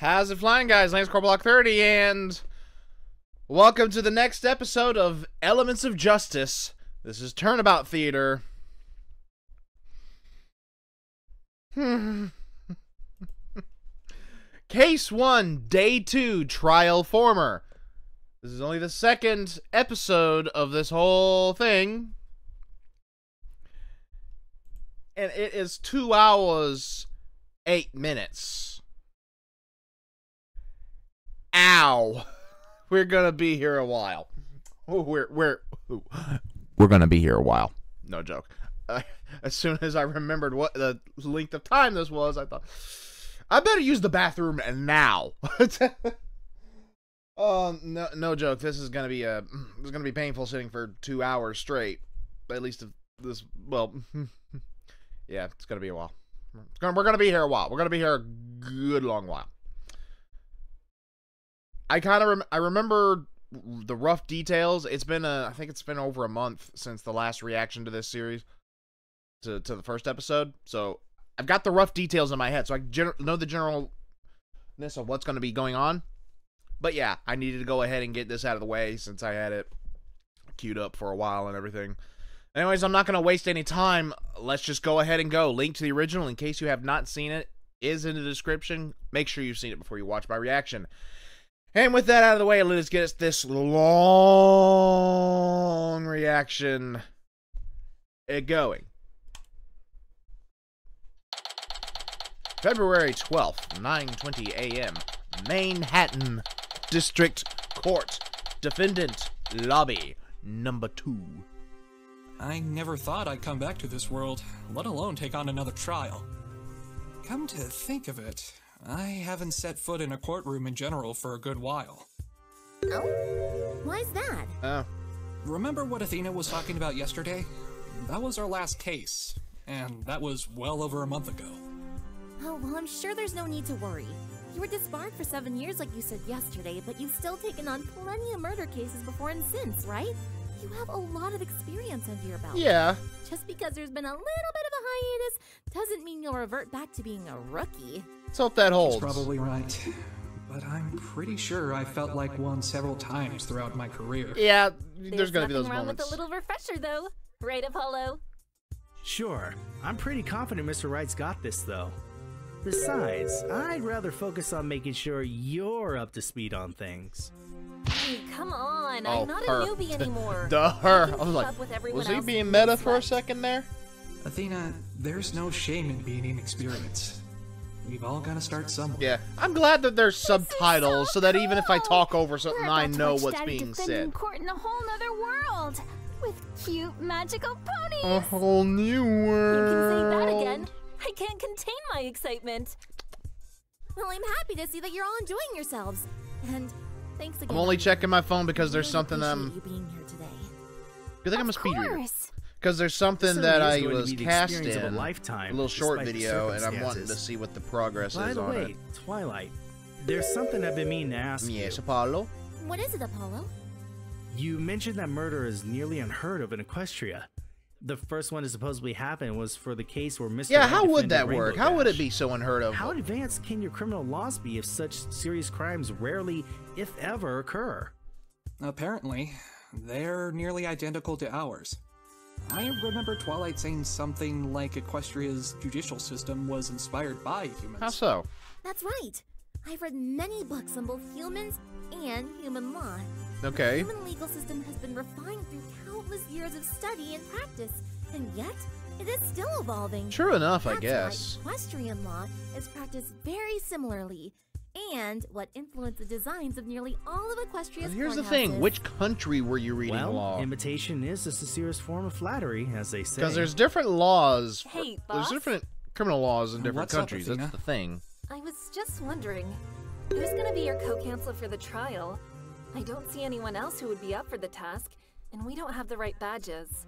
How's it flying, guys? Lance Core Block 30, and welcome to the next episode of Elements of Justice. This is Turnabout Theater. Case 1, Day 2, Trial Former. This is only the second episode of this whole thing. And it is 2 hours, 8 minutes. Ow. We're gonna be here a while. We're gonna be here a while. No joke. As soon as I remembered what the length of time this was, I thought, I better use the bathroom now. No joke. This is gonna be painful sitting for 2 hours straight. At least if this, well, yeah, it's gonna be a while. We're gonna be here a while. We're gonna be here a good long while. I remember the rough details. It's been I think it's been over a month since the last reaction to this series, to the first episode. So I've got the rough details in my head, so I know the generalness of what's going to be going on. But yeah, I needed to go ahead and get this out of the way since I had it queued up for a while and everything. Anyways, I'm not going to waste any time. Let's just go ahead and go. Link to the original, in case you have not seen it, is in the description. Make sure you've seen it before you watch my reaction. And with that out of the way, let's get this long reaction going. February 12th, 9:20 a.m. Manhattan District Court. Defendant Lobby number 2. I never thought I'd come back to this world, let alone take on another trial. Come to think of it, I haven't set foot in a courtroom in general for a good while. Oh? Why's that? Remember what Athena was talking about yesterday? That was our last case, and that was well over a month ago. Oh, well, I'm sure there's no need to worry. You were disbarred for 7 years like you said yesterday, but you've still taken on plenty of murder cases before and since, right? You have a lot of experience under your belt. Yeah. Just because there's been a little bit of a hiatus doesn't mean you'll revert back to being a rookie. Let's hope that holds. He's probably right. But I'm pretty sure I felt like one several times throughout my career. Yeah, there's gonna be those nothing wrong moments. with a little refresher, though. Right, Apollo? Sure. I'm pretty confident Mr. Wright's got this, though. Besides, I'd rather focus on making sure you're up to speed on things. Hey, come on. Oh, I'm not her. a newbie anymore. I was like, was he being meta for a second there? Athena, there's no shame in being inexperienced. We've all got to start somewhere. Yeah, I'm glad that there's subtitles so that even if I talk over something, I know what's Daddy being defending said. court in a whole nother world with cute magical ponies. A whole new world. You can say that again. I can't contain my excitement. Well, I'm happy to see that you're all enjoying yourselves. And thanks again. I'm only checking my phone because there's Really something appreciate you being here today. I think I'm a speed reader. Course. Because there's something This that certainly I is going to was be the cast experience of a in, lifetime, a little short despite the video, and I'm wanting to circumstances. see what the progress By is the on way, Twilight, there's something I've been meaning to ask it. Yes, you. Apollo. What is it, Apollo? You mentioned that murder is nearly unheard of in Equestria. The first one to supposedly happen was for the case where Mr. Yeah, Wright how would defended that Rainbow work? How would it Dash. be so unheard of? How advanced can your criminal laws be if such serious crimes rarely, if ever, occur? Apparently, they're nearly identical to ours. I remember Twilight saying something like Equestria's judicial system was inspired by humans. How so? That's right. I've read many books on both humans and human law. Okay. The human legal system has been refined through countless years of study and practice, and yet it is still evolving. True enough, I That's guess. why equestrian law is practiced very similarly, and what influenced the designs of nearly all of Equestria's Here's the courthouses. thing, which country were you reading Well, law? imitation is the sincerest form of flattery, as they say. Because there's different laws. Hey, There's boss? different criminal laws in different What's up, countries. That's Athena? the thing. I was just wondering, who's gonna be your co-counsel for the trial? I don't see anyone else who would be up for the task, and we don't have the right badges.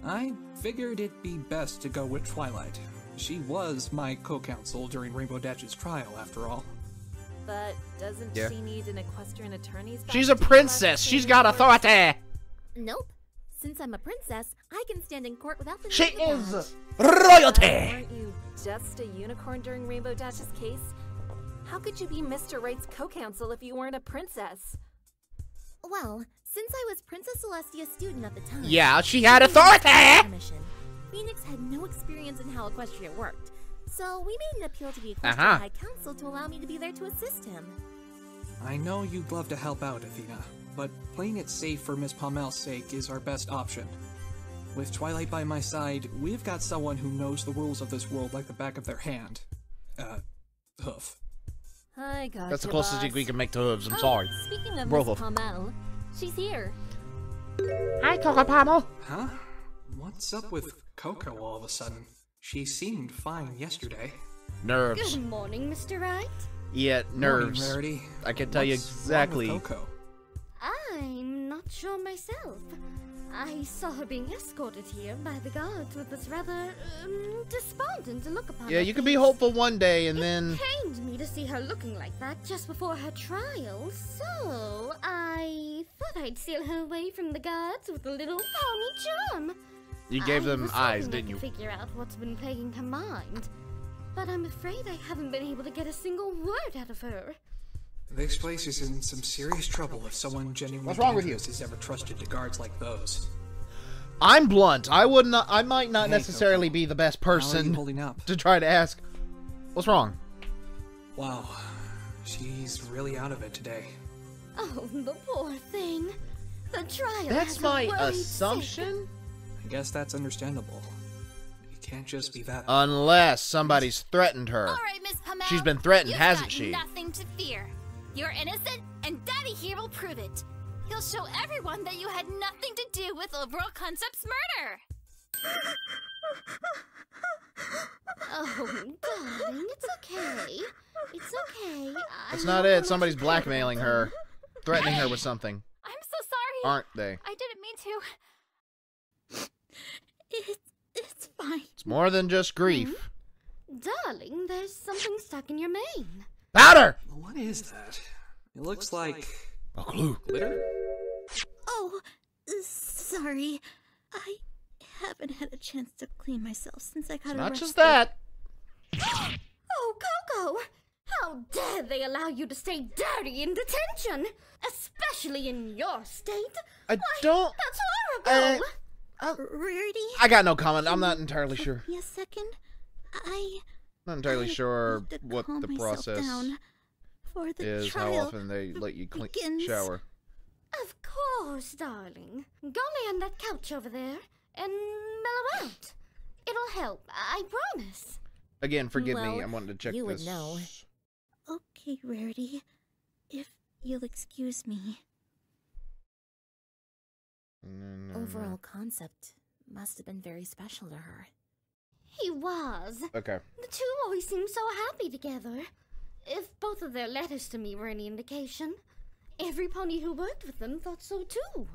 I figured it'd be best to go with Twilight. She was my co-counsel during Rainbow Dash's trial, after all. But doesn't Yeah. she need an equestrian attorney's badge She's a to go princess. out She's to got court? authority. Nope. Since I'm a princess, I can stand in court without the She need of a is badge. royalty. Weren't you just a unicorn during Rainbow Dash's case? How could you be Mr. Wright's co-counsel if you weren't a princess? Well, since I was Princess Celestia's student at the time... Yeah, she had authority! Phoenix had no experience in how Equestria worked, so we made an appeal to the Equestria High Council to allow me to be there to assist him. I know you'd love to help out, Athena, but playing it safe for Miss Pommel's sake is our best option. With Twilight by my side, we've got someone who knows the rules of this world like the back of their hand. Hoof. I got That's the you, closest boss. we can make to hooves. I'm sorry. Speaking of Both Miss of 'em. Pommel, she's here. Hi, Coco Pommel. Huh? What's up with Coco all of a sudden? She seemed fine yesterday. Nerves. Good morning, Mr. Wright. Yeah, nerves. Morning, Rarity. I can tell you What's exactly. wrong with Coco? I'm not sure myself. I saw her being escorted here by the guards with this rather, despondent look upon Yeah, her you can be face. hopeful one day and then... It pained me to see her looking like that just before her trial, so I thought I'd steal her away from the guards with a little pony charm. You gave I them was eyes, hoping I didn't you? could figure out what's been plaguing her mind, but I'm afraid I haven't been able to get a single word out of her. This place is in some serious trouble if someone genuinely What's wrong with you? dangerous is ever trusted to guards like those. I'm blunt. I might not Hey, necessarily Coco. be the best How are you person holding up? to try to ask. What's wrong? Wow, she's really out of it today. Oh, the poor thing. The trial That's has her my worried sick. assumption. I guess that's understandable. It can't just be that. Unless somebody's threatened her. All right, Miss Pommel. She's been threatened, You've hasn't got she? Nothing to fear. You're innocent, and Daddy here will prove it. He'll show everyone that you had nothing to do with Overall Concept's murder. Oh, darling, it's okay. It's okay. That's not it. Somebody's blackmailing her. Threatening her with something. I'm so sorry. Aren't they? I didn't mean to. It's fine. It's more than just grief. Darling, there's something stuck in your mane. Powder! What is that? It looks like A clue. glitter? Oh, sorry. I haven't had a chance to clean myself since I got Not arrested. just that. Oh, Coco! How dare they allow you to stay dirty in detention? Especially in your state. I don't... That's horrible! Rarity, I got no comment. I'm not entirely give sure. me a second. Not entirely I sure need to what calm the myself process down for the is, how trial often they let you clean begins. shower. Of course, darling. Go lay on that couch over there and mellow out. It'll help, I promise. Again, forgive me. Well, I'm wanting to check you would this. know. Okay, Rarity, if you'll excuse me. Overall Concept must have been very special to her. He was. Okay. The two always seemed so happy together. If both of their letters to me were any indication, every pony who worked with them thought so too.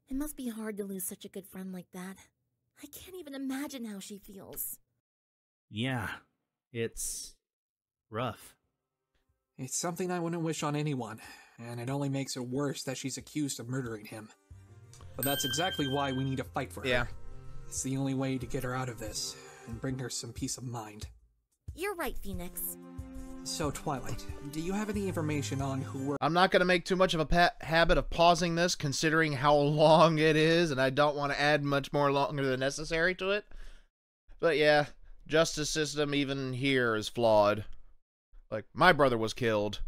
It must be hard to lose such a good friend like that. I can't even imagine how she feels. Yeah, it's rough. It's something I wouldn't wish on anyone, and it only makes it worse that she's accused of murdering him. But that's exactly why we need to fight for her. Yeah. It's the only way to get her out of this, and bring her some peace of mind. You're right, Phoenix. So, Twilight, do you have any information on who were... I'm not going to make too much of a habit of pausing this, considering how long it is, and I don't want to add much more longer than necessary to it. But yeah, justice system even here is flawed. Like, my brother was killed,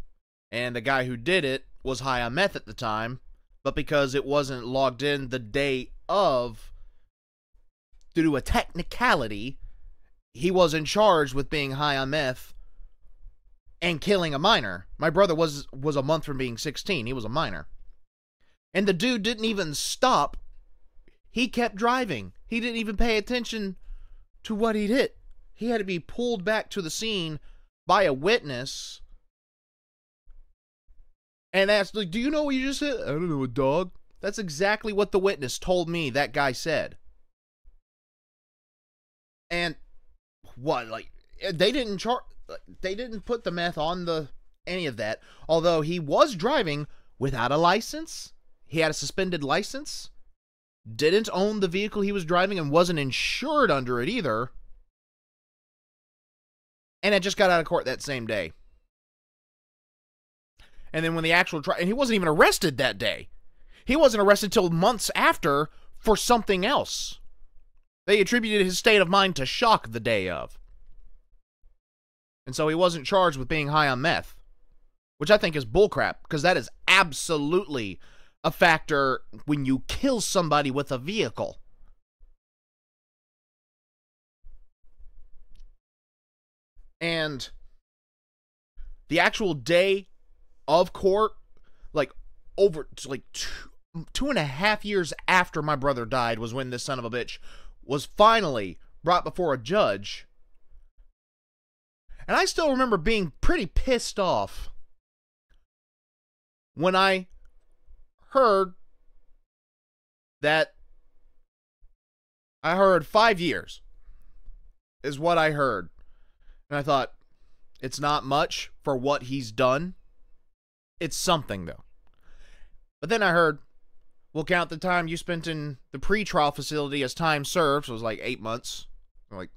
and the guy who did it was high on meth at the time, but because it wasn't logged in the day of, due to a technicality, he wasn't charged with being high on meth and killing a minor. My brother was a month from being 16. He was a minor. And the dude didn't even stop. He kept driving. He didn't even pay attention to what he did. He had to be pulled back to the scene by a witness and asked, like, do you know what you just said? I don't know, a dog. That's exactly what the witness told me that guy said. And what, like, they didn't put the meth on any of that, although he was driving without a license. He had a suspended license, didn't own the vehicle he was driving, and wasn't insured under it either. And it just got out of court that same day. And then when the actual trial, and he wasn't even arrested that day. He wasn't arrested till months after for something else. They attributed his state of mind to shock the day of. And so he wasn't charged with being high on meth, which I think is bullcrap, because that is absolutely a factor when you kill somebody with a vehicle. And the actual day of court, like over like 2.5 years after my brother died, was when this son of a bitch was finally brought before a judge. And I still remember being pretty pissed off when I heard that 5 years is what I heard. And I thought, it's not much for what he's done. It's something, though. But then I heard, we'll count the time you spent in the pretrial facility as time served. So it was like 8 months. I'm like,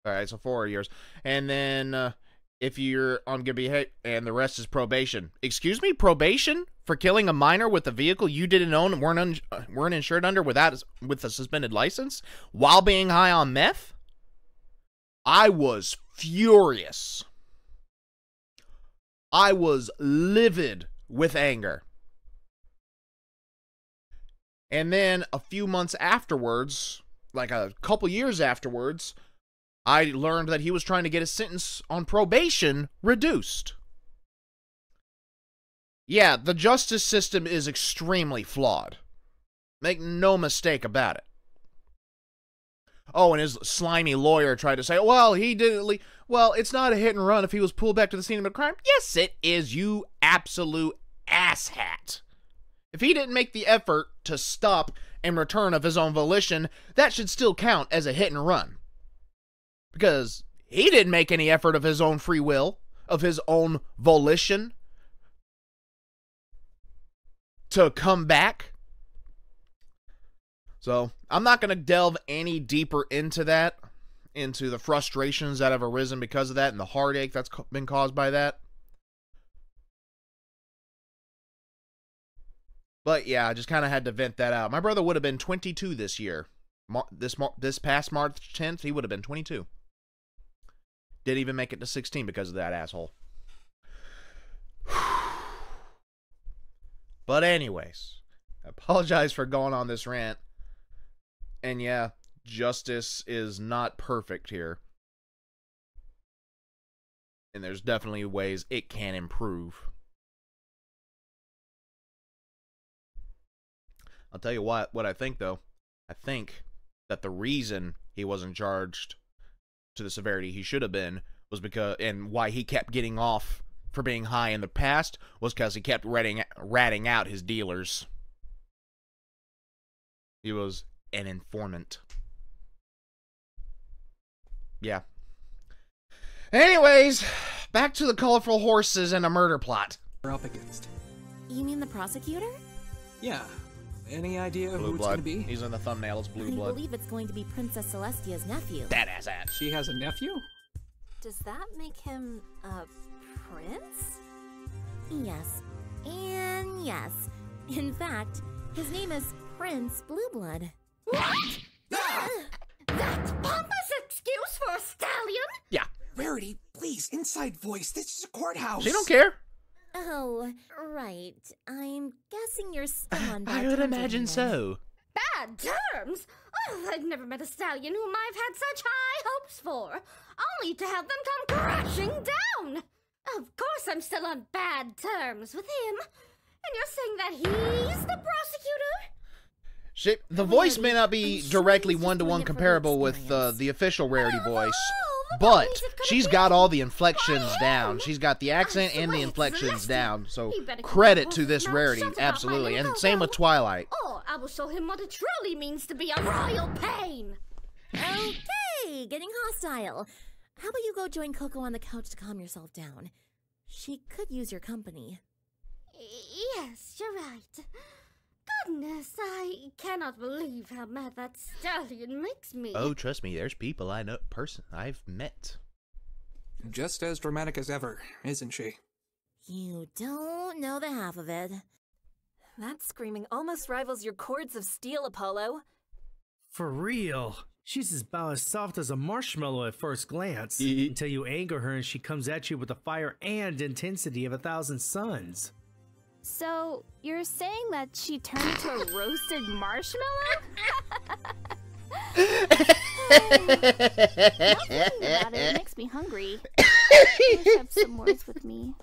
all right, so 4 years. And then if you're on good behavior, and the rest is probation. Excuse me? Probation? For killing a minor with a vehicle you didn't own and weren't insured under with a suspended license? While being high on meth? I was furious. I was livid with anger. And then a few months afterwards, like a couple years afterwards, I learned that he was trying to get his sentence on probation reduced. Yeah, the justice system is extremely flawed. Make no mistake about it. Oh, and his slimy lawyer tried to say, well, he didn't well, it's not a hit and run if he was pulled back to the scene of a crime. Yes, it is, you absolute asshat. If he didn't make the effort to stop and return of his own volition, that should still count as a hit and run. Because he didn't make any effort of his own free will, of his own volition, to come back. So, I'm not going to delve any deeper into that, into the frustrations that have arisen because of that, and the heartache that's been caused by that. But yeah, I just kind of had to vent that out. My brother would have been 22 this year. This past March 10th, he would have been 22. Didn't even make it to 16 because of that asshole. But anyways, I apologize for going on this rant. And yeah, justice is not perfect here. And there's definitely ways it can improve. I'll tell you what I think, though. I think that the reason he wasn't charged to the severity he should have been was because, and why he kept getting off for being high in the past, was because he kept ratting out his dealers. He was an informant. Yeah. Anyways, back to the colorful horses and a murder plot. We're up against. You mean the prosecutor? Yeah. Any idea Blue who blood. it's gonna be? He's in the thumbnail. It's blue blood. I believe it's going to be Princess Celestia's nephew. That ass. She has a nephew? Does that make him a prince? Yes. And yes. In fact, his name is Prince Blueblood. What? That pompous excuse for a stallion? Yeah. Rarity, please, inside voice. This is a courthouse. She don't care. Oh, right. I'm guessing you're still on bad I would terms with imagine him. so. Bad terms? Oh, I've never met a stallion whom I've had such high hopes for, only to have them come crashing down. Of course I'm still on bad terms with him. And you're saying that he's the prosecutor? The voice may not be directly one-to-one comparable with the official Rarity voice, but she's got all the inflections down. She's got the accent and the inflections down, so credit to this Rarity, absolutely. And same with Twilight. Or I will show him what it truly means to be a royal pain. Okay, getting hostile. How about you go join Coco on the couch to calm yourself down? She could use your company. Yes, you're right. Goodness, I cannot believe how mad that stallion makes me. Oh, trust me, there's people I know, I've met. Just as dramatic as ever, isn't she? You don't know the half of it. That screaming almost rivals your cords of steel, Apollo. For real. She's about as soft as a marshmallow at first glance, until you anger her and she comes at you with the fire and intensity of 1,000 suns. So, you're saying that she turned into a roasted marshmallow? Thinking about it makes me hungry. I wish have some words with me.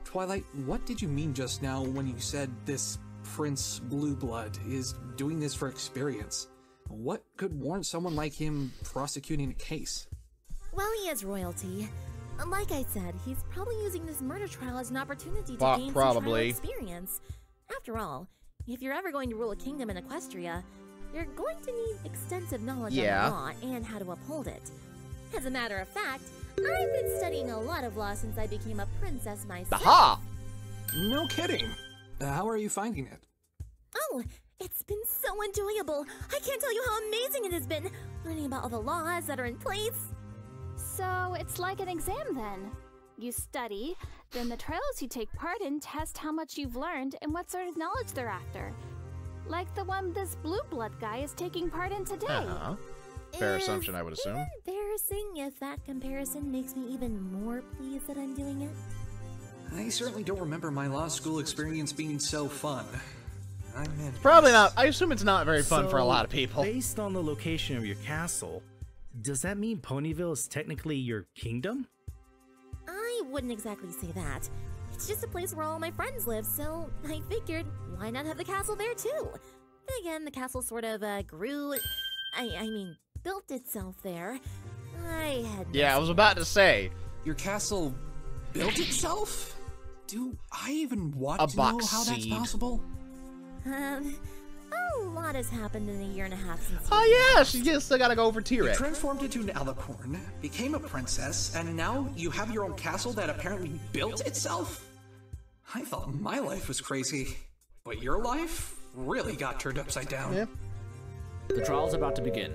Twilight, what did you mean just now when you said this Prince Blueblood is doing this for experience? What could warrant someone like him prosecuting a case? Well, he is royalty. Like I said, he's probably using this murder trial as an opportunity to gain some trial experience. After all, if you're ever going to rule a kingdom in Equestria, you're going to need extensive knowledge of the law and how to uphold it. As a matter of fact, I've been studying a lot of law since I became a princess myself. Aha! No kidding. How are you finding it? Oh, it's been so enjoyable. I can't tell you how amazing it has been, learning about all the laws that are in place. So, it's like an exam then. You study, then the trials you take part in test how much you've learned and what sort of knowledge they're after. Like the one this blue blood guy is taking part in today. Fair assumption, I would assume. Embarrassing if that comparison makes me even more pleased that I'm doing it. I certainly don't remember my law school experience being so fun. Probably not. I assume it's not very fun for a lot of people. Based on the location of your castle, does that mean Ponyville is technically your kingdom? I wouldn't exactly say that. It's just a place where all my friends live, so I figured, why not have the castle there too? Then again, the castle sort of grew... I mean, built itself there. I was about to say. Your castle built itself? Do I even want to know how that's possible? A lot has happened in a year and a half since. Oh yeah, she just still gotta go over T-Rex. You transformed into an alicorn, became a princess, and now you have your own castle that apparently built itself? I thought my life was crazy, but your life really got turned upside down. Yeah. The trial's about to begin.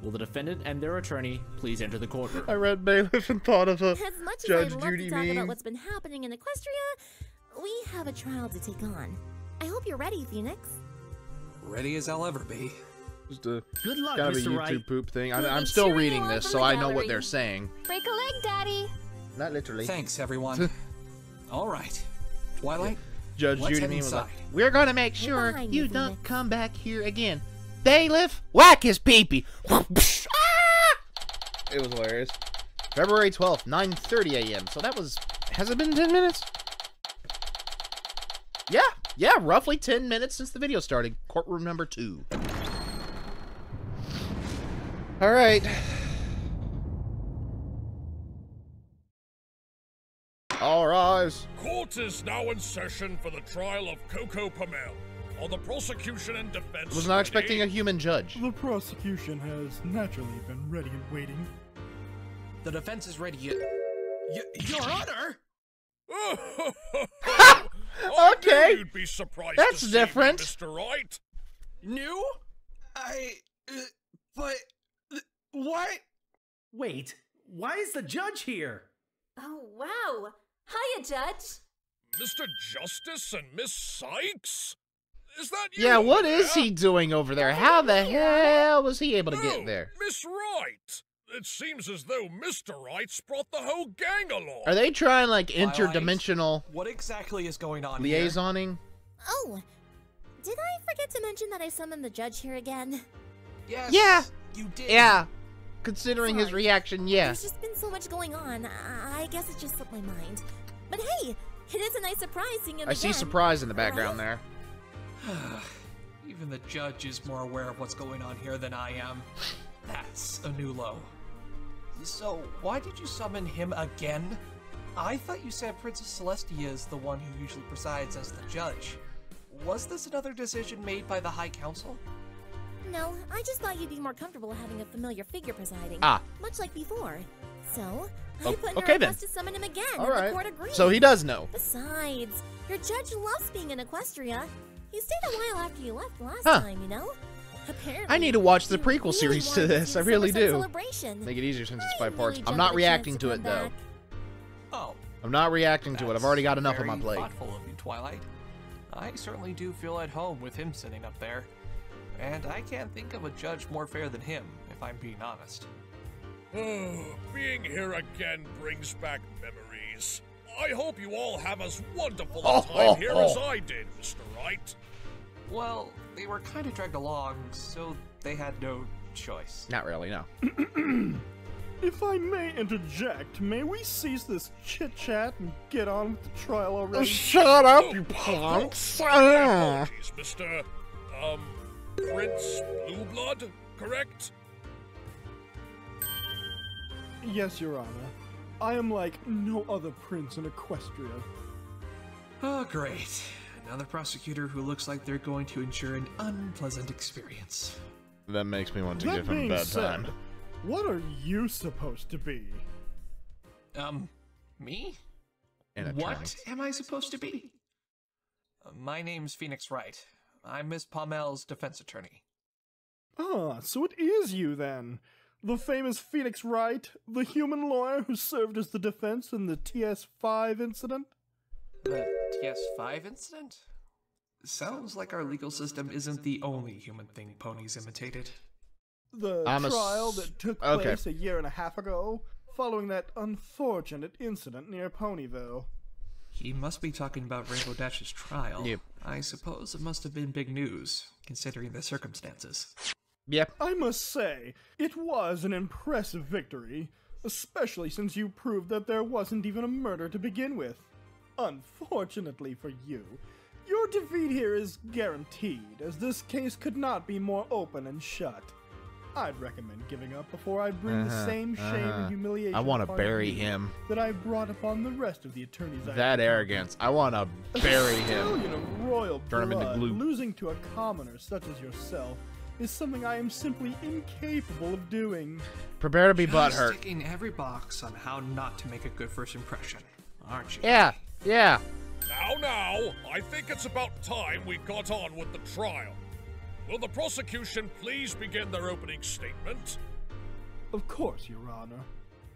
Will the defendant and their attorney please enter the courtroom? I read bailiff and thought of a As much Judge as I'd love Judy to talk meme. about what's been happening in Equestria, we have a trial to take on. I hope you're ready, Phoenix. Ready as I'll ever be. Just a Good luck, kind of a Mr. YouTube Wright. poop thing. I'm still reading this, so I know what they're saying. Break a leg, Daddy! Not literally. Thanks, everyone. All right. Twilight, Judge let's Judy head meme was like, inside. we're gonna make sure behind you you, don't Phoenix. come back here again. Bailiff, whack his peepee. It was hilarious. February 12th, 9:30 a.m. So that was... Has it been 10 minutes? Yeah, roughly 10 minutes since the video started. Courtroom number 2. Alright. All rise. Court is now in session for the trial of Coco Pamel. Are the prosecution and defense Was not expecting a human judge. The prosecution has naturally been ready and waiting. The defense is ready. Your Honor! Okay. You'd be surprised That's to see different. Me, Mr. Wright. New? But... What? Wait, why is the judge here? Oh, wow. Hiya, Judge. Mr. Justice and Miss Sykes? Is that you? Yeah, what is he doing over there? How the hell was he able to get there? Miss Wright. It seems as though Mr. Wright's brought the whole gang along. Are they trying like Twilight, interdimensional what exactly is going on liaisoning? Oh, did I forget to mention that I summoned the judge here again? here? Yes, Yeah. you did. Yeah. Considering his Sorry. reaction, yeah. There's just been so much going on. I guess it just slipped my mind. But hey, it is a nice surprise seeing him I see again. surprise in the background there. Even the judge is more aware of what's going on here than I am. That's a new low. So, why did you summon him again? I thought you said Princess Celestia is the one who usually presides as the judge. Was this another decision made by the High Council? No, I just thought you'd be more comfortable having a familiar figure presiding. Ah. Much like before. So, Oh, I put in okay a then. request to summon him again, All and right. the court agreed. So he does know. Besides, your judge loves being in Equestria. He stayed a while after you left last Huh. time, you know? Apparently, I need to watch the you prequel really series to wanted this. see I the really Summer Sun do. Celebration. Make it easier since it's I 5 parts. really I'm jumped not at a chance reacting to to come it though. back. Oh, I'm not reacting to it. I've already got enough on my Very plate. thoughtful of you, Twilight. I certainly do feel at home with him sitting up there. And I can't think of a judge more fair than him, if I'm being honest. Being here again brings back memories. I hope you all have as wonderful a time here as I did, Mr. Wright. Well, they were kind of dragged along, so they had no choice. Not really, no. If I may interject, may we cease this chit-chat and get on with the trial already? Shut up, you punks! Apologies, Mr. Prince Blueblood, correct? Yes, Your Honor. I am like no other prince in Equestria. Oh, great. Another prosecutor who looks like they're going to ensure an unpleasant experience. That makes me want to That give him a being bad said, time. what are you supposed to be? Me? An attorney. What am I supposed to be? My name's Phoenix Wright. I'm Miss Pommel's defense attorney. Ah, so it is you then. The famous Phoenix Wright, the human lawyer who served as the defense in the TS5 incident? The TS5 incident? Sounds like our legal system isn't the only human thing ponies imitated. The trial that took place a year and a half ago, following that unfortunate incident near Ponyville. He must be talking about Rainbow Dash's trial. Yep. I suppose it must have been big news, considering the circumstances. Yep. I must say, it was an impressive victory, especially since you proved that there wasn't even a murder to begin with. Unfortunately for you, your defeat here is guaranteed, as this case could not be more open and shut. I'd recommend giving up before I bring the same shame and humiliation I want to upon bury you him. that I brought upon the rest of the attorneys. That arrogance. I want to bury him. Stallion of royal Turn him into blood, glue. losing to a commoner such as yourself is something I am simply incapable of doing. Prepare to be Just butthurt. ticking every box on how not to make a good first impression, aren't you? Yeah, yeah. Now, I think it's about time we got on with the trial. Will the prosecution please begin their opening statement? Of course, Your Honor.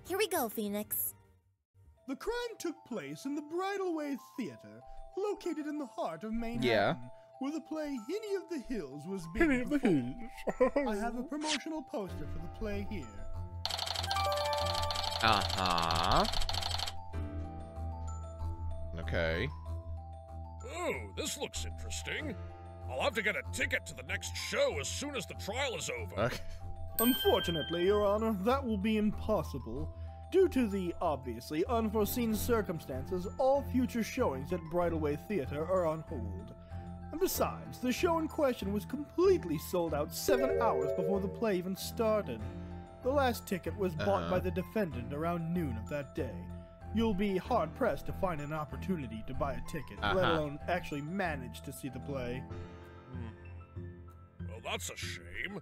Here we go, Phoenix. The crime took place in the Bridalway Theater, located in the heart of Manhattan, Yeah. where the play Hinny of the Hills was being performed. I have a promotional poster for the play here. Uh-huh. Okay. Oh, this looks interesting. I'll have to get a ticket to the next show as soon as the trial is over. Okay. Unfortunately, Your Honor, that will be impossible. Due to the obviously unforeseen circumstances, all future showings at Bridalway Theater are on hold. And besides, the show in question was completely sold out 7 hours before the play even started. The last ticket was bought by the defendant around noon of that day. You'll be hard-pressed to find an opportunity to buy a ticket, let alone actually manage to see the play. Well, that's a shame.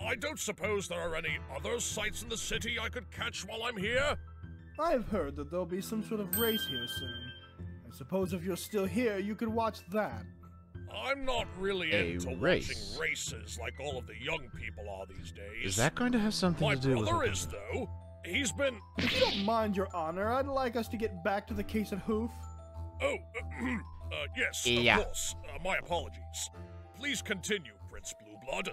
I don't suppose there are any other sites in the city I could catch while I'm here? I've heard that there'll be some sort of race here soon. I suppose if you're still here, you could watch that. I'm not really into race. watching races like all of the young people are these days. Is that going to have something My to do with brother it? is, though. He's been... If you don't mind, Your Honor, I'd like us to get back to the case at Hoof. Oh, yes, Yeah. of course. My apologies. Please continue, Prince Blueblood.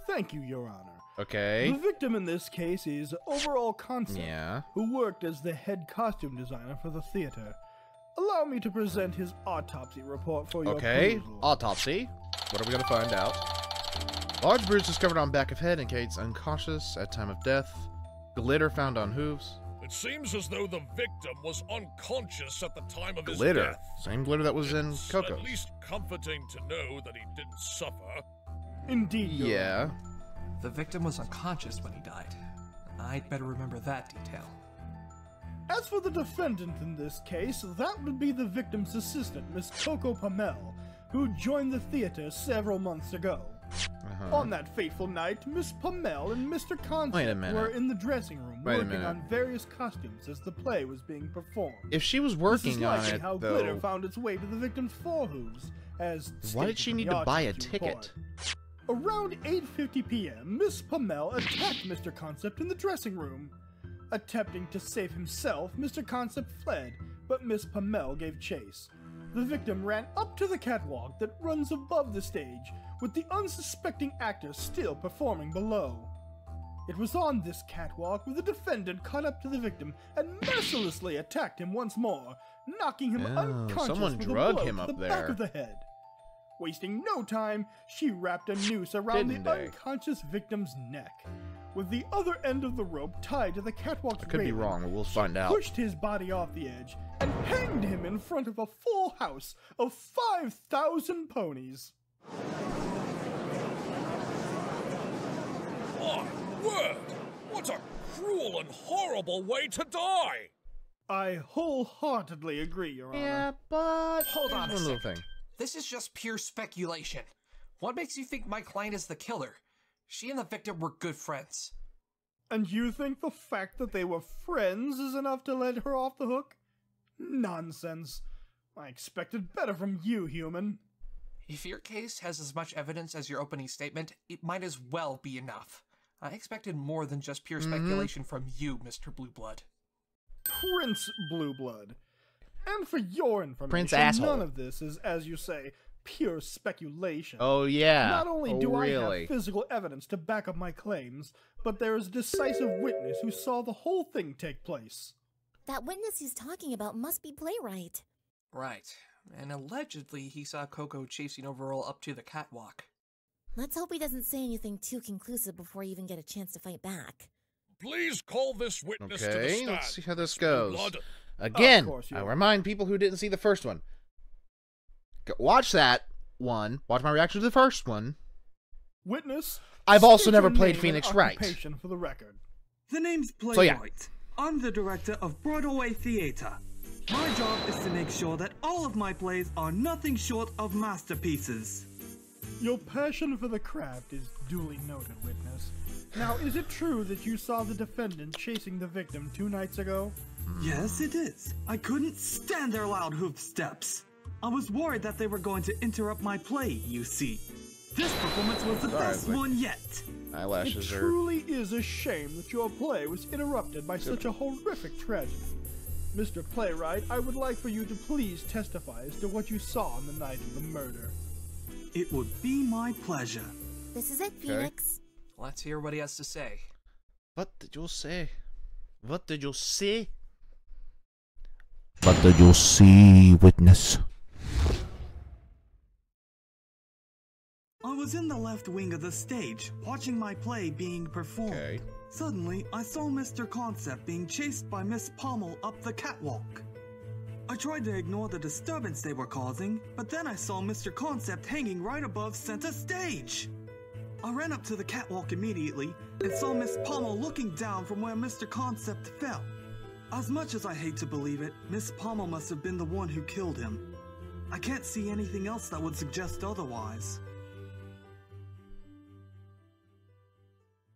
Thank you, Your Honor. Okay. The victim in this case is Overall Concept, Yeah. who worked as the head costume designer for the theater. Allow me to present his autopsy report for your Okay. perusal. Autopsy. What are we going to find out? Large bruise discovered on back of head indicates unconscious at time of death. Glitter found on hooves. It seems as though the victim was unconscious at the time of his Glitter. death. Same glitter that was in It's Coco's. at least comforting to know that he didn't suffer. Indeed, Your Yeah. Honor. The victim was unconscious when he died. I'd better remember that detail. As for the defendant in this case, that would be the victim's assistant, Miss Coco Pommel, who joined the theater several months ago. On that fateful night, Miss Pommel and Mr. Wait a Concept minute. were in the dressing room Wait a working minute. on various costumes as the play was being performed. If she was This is working on likely it, how glitter though, found its way to the victim's forehooves, as why did stated she in need the to buy a autopsy ticket? report. Around 8:50 p.m., Miss Pommel attacked Mr. Concept in the dressing room. Attempting to save himself, Mr. Concept fled, but Miss Pamel gave chase. The victim ran up to the catwalk that runs above the stage, with the unsuspecting actor still performing below. It was on this catwalk where the defendant caught up to the victim and mercilessly attacked him once more, knocking him unconscious someone with drug a blow him to up the there. back of the head. Wasting no time, she wrapped a noose around Didn't the they? unconscious victim's neck. With the other end of the rope tied to the catwalk's I could be railing, wrong, but we'll find out. pushed his body off the edge and hanged him in front of a full house of 5,000 ponies. My word! What a cruel and horrible way to die! I wholeheartedly agree, Your Honor. Yeah, but Hold on a one little second. thing. This is just pure speculation. What makes you think my client is the killer? She and the victim were good friends. And you think the fact that they were friends is enough to let her off the hook? Nonsense. I expected better from you, human. If your case has as much evidence as your opening statement, it might as well be enough. I expected more than just pure speculation from you, Mr. Blueblood. Prince Blueblood. And for your information, Prince asshole. none of this is, as you say, pure speculation. Oh, yeah. Not only Oh, do I really? have physical evidence to back up my claims, but there is a decisive witness who saw the whole thing take place. That witness he's talking about must be Playwright. Right. And allegedly he saw Coco chasing Overall up to the catwalk. Let's hope he doesn't say anything too conclusive before you even get a chance to fight back. Please call this witness to the Okay, stand. let's see how this Mr. goes. Blood. Again, Of course you I are. remind people who didn't see the first one. Watch that one. Watch my reaction to the first one. Witness, I've also state never your played name Phoenix and Wright. occupation for the record. The name's So, yeah. Playwright. I'm the director of Broadway Theater. My job is to make sure that all of my plays are nothing short of masterpieces. Your passion for the craft is duly noted, witness. Now, is it true that you saw the defendant chasing the victim 2 nights ago? Yes, it is. I couldn't stand their loud hoof steps. I was worried that they were going to interrupt my play, you see. This performance was the Sorry, best but- one yet. It Eyelashes are... truly is a shame that your play was interrupted by such a horrific tragedy. Mr. Playwright, I would like for you to please testify as to what you saw on the night of the murder. It would be my pleasure. This is it, Phoenix. Let's hear what he has to say. What did you say? What did you see? What did you see, witness? I was in the left wing of the stage, watching my play being performed. Okay. Suddenly, I saw Mr. Concept being chased by Miss Pommel up the catwalk. I tried to ignore the disturbance they were causing, but then I saw Mr. Concept hanging right above center stage. I ran up to the catwalk immediately and saw Miss Pommel looking down from where Mr. Concept fell. As much as I hate to believe it, Miss Pommel must have been the one who killed him. I can't see anything else that would suggest otherwise.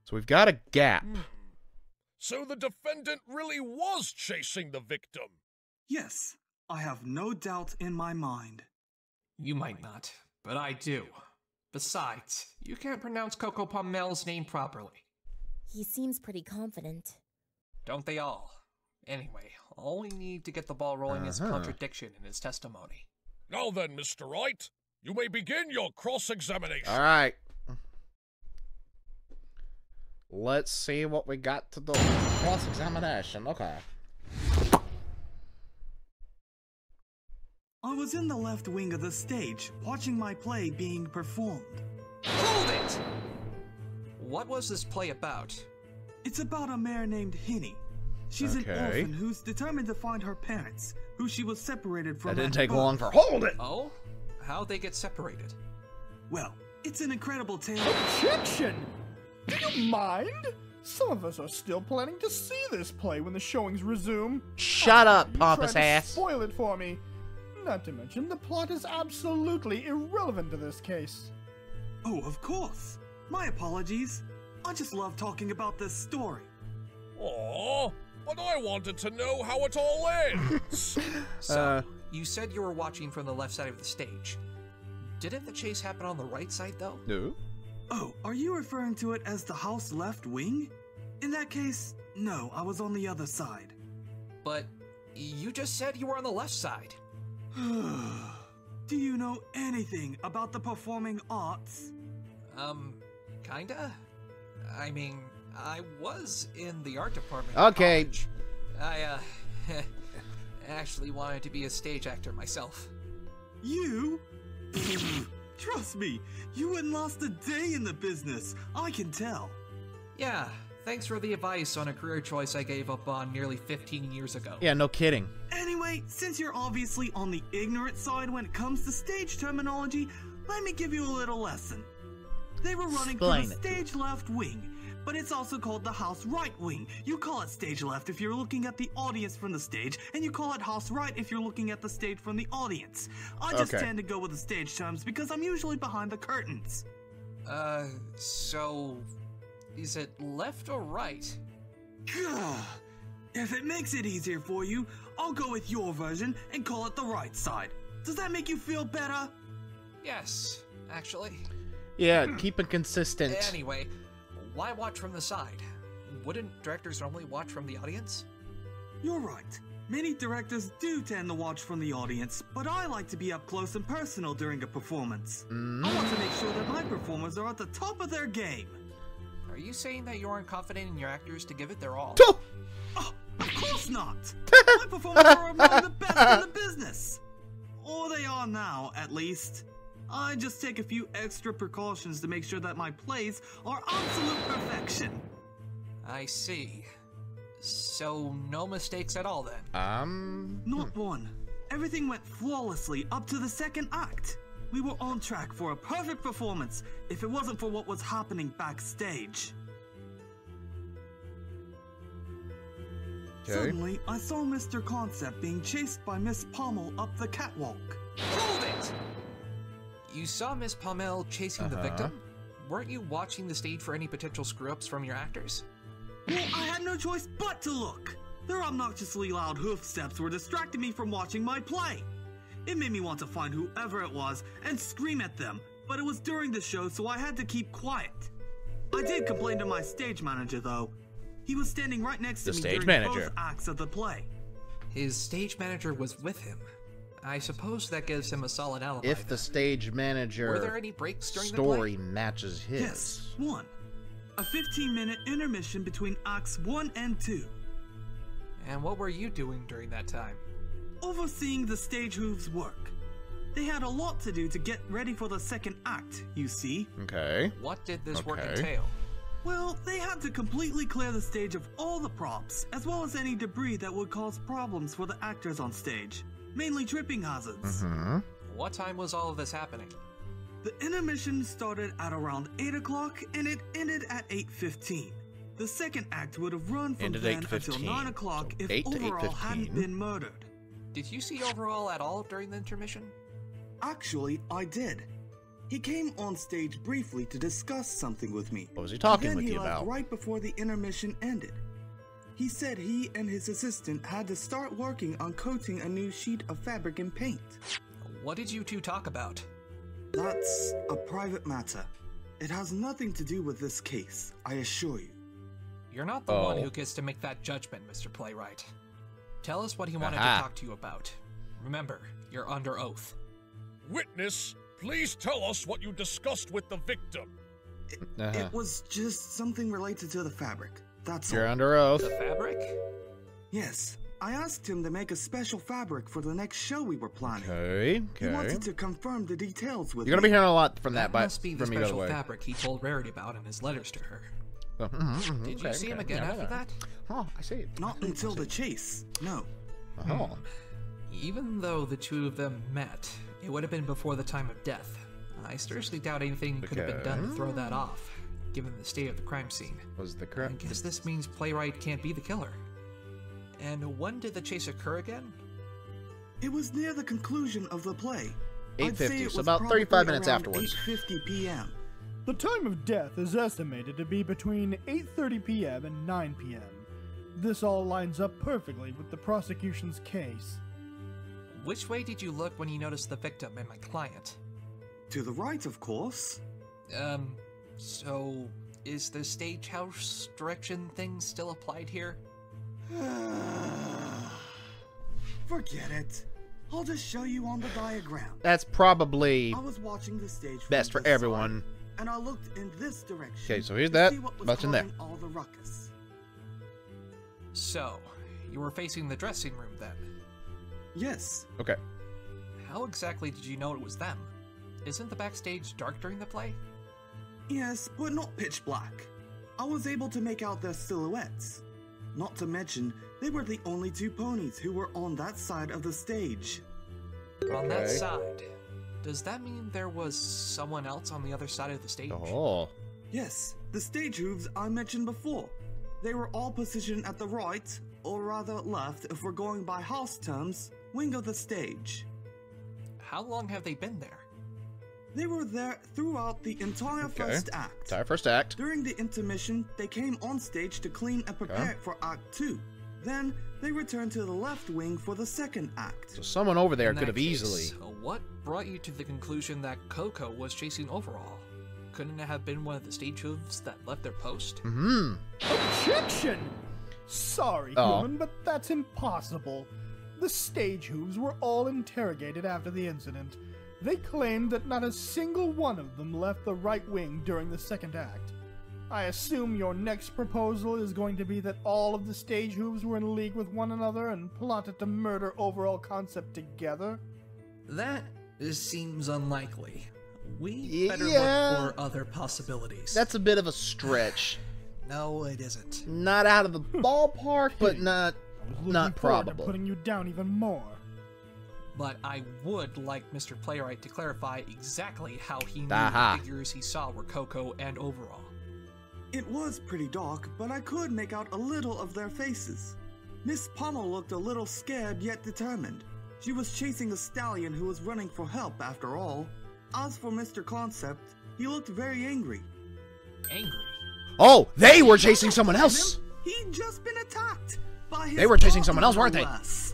So we've got a gap. So the defendant really was chasing the victim. Yes, I have no doubt in my mind. You might not, but I do. Besides, you can't pronounce Coco Pommel's name properly. He seems pretty confident. Don't they all? Anyway, all we need to get the ball rolling is a contradiction in his testimony. Now then, Mr. Wright, you may begin your cross-examination. All right. Let's see what we got to do. Cross-examination. Okay. I was in the left wing of the stage, watching my play being performed. Hold it! What was this play about? It's about a mare named Hinny. She's an Okay. orphan who's determined to find her parents, who she was separated from. That didn't at take birth. long for hold it. Oh? How'd they get separated? Well, it's an incredible tale. Objection! Do you mind? Some of us are still planning to see this play when the showings resume. Shut up, You pompous tried to ass. Spoil it for me. Not to mention, the plot is absolutely irrelevant to this case. Oh, of course. My apologies. I just love talking about this story. Aw, but I wanted to know how it all ends. So, you said you were watching from the left side of the stage. Didn't the chase happen on the right side, though? No. Oh, are you referring to it as the house left wing? In that case, no, I was on the other side. But You just said you were on the left side. Do you know anything about the performing arts? Kinda. I mean, I was in the art department. Okay. I, actually wanted to be a stage actor myself. You? Trust me, you wouldn't last a day in the business. I can tell. Yeah, thanks for the advice on a career choice I gave up on nearly 15 years ago. Yeah, no kidding. Anyway, since you're obviously on the ignorant side when it comes to stage terminology, let me give you a little lesson. They were running through the stage left wing, but it's also called the house right wing. You call it stage left if you're looking at the audience from the stage, and you call it house right if you're looking at the stage from the audience. I just tend to go with the stage terms because I'm usually behind the curtains. So is it left or right? If it makes it easier for you, I'll go with your version and call it the right side. Does that make you feel better? Yes, actually. Yeah, keep it consistent. Anyway, why watch from the side? Wouldn't directors normally watch from the audience? You're right. Many directors do tend to watch from the audience, but I like to be up close and personal during a performance. I want to make sure that my performers are at the top of their game. Are you saying that you aren't confident in your actors to give it their all? Oh, of course not! My performers are among the best in the business! Or they are now, at least. I just take a few extra precautions to make sure that my plays are absolute perfection. I see. So, no mistakes at all then? Not one. Everything went flawlessly up to the second act. We were on track for a perfect performance if it wasn't for what was happening backstage. Suddenly, I saw Mr. Concept being chased by Miss Pommel up the catwalk. Hold it! You saw Miss Pommel chasing the victim? Weren't you watching the stage for any potential screw-ups from your actors? Well, I had no choice but to look. Their obnoxiously loud hoof steps were distracting me from watching my play. It made me want to find whoever it was and scream at them, but it was during the show, so I had to keep quiet. I did complain to my stage manager, though. He was standing right next to me during both acts of the play. His stage manager was with him. I suppose that gives him a solid alibi. If the stage manager were there any breaks during story the play? matches his. Yes, one. A 15-minute intermission between acts 1 and 2. And what were you doing during that time? Overseeing the stage hooves work. They had a lot to do to get ready for the second act, you see. Okay. What did this work entail? Well, they had to completely clear the stage of all the props, as well as any debris that would cause problems for the actors on stage. Mainly tripping hazards. What time was all of this happening? The intermission started at around 8 o'clock and it ended at 8:15. The second act would have run from then until 9 o'clock if Overall hadn't been murdered. Did you see Overall at all during the intermission? Actually, I did. He came on stage briefly to discuss something with me. What was he talking then with he you left about? right before the intermission ended. He said he and his assistant had to start working on coating a new sheet of fabric and paint. What did you two talk about? That's a private matter. It has nothing to do with this case, I assure you. You're not the one who gets to make that judgment, Mr. Playwright. Tell us what he wanted to talk to you about. Remember, you're under oath. Witness, please tell us what you discussed with the victim. It was just something related to the fabric. That's all. You're under oath. The fabric? Yes. I asked him to make a special fabric for the next show we were planning. Okay. He wanted to confirm the details with You're gonna be hearing a lot from that, must be the special fabric he told Rarity about in his letters to her. Did you see him again after that? Oh, I see. Not until the chase. No. Oh. Even though the two of them met, it would have been before the time of death. I seriously doubt anything could have been done to throw that off, given the state of the crime scene. Was the crime? I guess this means Playwright can't be the killer. And when did the chase occur again? It was near the conclusion of the play. 8:50, so about 35 minutes afterwards. 8:50 p.m. The time of death is estimated to be between 8:30 p.m. and 9 p.m. This all lines up perfectly with the prosecution's case. Which way did you look when you noticed the victim and my client? To the right, of course. So is the stagehouse direction thing still applied here? Forget it. I'll just show you on the diagram. That's probably I was watching the stage best for everyone. Side, and I looked in this direction. Okay, so here's that. Much in there. All the ruckus. So, you were facing the dressing room then? Yes. Okay. How exactly did you know it was them? Isn't the backstage dark during the play? Yes, but not pitch black. I was able to make out their silhouettes. Not to mention, they were the only two ponies who were on that side of the stage. On that side? Does that mean there was someone else on the other side of the stage? Oh. Yes, the stage hooves I mentioned before. They were all positioned at the right, or rather left if we're going by house terms, wing of the stage. How long have they been there? They were there throughout the entire first act. Entire first act. During the intermission, they came on stage to clean and prepare for Act 2. Then, they returned to the left wing for the second act. So someone over there In could have that case, easily... What brought you to the conclusion that Coco was chasing Overall? Couldn't it have been one of the stage hooves that left their post? Mm-hmm. Objection! Sorry, human, but that's impossible. The stage hooves were all interrogated after the incident. They claimed that not a single one of them left the right wing during the second act. I assume your next proposal is going to be that all of the stage hooves were in league with one another and plotted to murder Overall Concept together? That seems unlikely. We better look for other possibilities. That's a bit of a stretch. No, it isn't. Not out of the ballpark, but not probable. Putting you down even more. But I would like Mr. Playwright to clarify exactly how he knew the figures he saw were Coco and Overall. It was pretty dark, but I could make out a little of their faces. Miss Pommel looked a little scared yet determined. She was chasing a stallion who was running for help after all. As for Mr. Concept, he looked very angry. Angry? Oh, they were chasing someone else! He'd just been attacked by his They were chasing someone else, weren't they? I'd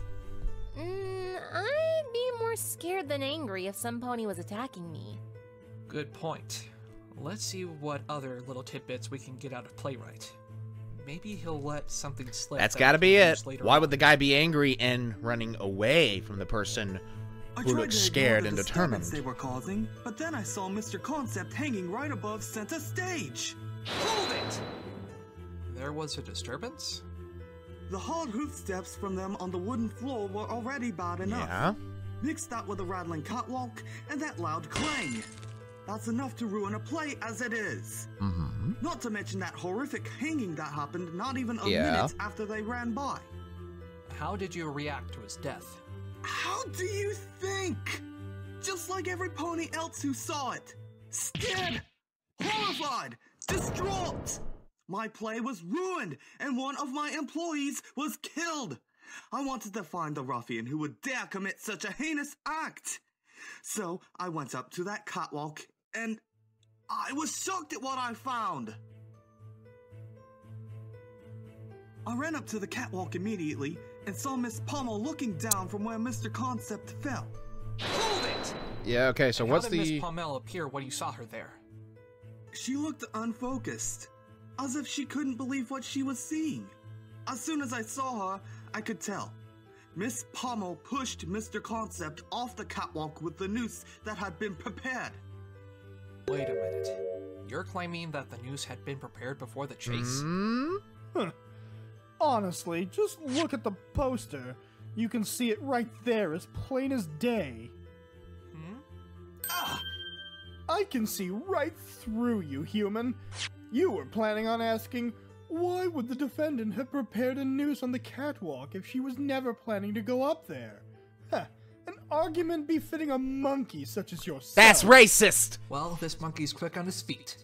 be more scared than angry if some pony was attacking me. Good point. Let's see what other little tidbits we can get out of Playwright. Maybe he'll let something slip. That's gotta be it. Why would the guy be angry and running away from the person who looks scared and determined? They were causing, but then I saw Mr. Concept hanging right above center stage. Hold it! There was a disturbance? The hard hoof steps from them on the wooden floor were already bad enough. Yeah. Mix that with a rattling catwalk and that loud clang. That's enough to ruin a play as it is. Mm-hmm. Not to mention that horrific hanging that happened not even a minute after they ran by. How did you react to his death? How do you think? Just like every pony else who saw it. Scared, horrified, distraught. My play was ruined, and one of my employees was killed. I wanted to find the ruffian who would dare commit such a heinous act. So I went up to that catwalk, and I was shocked at what I found. I ran up to the catwalk immediately and saw Miss Pommel looking down from where Mr. Concept fell. Hold it! Yeah, okay, so what's how did Miss Pommel appear when you saw her there? She looked unfocused, as if she couldn't believe what she was seeing. As soon as I saw her, I could tell. Miss Pommel pushed Mr. Concept off the catwalk with the noose that had been prepared. Wait a minute. You're claiming that the noose had been prepared before the chase? Huh. Honestly, just look at the poster. You can see it right there as plain as day. I can see right through you, human. You were planning on asking, why would the defendant have prepared a noose on the catwalk if she was never planning to go up there? Huh. An argument befitting a monkey such as yourself. That's racist! Well, this monkey's quick on his feet.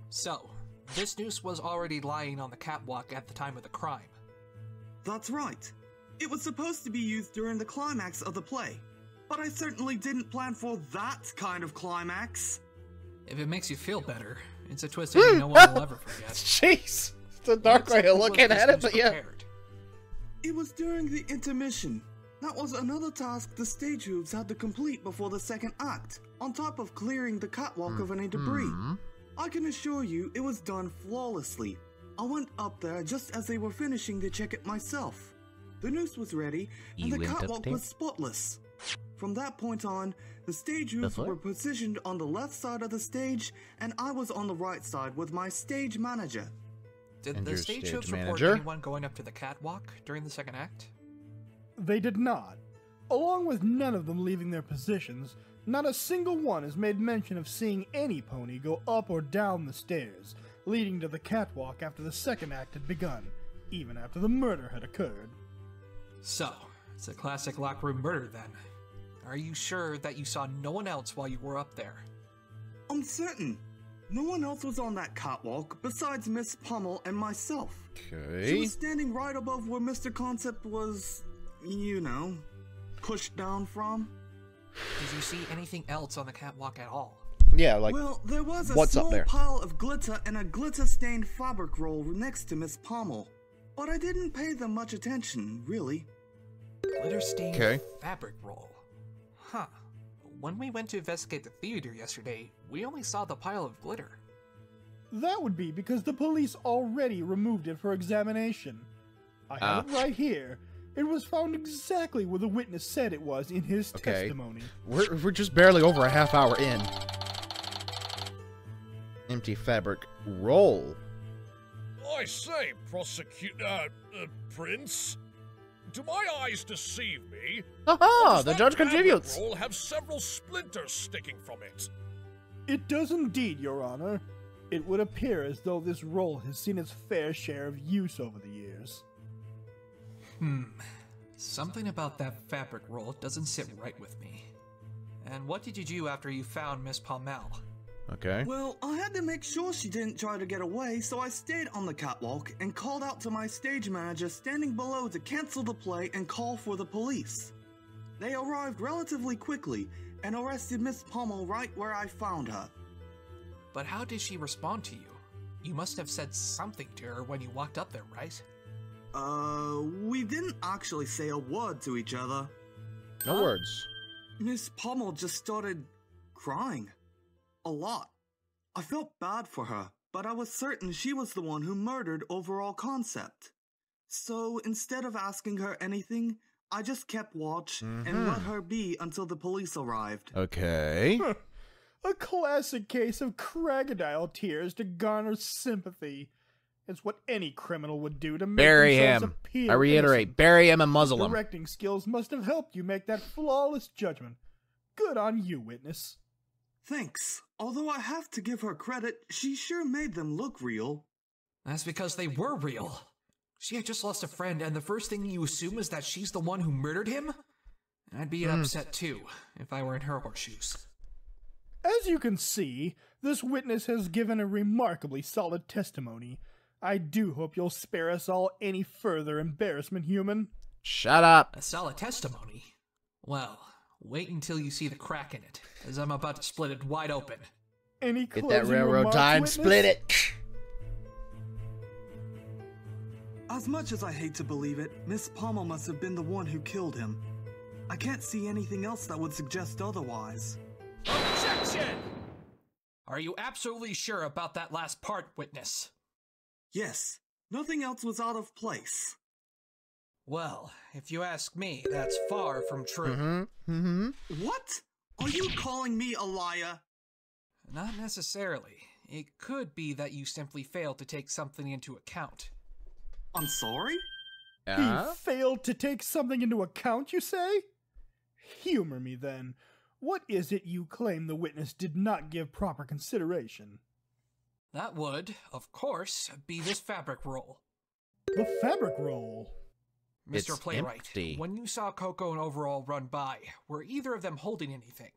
So, this noose was already lying on the catwalk at the time of the crime. That's right. It was supposed to be used during the climax of the play, but I certainly didn't plan for that kind of climax. If it makes you feel better, it's a twist that no one will ever forget. Jeez! It's a dark way of looking at it, but yeah. It was during the intermission. That was another task the stage hooves had to complete before the second act, on top of clearing the catwalk of any debris. I can assure you it was done flawlessly. I went up there just as they were finishing to check it myself. The noose was ready, and You the went catwalk upstairs? was spotless. From that point on, the stage roofs Before? were positioned on the left side of the stage, and I was on the right side with my stage manager. Did And the your stage stage hooves report manager? anyone going up to the catwalk during the second act? They did not. Along with none of them leaving their positions, not a single one has made mention of seeing any pony go up or down the stairs, leading to the catwalk after the second act had begun, even after the murder had occurred. So, it's a classic locker room murder then. Are you sure that you saw no one else while you were up there? I'm certain. No one else was on that catwalk besides Miss Pommel and myself. She Okay. was standing right above where Mr. Concept was, you know, pushed down from. Did you see anything else on the catwalk at all? Yeah, like, Well, there was a what's up small there? pile of glitter and a glitter-stained fabric roll next to Miss Pommel, but I didn't pay them much attention, really. Glitter-stained Okay. fabric roll. Huh. When we went to investigate the theater yesterday, we only saw the pile of glitter. That would be because the police already removed it for examination. I have it right here. It was found exactly where the witness said it was in his Okay. testimony. We're just barely over a half hour in. Empty fabric roll. I say, Prince. Do my eyes deceive me? Aha! Does The that judge fabric contributes. roll have several splinters sticking from it? It does indeed, Your Honor. It would appear as though this roll has seen its fair share of use over the years. Something about that fabric roll doesn't sit right with me. And what did you do after you found Miss Pommel? Okay. Well, I had to make sure she didn't try to get away, so I stayed on the catwalk and called out to my stage manager standing below to cancel the play and call for the police. They arrived relatively quickly and arrested Miss Pommel right where I found her. But how did she respond to you? You must have said something to her when you walked up there, right? We didn't actually say a word to each other. No words. Miss Pommel just started crying. A lot. I felt bad for her, but I was certain she was the one who murdered Overall Concept. So instead of asking her anything, I just kept watch and let her be until the police arrived. Okay. A classic case of crocodile tears to garner sympathy. It's what any criminal would do to make Bury themselves him. appear I reiterate, innocent. bury him and muzzle him. Directing skills must have helped you make that flawless judgment. Good on you, witness. Thanks. Although I have to give her credit, she sure made them look real. That's because they were real. She had just lost a friend, and the first thing you assume is that she's the one who murdered him? I'd be upset too, if I were in her horseshoes. As you can see, this witness has given a remarkably solid testimony. I do hope you'll spare us all any further embarrassment, human. Shut up. A solid testimony? Well, wait until you see the crack in it, as I'm about to split it wide open. Any Get closing that railroad remarks, tie and witness? split it. As much as I hate to believe it, Miss Pommel must have been the one who killed him. I can't see anything else that would suggest otherwise. Objection! Are you absolutely sure about that last part, witness? Yes, nothing else was out of place. Well, if you ask me, that's far from true. What? Are you calling me a liar? Not necessarily. It could be that you simply failed to take something into account. I'm sorry? He failed to take something into account, you say? Humor me, then. What is it you claim the witness did not give proper consideration? That would, of course, be this fabric roll. The fabric roll? Mr. It's Playwright, empty. when you saw Coco and Overall run by, were either of them holding anything?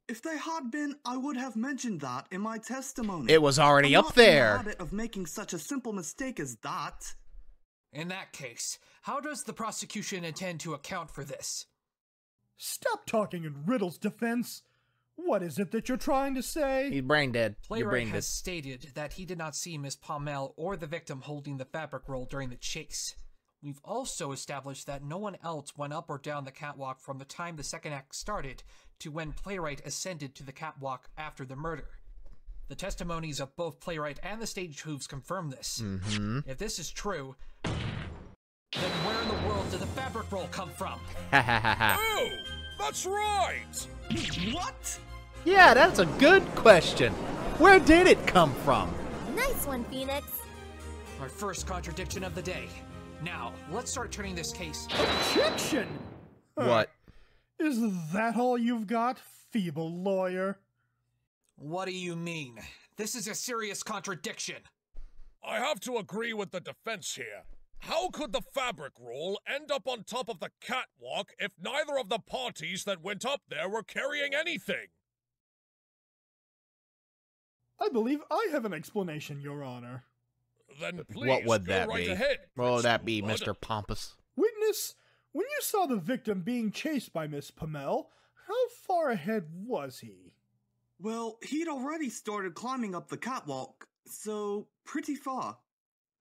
If they had been, I would have mentioned that in my testimony. It was already I'm up not in the there. habit of making such a simple mistake as that. In that case, how does the prosecution intend to account for this? Stop talking in riddles, defense. What is it that you're trying to say? He's brain dead. You're Playwright brain has dead. stated that he did not see Miss Pommel or the victim holding the fabric roll during the chase. We've also established that no one else went up or down the catwalk from the time the second act started to when Playwright ascended to the catwalk after the murder. The testimonies of both Playwright and the stage hooves confirm this. If this is true, Then where in the world did the fabric roll come from? Ha ha ha ha. Oh, that's right! What? Yeah, that's a good question. Where did it come from? Nice one, Phoenix. Our first contradiction of the day. Now, let's start turning this case. Objection! What? Is that all you've got, feeble lawyer? What do you mean? This is a serious contradiction. I have to agree with the defense here. How could the fabric roll end up on top of the catwalk if neither of the parties that went up there were carrying anything? I believe I have an explanation, Your Honor. Then please What would go that right be? ahead, What would that be, Prince Mr. Pompous? Witness, when you saw the victim being chased by Miss Pamel, how far ahead was he? Well, he'd already started climbing up the catwalk, so pretty far.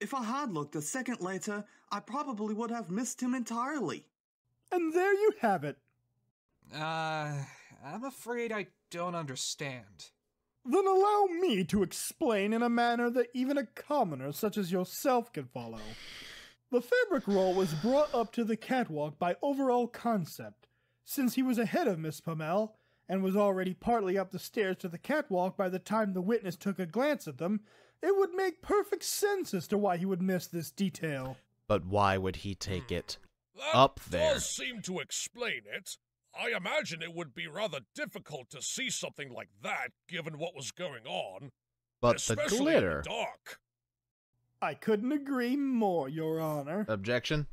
If I had looked a second later, I probably would have missed him entirely. And there you have it. I'm afraid I don't understand. Then allow me to explain in a manner that even a commoner such as yourself can follow. The fabric roll was brought up to the catwalk by overall concept. Since he was ahead of Miss Pamel, and was already partly up the stairs to the catwalk by the time the witness took a glance at them, it would make perfect sense as to why he would miss this detail. But why would he take it That up there? does seem to explain it. I imagine it would be rather difficult to see something like that, given what was going on. But the especially glitter. in the dark. I couldn't agree more, Your Honor. Objection?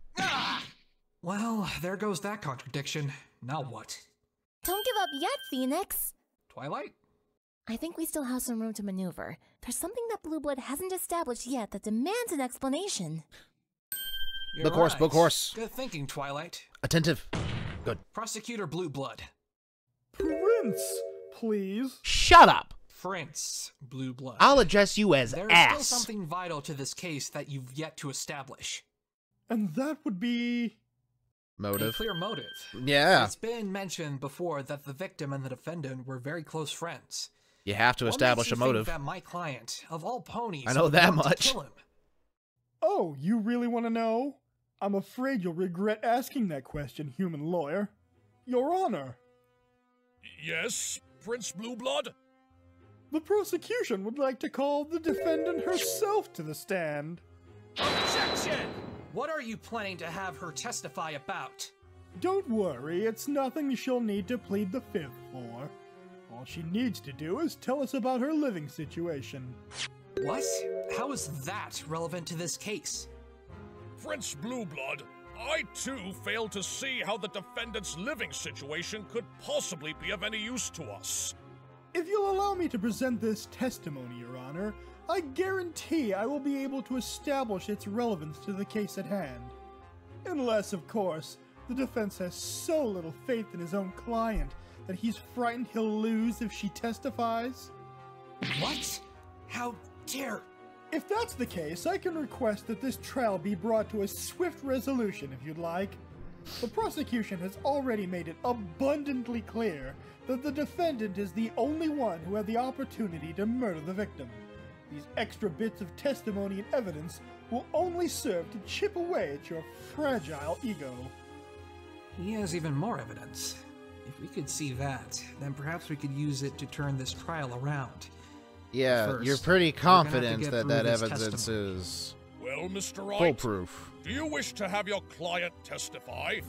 Well, there goes that contradiction. Now what? Don't give up yet, Phoenix. Twilight? I think we still have some room to maneuver. There's something that Blue Blood hasn't established yet that demands an explanation. You're Book horse, right. book horse. Good thinking, Twilight. Attentive. Good. Prosecutor Blue Blood. Prince, please. Shut up! Prince Blue Blood. I'll address you as There is ass. still something vital to this case that you've yet to establish. And that would be... A Motive. clear motive. Yeah. It's been mentioned before that the victim and the defendant were very close friends. You have to What establish makes a you think motive. that my client, of all ponies, I know would that want to much. kill him? Oh, you really want to know? I'm afraid you'll regret asking that question, human lawyer. Your Honor, Yes, Prince Blueblood? the prosecution would like to call the defendant herself to the stand. Objection! What are you planning to have her testify about? Don't worry, it's nothing she'll need to plead the fifth for. All she needs to do is tell us about her living situation. What? How is that relevant to this case? Prince Blueblood, I too fail to see how the defendant's living situation could possibly be of any use to us. If you'll allow me to present this testimony, Your Honor, I guarantee I will be able to establish its relevance to the case at hand. Unless, of course, the defense has so little faith in his own client that he's frightened he'll lose if she testifies. What? How dare... If that's the case, I can request that this trial be brought to a swift resolution if you'd like. The prosecution has already made it abundantly clear that the defendant is the only one who had the opportunity to murder the victim. These extra bits of testimony and evidence will only serve to chip away at your fragile ego. He has even more evidence. If we could see that, then perhaps we could use it to turn this trial around. Yeah, First, you're pretty we're gonna have to confident get that through that this evidence testimony. is Well, Mr. Wright, foolproof. do you wish to have your client testify?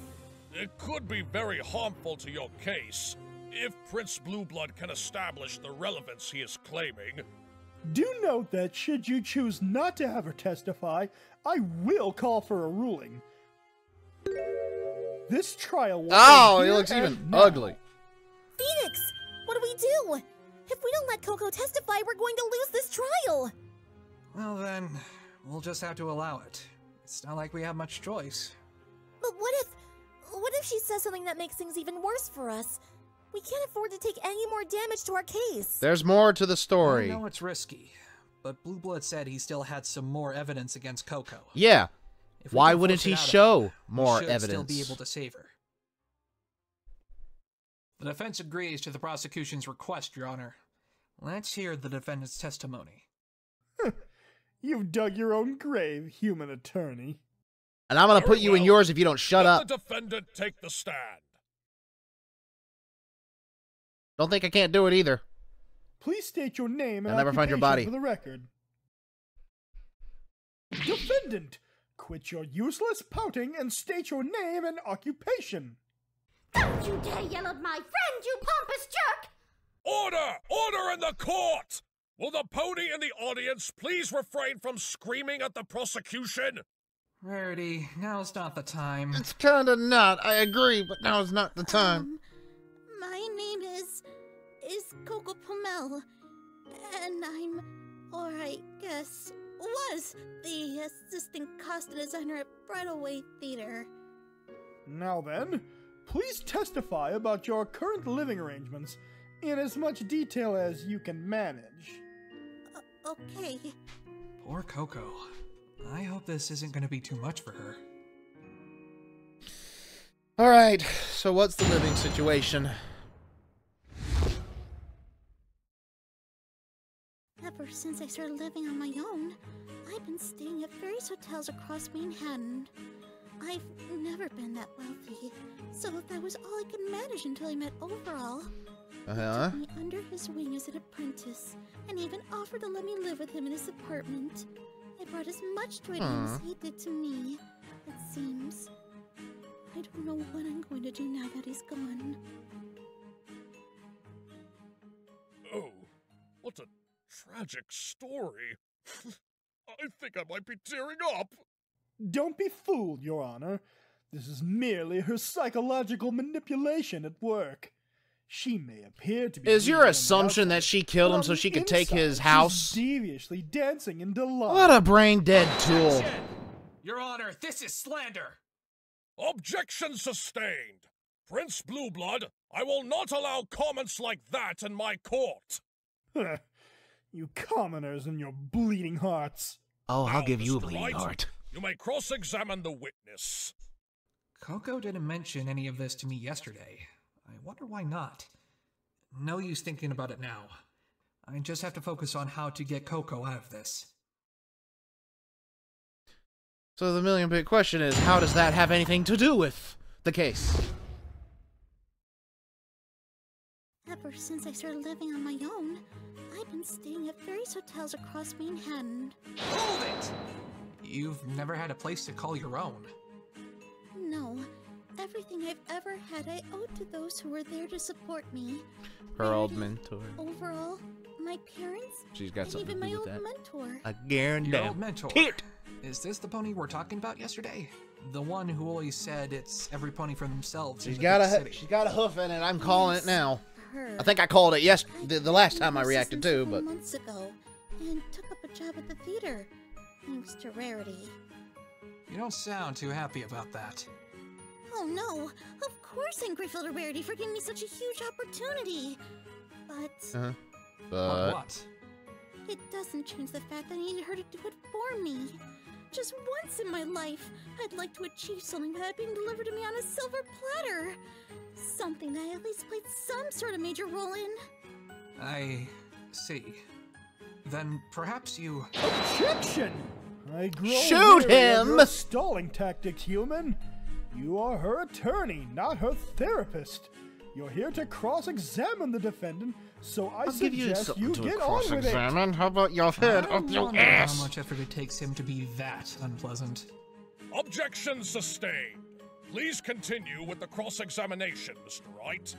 It could be very harmful to your case if Prince Blueblood can establish the relevance he is claiming. Do note that should you choose not to have her testify, I will call for a ruling. This trial will Oh, end he here looks and even now. ugly. Phoenix, what do we do? If we don't let Coco testify, we're going to lose this trial. Well then, we'll just have to allow it. It's not like we have much choice. But what if she says something that makes things even worse for us? We can't afford to take any more damage to our case. There's more to the story. I know it's risky, but Blue Blood said he still had some more evidence against Coco. Yeah. If we Why can wouldn't force it he out of show her, more we should evidence? still be able to save her. The defense agrees to the prosecution's request, Your Honor. Let's hear the defendant's testimony. You've dug your own grave, human attorney. And I'm gonna Very put you in well. yours if you don't shut Let up. the defendant take the stand. Don't think I can't do it either. Please state your name and I'll never find your occupation body. for the record. Defendant, quit your useless pouting and state your name and occupation. Don't you dare yell at my friend, you pompous jerk! Order! Order in the court! Will the pony in the audience please refrain from screaming at the prosecution? Rarity, now's not the time. It's kinda not. I agree, but now is not the time. My name is Coco Pomel, and or I guess was the assistant costume designer at Bridal Way Theater. Now then, please testify about your current living arrangements in as much detail as you can manage. Okay. Poor Coco. I hope this isn't going to be too much for her. Alright, so what's the living situation? Ever since I started living on my own, I've been staying at various hotels across Manhattan. I've never been that wealthy, so that was all I could manage until I met Overall. Uh-huh. He took me under his wing as an apprentice, and even offered to let me live with him in his apartment. I brought as much joy to him as he did to me, it seems. I don't know what I'm going to do now that he's gone. Oh, what a tragic story. I think I might be tearing up. Don't be fooled, Your Honor. This is merely her psychological manipulation at work. She may appear to be... Is your assumption that she killed him so she could take his house? She's deviously dancing in delight. What a brain-dead tool. Your Honor, this is slander! Objection sustained. Prince Blueblood, I will not allow comments like that in my court. You commoners and your bleeding hearts. Oh, I'll give you a Mr. bleeding Wright, heart. You may cross-examine the witness. Coco didn't mention any of this to me yesterday. I wonder why not. No use thinking about it now. I just have to focus on how to get Coco out of this. So the million-bit question is, how does that have anything to do with the case? Ever since I started living on my own, I've been staying at various hotels across Manhattan. Hold it! You've never had a place to call your own. No. Everything I've ever had I owed to those who were there to support me. Her old mentor. Overall, my parents, She's got and something even to do my with old that. mentor. I guarantee. Your old mentor. Is this the pony we're talking about yesterday? The one who always said it's every pony for themselves. She's got a hoof in it. I'm calling it now. Her. I think I called it the last time I reacted too, but months ago, and took up a job at the theater, thanks to Rarity. You don't sound too happy about that. Oh no! Of course I'm grateful to Rarity for giving me such a huge opportunity. But... But what? It doesn't change the fact that I needed her to do it for me. Just once in my life, I'd like to achieve something without being delivered to me on a silver platter. Something that I at least played some sort of major role in. I see. Then perhaps you... Objection! I grow Shoot weary of him! your stalling tactics, human. You are her attorney, not her therapist. You're here to cross-examine the defendant, so I suggest you get on with it. How about your head up your wonder ass? how much effort it takes him to be that unpleasant. Objection sustained. Please continue with the cross-examination, Mr. Wright.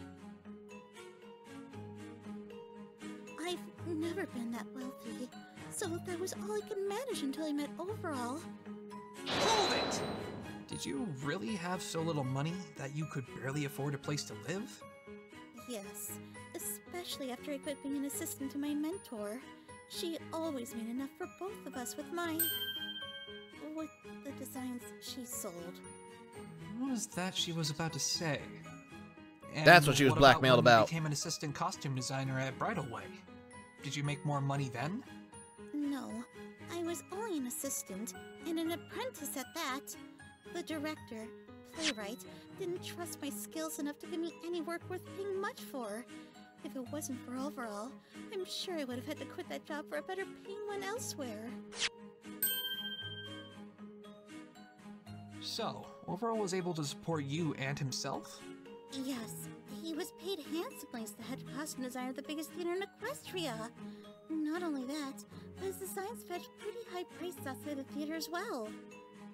I've never been that wealthy, so that was all I could manage until I met Overall. Hold it! Did you really have so little money that you could barely afford a place to live? Yes, especially after I quit being an assistant to my mentor. She always made enough for both of us with the designs she sold. What was that she was about to say? And That's what she was blackmailed when you about. became an assistant costume designer at Bridal Way. Did you make more money then? No, I was only an assistant, and an apprentice at that. The director, playwright, didn't trust my skills enough to give me any work worth paying much for. If it wasn't for Overall, I'm sure I would have had to quit that job for a better paying one elsewhere. So, Overall was able to support you and himself? Yes, he was paid handsomely as the head costume designer of the biggest theater in Equestria. Not only that, but his designs fetched pretty high prices outside the theater as well.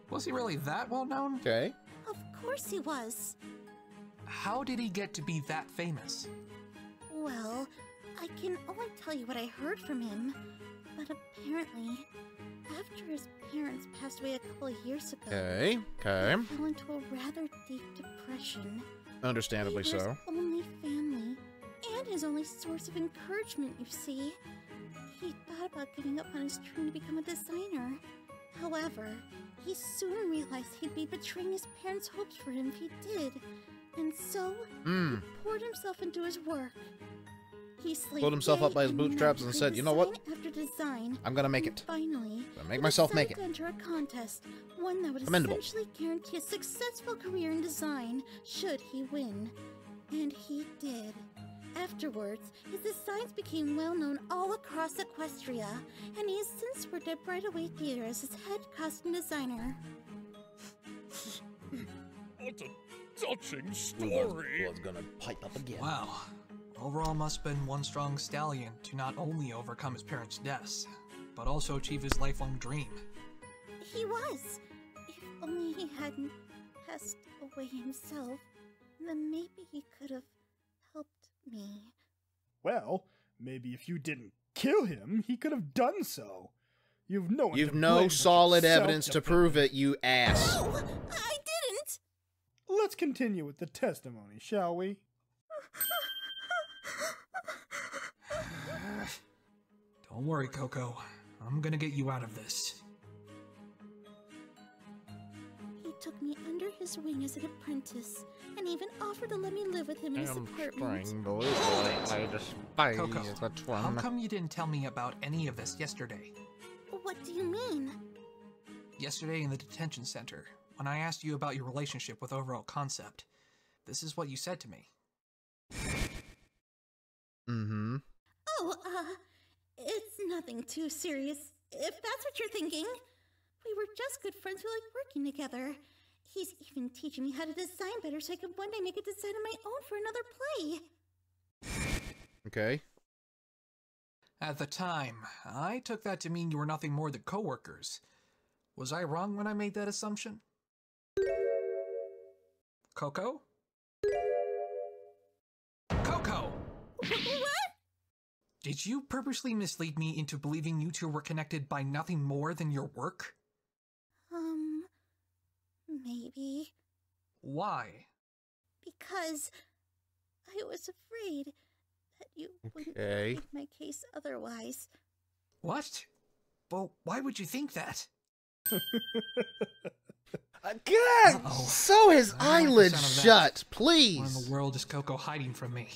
Was he really that well known? Okay. Of course he was. How did he get to be that famous? Well, I can only tell you what I heard from him, but apparently, after his parents passed away a couple of years ago, Okay. he fell into a rather deep depression. Understandably He was so. his only family, and his only source of encouragement, you see. He thought about giving up on his dream to become a designer. However, he soon realized he'd be betraying his parents' hopes for him if he did, and so he poured himself into his work. He Pulled himself up by his bootstraps and said, "You know what? After design, I'm gonna make it. Finally, I'm gonna make myself make it." To enter a contest, one that would Commendable. essentially guarantee a successful career in design should he win. And he did. Afterwards, his designs became well known all across Equestria, and he has since worked at Bright Away Theater as his head costume designer. What a touching story. Blood's gonna pipe up again. Wow. Overall must have been one strong stallion to not only overcome his parents' deaths, but also achieve his lifelong dream. He was. If only he hadn't passed away himself, then maybe he could have helped me. Well, maybe if you didn't kill him, he could have done so. You've no solid evidence to prove it, you ass. No, I didn't! Let's continue with the testimony, shall we? Don't worry, Coco. I'm gonna get you out of this. He took me under his wing as an apprentice, and even offered to let me live with him in his apartment. Coco, how come you didn't tell me about any of this yesterday? What do you mean? Yesterday in the detention center, when I asked you about your relationship with Overall Concept, this is what you said to me. Oh, it's nothing too serious, if that's what you're thinking. We were just good friends who like working together. He's even teaching me how to design better so I can one day make a design of my own for another play. Okay. At the time, I took that to mean you were nothing more than co-workers. Was I wrong when I made that assumption? Coco? Coco! What? Did you purposely mislead me into believing you two were connected by nothing more than your work? Maybe. Why? Because I was afraid that you wouldn't Okay. make my case otherwise. What? Well, why would you think that? God! Sew his eyelids shut, please! What in the world is Coco hiding from me?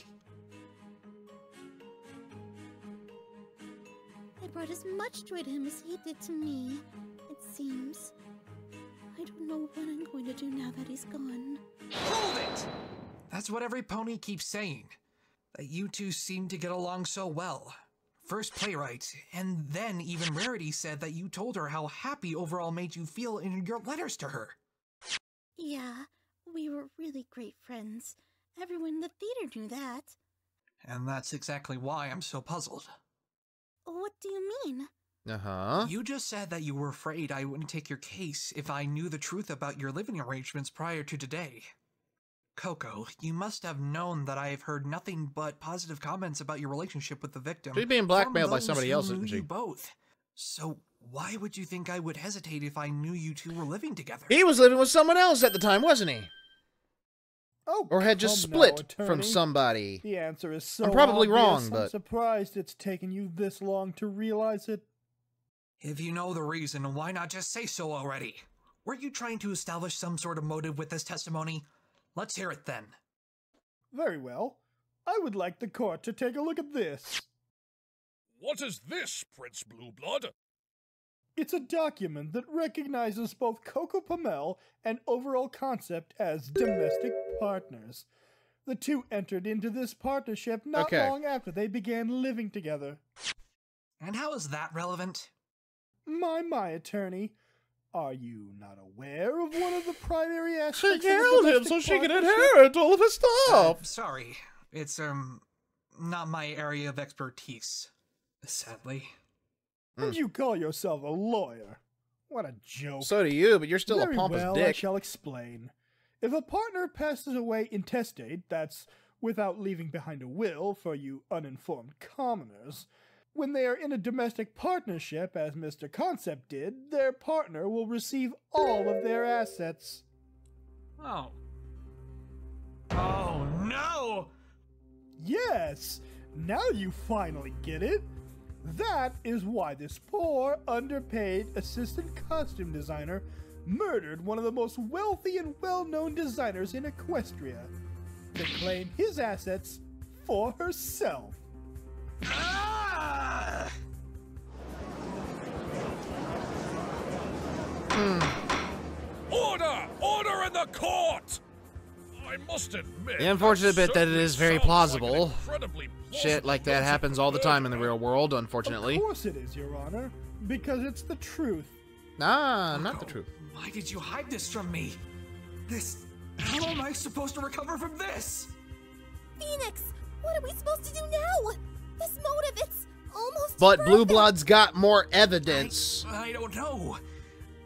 I brought as much joy to him as he did to me, it seems. I don't know what I'm going to do now that he's gone. Hold it! That's what every pony keeps saying. That you two seem to get along so well. First Playwright, and then even Rarity said that you told her how happy Overall made you feel in your letters to her. Yeah, we were really great friends. Everyone in the theater knew that. And that's exactly why I'm so puzzled. What do you mean? Uh-huh. You just said that you were afraid I wouldn't take your case if I knew the truth about your living arrangements prior to today. Coco, you must have known that I have heard nothing but positive comments about your relationship with the victim. She's being blackmailed by from those somebody who else, knew isn't she? You both. So why would you think I would hesitate if I knew you two were living together? He was living with someone else at the time, wasn't he? Oh, or had just come now, split from attorney. somebody. The answer is so I'm probably obvious, wrong, I'm but surprised it's taken you this long to realize it. If you know the reason, why not just say so already? Were you trying to establish some sort of motive with this testimony? Let's hear it then. Very well. I would like the court to take a look at this. What is this, Prince Blueblood? It's a document that recognizes both Coco Pamel and Overall Concept as domestic partners. The two entered into this partnership not long after they began living together. And how is that relevant? My attorney. Are you not aware of one of the primary aspects She of killed him so she could inherit all of his stuff. Sorry, it's not my area of expertise, sadly. And you call yourself a lawyer? What a joke. So do you, but you're still Very a pompous well, dick. I shall explain. If a partner passes away intestate, that's without leaving behind a will for you uninformed commoners, when they are in a domestic partnership, as Mr. Concept did, their partner will receive all of their assets. Oh. Oh, no! Yes! Now you finally get it! That is why this poor, underpaid assistant costume designer murdered one of the most wealthy and well-known designers in Equestria to claim his assets for herself. Order! Order in the court! I must admit, The unfortunate bit that it is very plausible. incredibly Shit like that happens all the time in the real world, unfortunately. Of course it is, Your Honor, because it's the truth. Nah, not the truth. Why did you hide this from me? How am I supposed to recover from this? Phoenix, what are we supposed to do now? This motive, it's almost But perfect. Blue Blood's got more evidence. I don't know.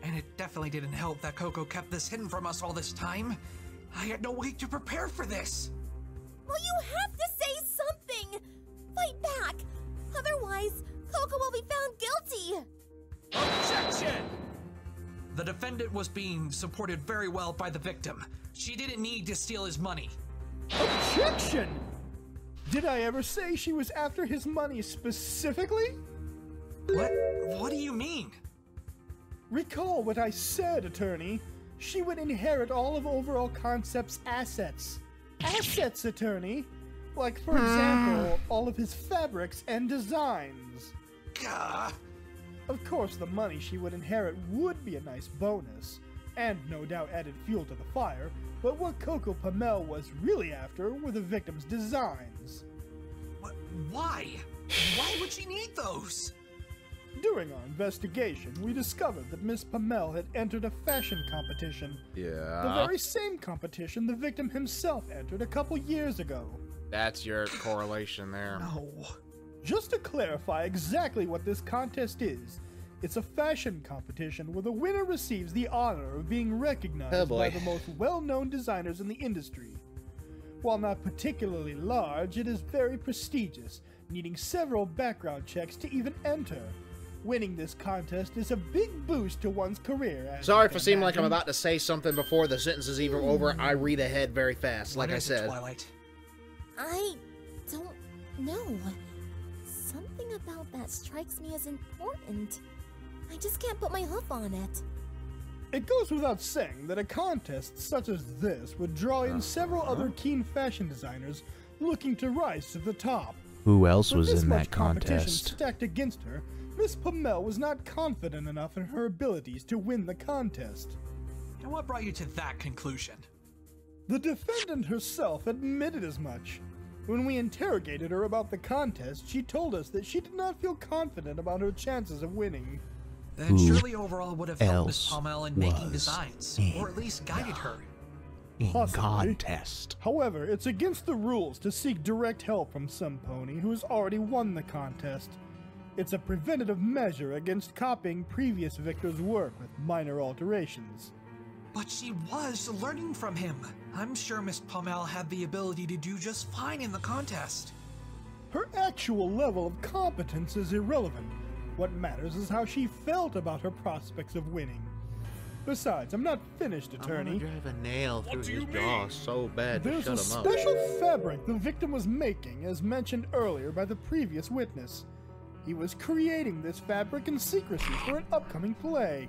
And it definitely didn't help that Coco kept this hidden from us all this time. I had no way to prepare for this. Well, you have to say something. Fight back. Otherwise, Coco will be found guilty. Objection! The defendant was being supported very well by the victim. She didn't need to steal his money. Objection! Did I ever say she was after his money specifically? What do you mean? Recall what I said, attorney. She would inherit all of Overall Concept's assets. Assets, attorney. Like, for example, all of his fabrics and designs. Gah. Of course, the money she would inherit would be a nice bonus, and no doubt added fuel to the fire, but what Coco Pamel was really after were the victim's designs. Why? Why would she need those? During our investigation, we discovered that Miss Pamel had entered a fashion competition. Yeah. The very same competition the victim himself entered a couple years ago. That's your correlation there. No. Just to clarify exactly what this contest is, it's a fashion competition where the winner receives the honor of being recognized by the most well-known designers in the industry. While not particularly large, it is very prestigious, needing several background checks to even enter. Winning this contest is a big boost to one's career. Sorry if I seem like I'm about to say something before the sentence is even over. I read ahead very fast, like I said. Twilight? I don't know. Something about that strikes me as important. I just can't put my hoof on it. It goes without saying that a contest such as this would draw in several other keen fashion designers looking to rise to the top. Who else was this in much that competition contest? Stacked against her, Miss Pamel was not confident enough in her abilities to win the contest. And what brought you to that conclusion? The defendant herself admitted as much. When we interrogated her about the contest, she told us that she did not feel confident about her chances of winning. Then Who surely overall would have helped Miss else Pamel in making was designs, or at least guided her. Possibly. Contest. However, it's against the rules to seek direct help from some pony who has already won the contest. It's a preventative measure against copying previous victors' work with minor alterations. But she was learning from him. I'm sure Miss Pamel had the ability to do just fine in the contest. Her actual level of competence is irrelevant. What matters is how she felt about her prospects of winning. Besides, I'm not finished, attorney. I'm gonna drive a nail through his jaw so bad to There's shut a him up. special fabric the victim was making, as mentioned earlier by the previous witness. He was creating this fabric in secrecy for an upcoming play.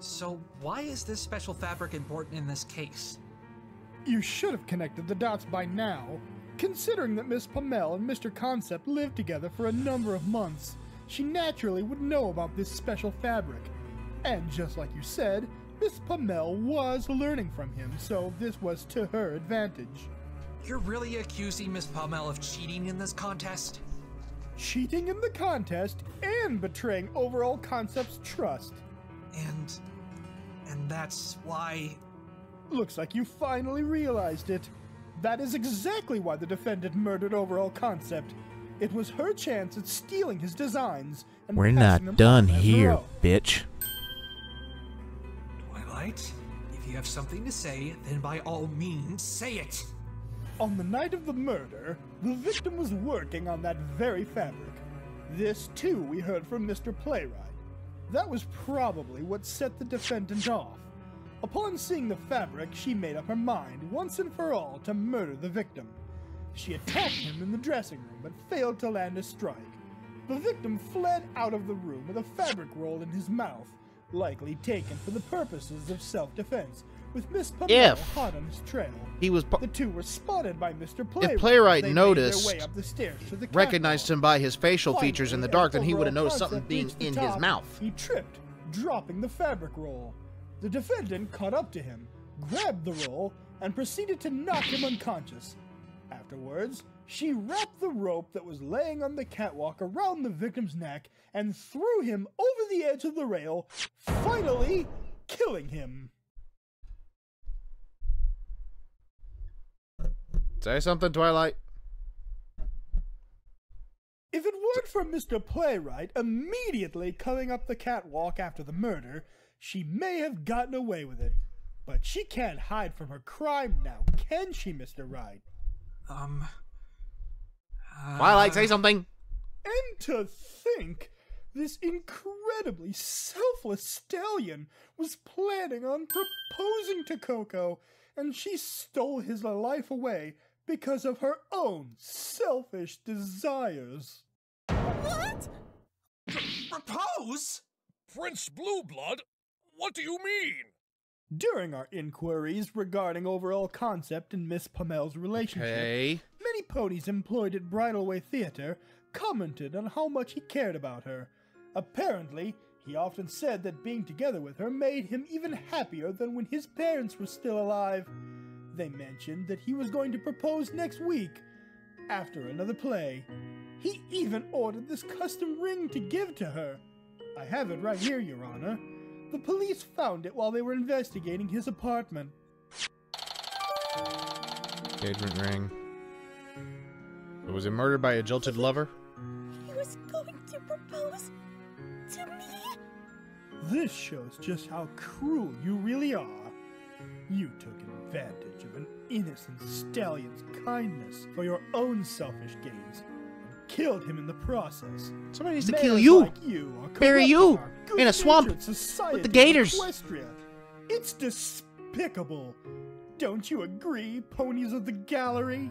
So why is this special fabric important in this case? You should have connected the dots by now, considering that Miss Pamel and Mr. Concept lived together for a number of months. She naturally would know about this special fabric. And just like you said, Miss Pamel was learning from him, so this was to her advantage. You're really accusing Miss Pamel of cheating in this contest? Cheating in the contest and betraying Overall Concept's trust. And And that's why... Looks like you finally realized it. That is exactly why the defendant murdered Overall Concept. It was her chance at stealing his designs and We're passing not them done on as here, her own. bitch. Twilight, if you have something to say, then by all means, say it. On the night of the murder, the victim was working on that very fabric. This, too, we heard from Mr. Playwright. That was probably what set the defendant off. Upon seeing the fabric, she made up her mind, once and for all, to murder the victim. She attacked him in the dressing room, but failed to land a strike. The victim fled out of the room with a fabric roll in his mouth, likely taken for the purposes of self-defense, with Miss Pamela hot on his trail. The two were spotted by Mr. Playwright. If Playwright They noticed, made their way up the stairs to the recognized him by his facial Finally, features in the as dark, then he Overall would have noticed something Concept being reached the in his top, mouth. He tripped, dropping the fabric roll. The defendant caught up to him, grabbed the roll, and proceeded to knock him unconscious. Afterwards, she wrapped the rope that was laying on the catwalk around the victim's neck and threw him over the edge of the rail, finally killing him. Say something, Twilight. If it weren't for Mr. Playwright immediately coming up the catwalk after the murder, she may have gotten away with it. But she can't hide from her crime now, can she, Mr. Wright? Twilight, say something. And to think, this incredibly selfless stallion was planning on proposing to Coco, and she stole his life away because of her own selfish desires. What? Propose? Prince Blueblood? What do you mean? During our inquiries regarding Overall Concept and Miss Pamel's relationship, many ponies employed at Bridalway Theater commented on how much he cared about her. Apparently, he often said that being together with her made him even happier than when his parents were still alive. They mentioned that he was going to propose next week, after another play. He even ordered this custom ring to give to her. I have it right here, Your Honor. The police found it while they were investigating his apartment. Engagement ring. Was he murdered by a jilted lover? He was going to propose to me? This shows just how cruel you really are. You took advantage of an innocent stallion's kindness for your own selfish gains, and killed him in the process. Somebody needs to Mayors kill you. like you are Bury you corrupting our in a swamp good-natured society with the gators. of Equestria. It's despicable. Don't you agree, ponies of the gallery?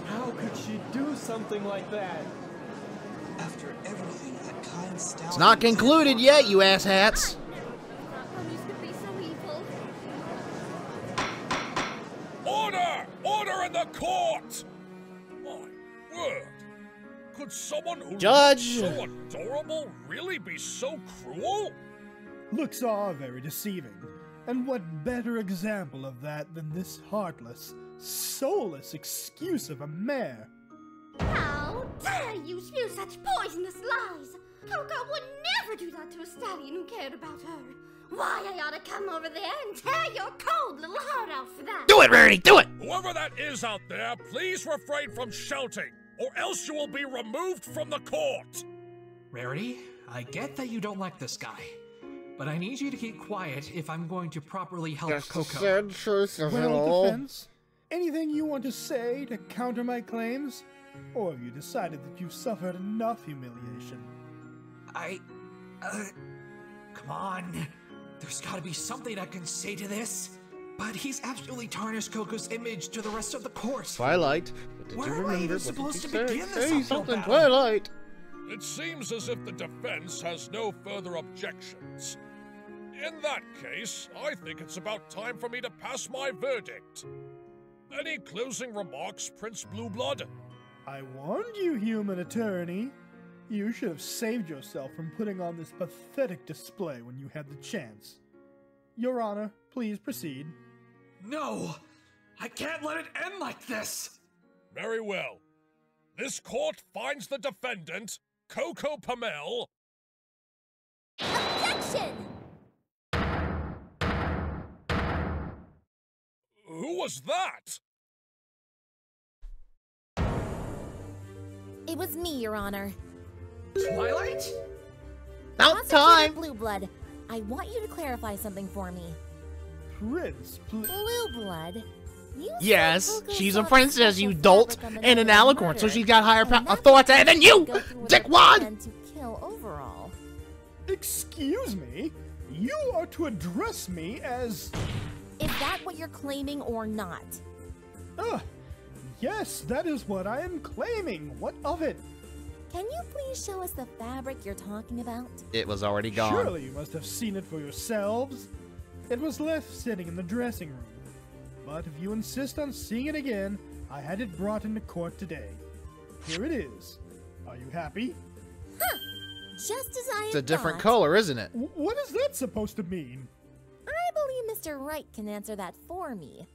How could she do something like that? After everything that kind stallion... It's not concluded yet, you asshats. Ponies could be so evil. Order! Order in the court! My word! Could someone who Judge! looks so adorable really be so cruel? Looks are very deceiving. And what better example of that than this heartless, soulless excuse of a mare? How dare you spew such poisonous lies! Coco would never do that to a stallion who cared about her. Why, I ought to come over there and tear your cold little heart out for that. Do it, Rarity, do it! Whoever that is out there, please refrain from shouting, or else you will be removed from the court! Rarity, I get that you don't like this guy, but I need you to keep quiet if I'm going to properly help Coco. Well, defense, anything you want to say to counter my claims? Or have you decided that you've suffered enough humiliation? Come on. There's gotta be something I can say to this. But he's absolutely tarnished Coco's image to the rest of the court. Twilight, did Where you am I remember even what supposed did to you begin say? this Say uphill something, battle? Twilight. It seems as if the defense has no further objections. In that case, I think it's about time for me to pass my verdict. Any closing remarks, Prince Blueblood? I warned you, human attorney. You should have saved yourself from putting on this pathetic display when you had the chance. Your Honor, please proceed. No! I can't let it end like this! Very well. This court finds the defendant, Coco Pamel... Objection! Who was that? It was me, Your Honor. Twilight? About time! Blue Blood, I want you to clarify something for me. Prince, Blue Blood? Yes, she's a princess, you dolt, and an alicorn, so she's got higher authority than you, dickwad! To kill Overall. Excuse me? You are to address me as... Is that what you're claiming or not? Yes, that is what I am claiming. What of it? Can you please show us the fabric you're talking about? It was already gone. Surely you must have seen it for yourselves. It was left sitting in the dressing room. But if you insist on seeing it again, I had it brought into court today. Here it is. Are you happy? Huh! Just as I It's a different thought. color, isn't it? What is that supposed to mean? I believe Mr. Wright can answer that for me.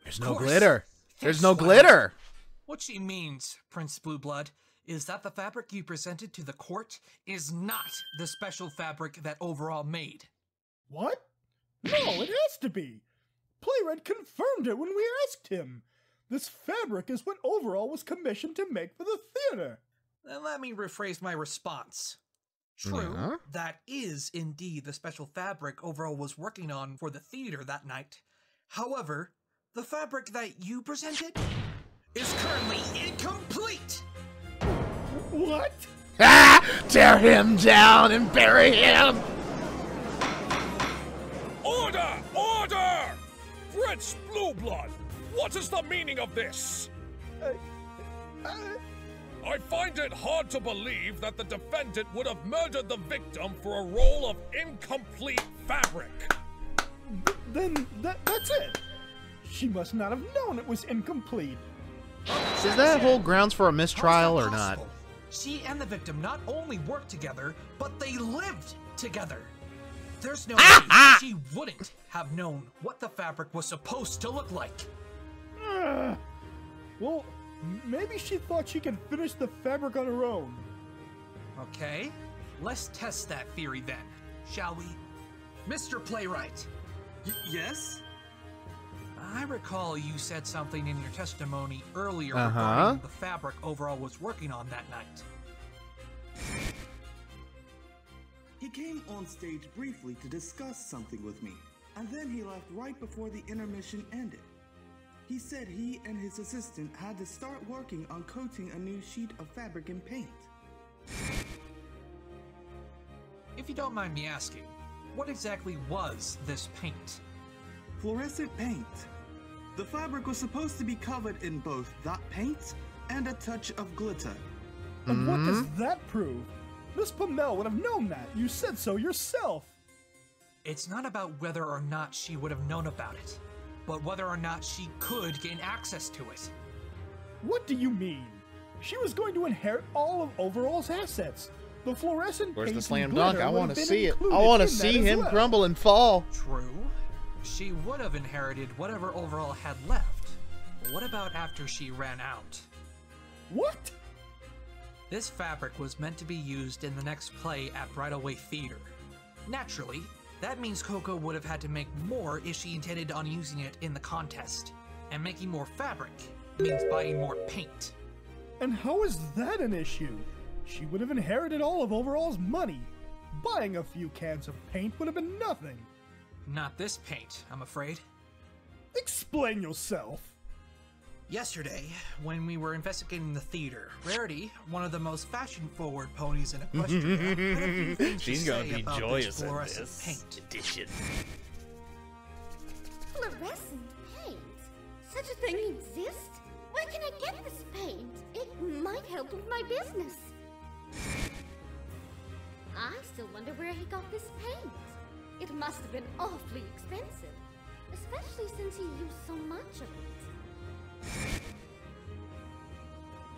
There's no glitter. There's no glitter. What she means, Prince Blueblood, is that the fabric you presented to the court is not the special fabric that Overall made. What? No, it has to be. Playwright confirmed it when we asked him. This fabric is what Overall was commissioned to make for the theater. Then let me rephrase my response. True, that is indeed the special fabric Overall was working on for the theater that night. However, the fabric that you presented is currently incomplete! What? Ah! Tear him down and bury him! Order! Order! Prince Blueblood, what is the meaning of this? I find it hard to believe that the defendant would have murdered the victim for a roll of incomplete fabric. Then that's it. She must not have known it was incomplete. Is that whole grounds for a mistrial or not? She and the victim not only worked together, but they lived together. There's no way she wouldn't have known what the fabric was supposed to look like. Well, maybe she thought she could finish the fabric on her own. Okay, let's test that theory then, shall we? Mr. Playwright. Yes? I recall you said something in your testimony earlier regarding the fabric Overall was working on that night. He came on stage briefly to discuss something with me, and then he left right before the intermission ended. He said he and his assistant had to start working on coating a new sheet of fabric in paint. If you don't mind me asking, what exactly was this paint? Fluorescent paint. The fabric was supposed to be covered in both that paint and a touch of glitter. And what does that prove? Miss Pommel would have known that. You said so yourself. It's not about whether or not she would have known about it, but whether or not she could gain access to it. What do you mean? She was going to inherit all of Overall's assets. The fluorescent Where's paint the slam and dunk? glitter I would want have to been see it. included I want to in see that as him well. crumble and fall. True. She would have inherited whatever Overall had left. But what about after she ran out? What? This fabric was meant to be used in the next play at Bridalway Theater. Naturally, that means Coco would have had to make more if she intended on using it in the contest. And making more fabric means buying more paint. And how is that an issue? She would have inherited all of Overall's money. Buying a few cans of paint would have been nothing. Not this paint, I'm afraid. Explain yourself. Yesterday, when we were investigating the theater, Rarity, one of the most fashion-forward ponies in Equestria, had a few things She's to gonna say be about joyous this in fluorescent this paint. edition. Fluorescent paint? Such a thing exists? Where can I get this paint? It might help with my business. I still wonder where he got this paint. It must have been awfully expensive, especially since he used so much of it.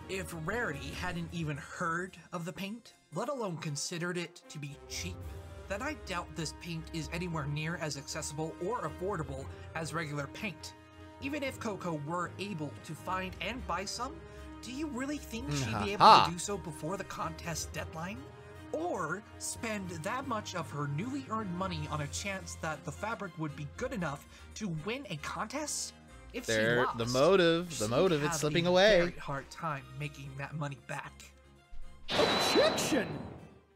If Rarity hadn't even heard of the paint, let alone considered it to be cheap, then I doubt this paint is anywhere near as accessible or affordable as regular paint. Even if Coco were able to find and buy some, do you really think she'd be able to do so before the contest deadline? Or spend that much of her newly earned money on a chance that the fabric would be good enough to win a contest? If she lost, the motive, it's slipping away. Very hard time making that money back. Objection!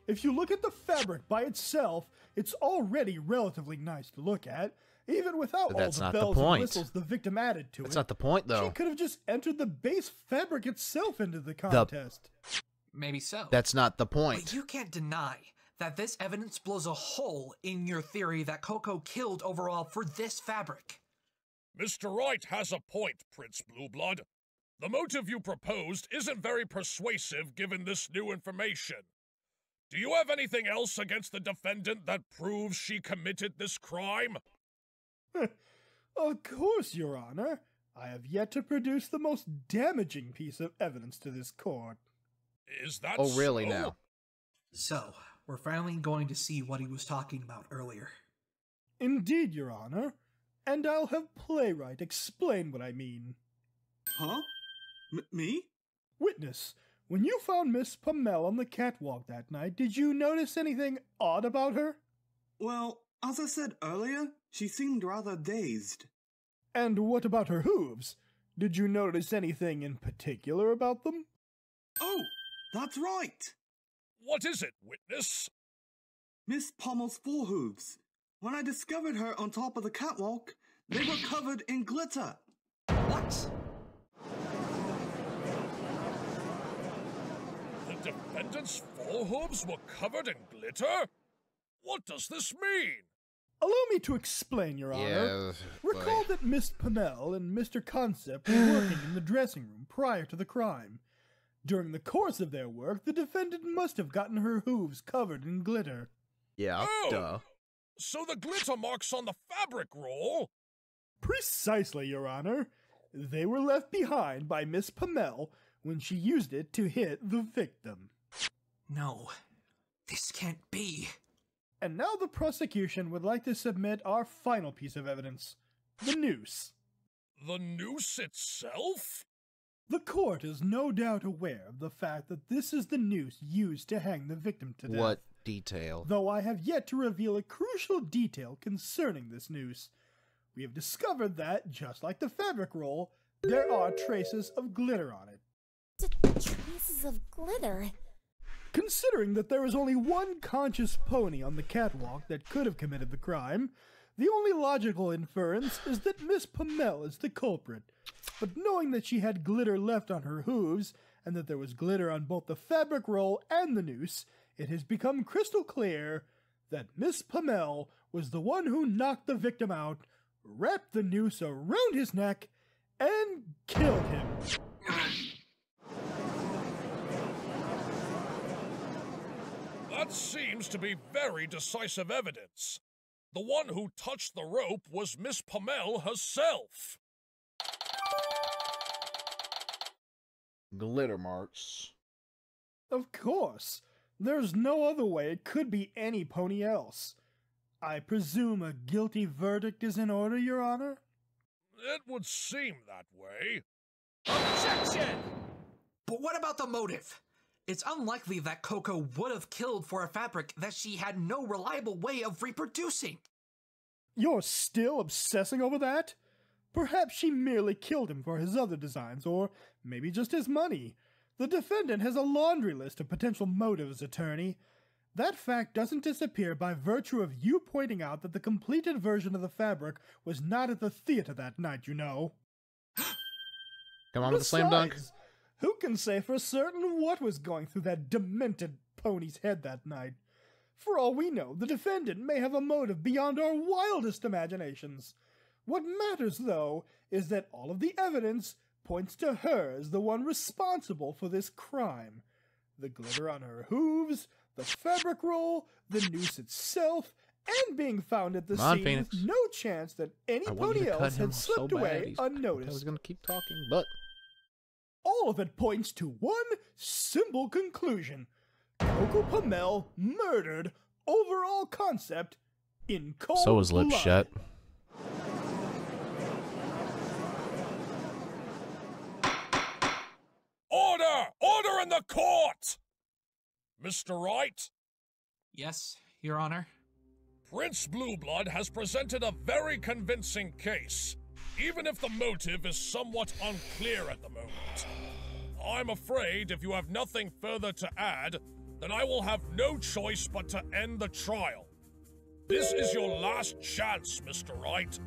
If you look at the fabric by itself, it's already relatively nice to look at, even without all the bells and whistles the victim added to it. That's not the point, though. She could have just entered the base fabric itself into the contest. Maybe so. That's not the point. But you can't deny that this evidence blows a hole in your theory that Coco killed overall for this fabric. Mr. Wright has a point, Prince Blueblood. The motive you proposed isn't very persuasive given this new information. Do you have anything else against the defendant that proves she committed this crime? Of course, Your Honor. I have yet to produce the most damaging piece of evidence to this court. Is that Oh, really so? now? So, we're finally going to see what he was talking about earlier. Indeed, Your Honor. And I'll have Playwright explain what I mean. Huh? Me? Witness, when you found Miss Pamela on the catwalk that night, did you notice anything odd about her? Well, as I said earlier, she seemed rather dazed. And what about her hooves? Did you notice anything in particular about them? Oh, that's right! What is it, witness? Miss Pommel's forehooves. When I discovered her on top of the catwalk, they were covered in glitter. What? The defendant's forehooves were covered in glitter? What does this mean? Allow me to explain, Your Honor. Recall that Miss Pamela and Mr. Concept were working in the dressing room prior to the crime. During the course of their work, the defendant must have gotten her hooves covered in glitter. Yeah, duh. So the glitter marks on the fabric roll? Precisely, Your Honor. They were left behind by Miss Pamela when she used it to hit the victim. No, this can't be. And now the prosecution would like to submit our final piece of evidence, the noose. The noose itself? The court is no doubt aware of the fact that this is the noose used to hang the victim to death. What detail? Though I have yet to reveal a crucial detail concerning this noose. We have discovered that, just like the fabric roll, there are traces of glitter on it. Traces of glitter? Considering that there is only one conscious pony on the catwalk that could have committed the crime, the only logical inference is that Miss Pamela is the culprit. But knowing that she had glitter left on her hooves, and that there was glitter on both the fabric roll and the noose, it has become crystal clear that Miss Pamela was the one who knocked the victim out, wrapped the noose around his neck, and killed him. That seems to be very decisive evidence. The one who touched the rope was Miss Pamela herself. Glitter marks. Of course. There's no other way it could be any pony else. I presume a guilty verdict is in order, Your Honor? It would seem that way. Objection! But what about the motive? It's unlikely that Coco would have killed for a fabric that she had no reliable way of reproducing. You're still obsessing over that? Perhaps she merely killed him for his other designs, or maybe just his money. The defendant has a laundry list of potential motives, attorney. That fact doesn't disappear by virtue of you pointing out that the completed version of the fabric was not at the theater that night, you know. Come on with the slam dunk. Who can say for certain what was going through that demented pony's head that night? For all we know, the defendant may have a motive beyond our wildest imaginations. What matters, though, is that all of the evidence points to her as the one responsible for this crime. The glitter on her hooves, the fabric roll, the noose itself, and being found at the scene Phoenix. with no chance that any pony else had slipped away unnoticed. I was going to keep talking, but... All of it points to one simple conclusion. Coco Pamela murdered overall concept in cold blood. So was lips shut. Order! Order in the court! Mr. Wright, Yes, Your Honor. Prince Blueblood has presented a very convincing case, even if the motive is somewhat unclear at the moment. I'm afraid if you have nothing further to add, then I will have no choice but to end the trial. This is your last chance, Mr. Wright.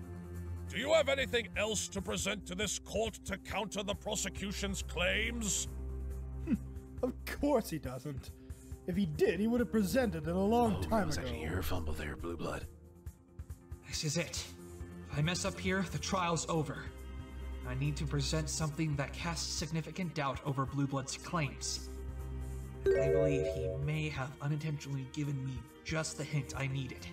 Do you have anything else to present to this court to counter the prosecution's claims? Of course he doesn't. If he did, he would have presented it a long time ago. Actually, your fumble there, Blueblood. This is it. If I mess up here, the trial's over. I need to present something that casts significant doubt over Blueblood's claims. I believe he may have unintentionally given me just the hint I needed.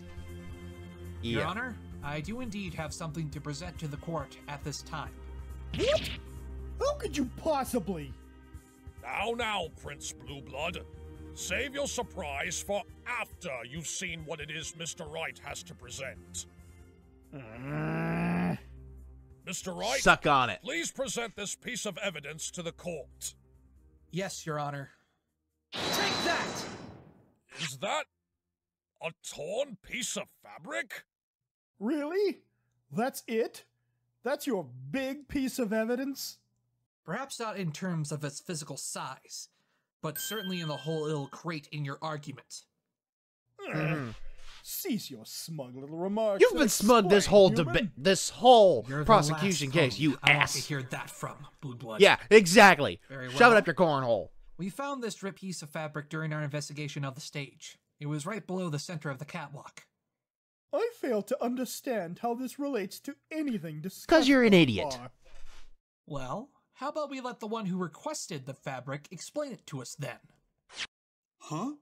Yeah. Your Honor, I do indeed have something to present to the court at this time. What? How could you possibly? Now, Prince Blueblood. Save your surprise for after you've seen what it is Mr. Wright has to present. Mr. Wright, suck on it. Please present this piece of evidence to the court. Yes, Your Honor. Take that! Is that a torn piece of fabric? Really? That's it? That's your big piece of evidence? Perhaps not in terms of its physical size, but certainly in the hole it'll create in your argument. Cease your smug little remarks. You've been smug this whole debate, this whole prosecution case, you I want ass. to hear that from, Blueblood. Yeah, exactly. Very well. Shove it up your cornhole. We found this ripped piece of fabric during our investigation of the stage. It was right below the center of the catwalk. I fail to understand how this relates to anything discussed. 'Cause you're an idiot. Well, how about we let the one who requested the fabric explain it to us then? Huh?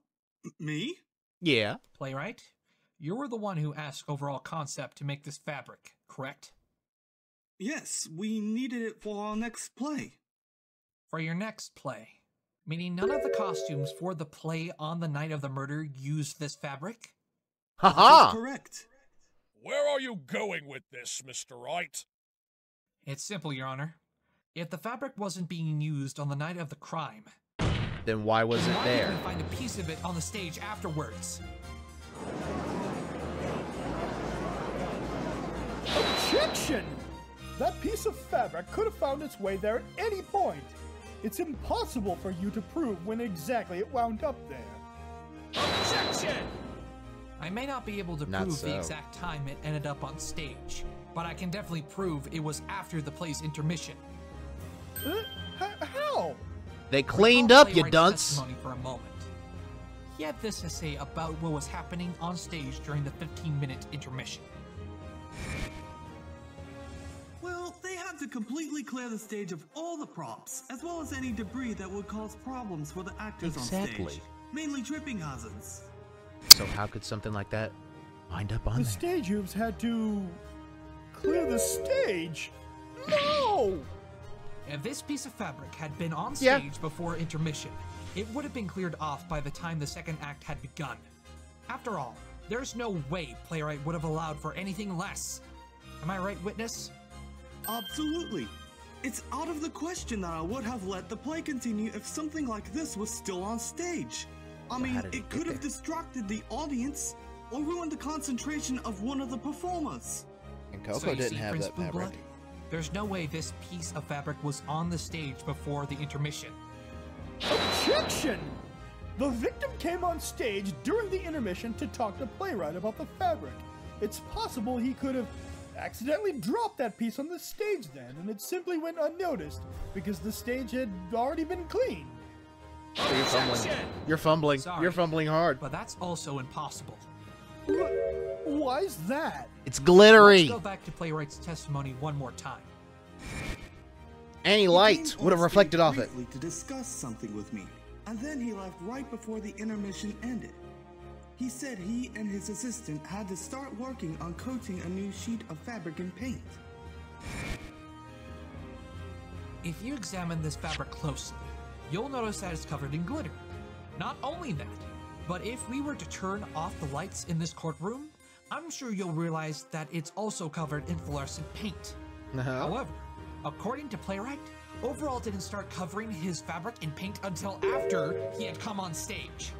Me? Yeah. Playwright, you were the one who asked overall concept to make this fabric, correct? Yes, we needed it for our next play. For your next play? Meaning none of the costumes for the play on the night of the murder used this fabric? Haha! Correct. Where are you going with this, Mr. Wright? It's simple, Your Honor. If the fabric wasn't being used on the night of the crime, then why was it why there? did we find a piece of it on the stage afterwards? Objection! That piece of fabric could have found its way there at any point. It's impossible for you to prove when exactly it wound up there. Objection! I may not be able to Not prove so. the exact time it ended up on stage, but I can definitely prove it was after the play's intermission. How? They cleaned Recall up, you Playwright's dunce. testimony for a moment. He had this to say about what was happening on stage during the 15-minute intermission. Well, they had to completely clear the stage of all the props, as well as any debris that would cause problems for the actors on Exactly. stage. Mainly tripping hazards. So how could something like that wind up on The there? stage hoops had to clear the stage. No! If this piece of fabric had been on Yeah. stage before intermission, it would have been cleared off by the time the second act had begun. After all, there's no way Playwright would have allowed for anything less. Am I right, witness? Absolutely. It's out of the question that I would have let the play continue if something like this was still on stage. I mean, how did it it get could have there? distracted the audience or ruined the concentration of one of the performers. And So Coco you didn't see, have Prince that fabric. Blueblood, there's no way this piece of fabric was on the stage before the intermission. Objection! The victim came on stage during the intermission to talk to Playwright about the fabric. It's possible he could have accidentally dropped that piece on the stage then, and it simply went unnoticed because the stage had already been cleaned. So you're fumbling. You're fumbling. Sorry, You're fumbling hard. But that's also impossible. Why's that? It's glittery. Let's go back to Playwright's testimony one more time. Any He light came would have on reflected stage off it. briefly to discuss something with me, and then he left right before the intermission ended. He said he and his assistant had to start working on coating a new sheet of fabric and paint. If you examine this fabric closely, you'll notice that it's covered in glitter. Not only that, but if we were to turn off the lights in this courtroom, I'm sure you'll realize that it's also covered in fluorescent paint. However, according to Playwright, Overall didn't start covering his fabric in paint until after he had come on stage.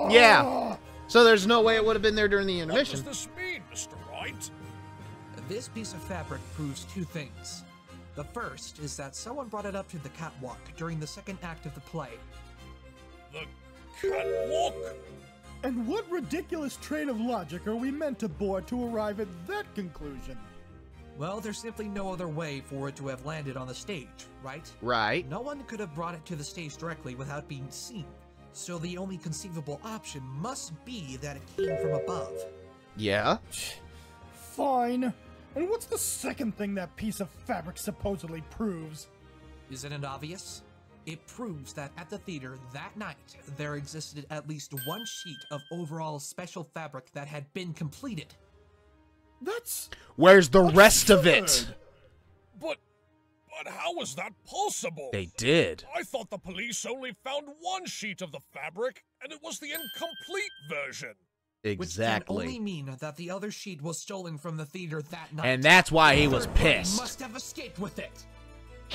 Yeah. So there's no way it would have been there during the intermission. What does this mean, Mr. Wright? This piece of fabric proves two things. The first is that someone brought it up to the catwalk during the second act of the play. The catwalk? And what ridiculous train of logic are we meant to board to arrive at that conclusion? Well, there's simply no other way for it to have landed on the stage, right? Right. No one could have brought it to the stage directly without being seen. So the only conceivable option must be that it came from above. Yeah. Fine. And what's the second thing that piece of fabric supposedly proves? Isn't it obvious? It proves that at the theater that night, there existed at least one sheet of overall special fabric that had been completed. That's... Where's the rest of it? But how was that possible? They did. I thought the police only found one sheet of the fabric, and it was the incomplete version. Exactly. Which can only mean that the other sheet was stolen from the theater that night. And that's why he was pissed. Must have escaped with it.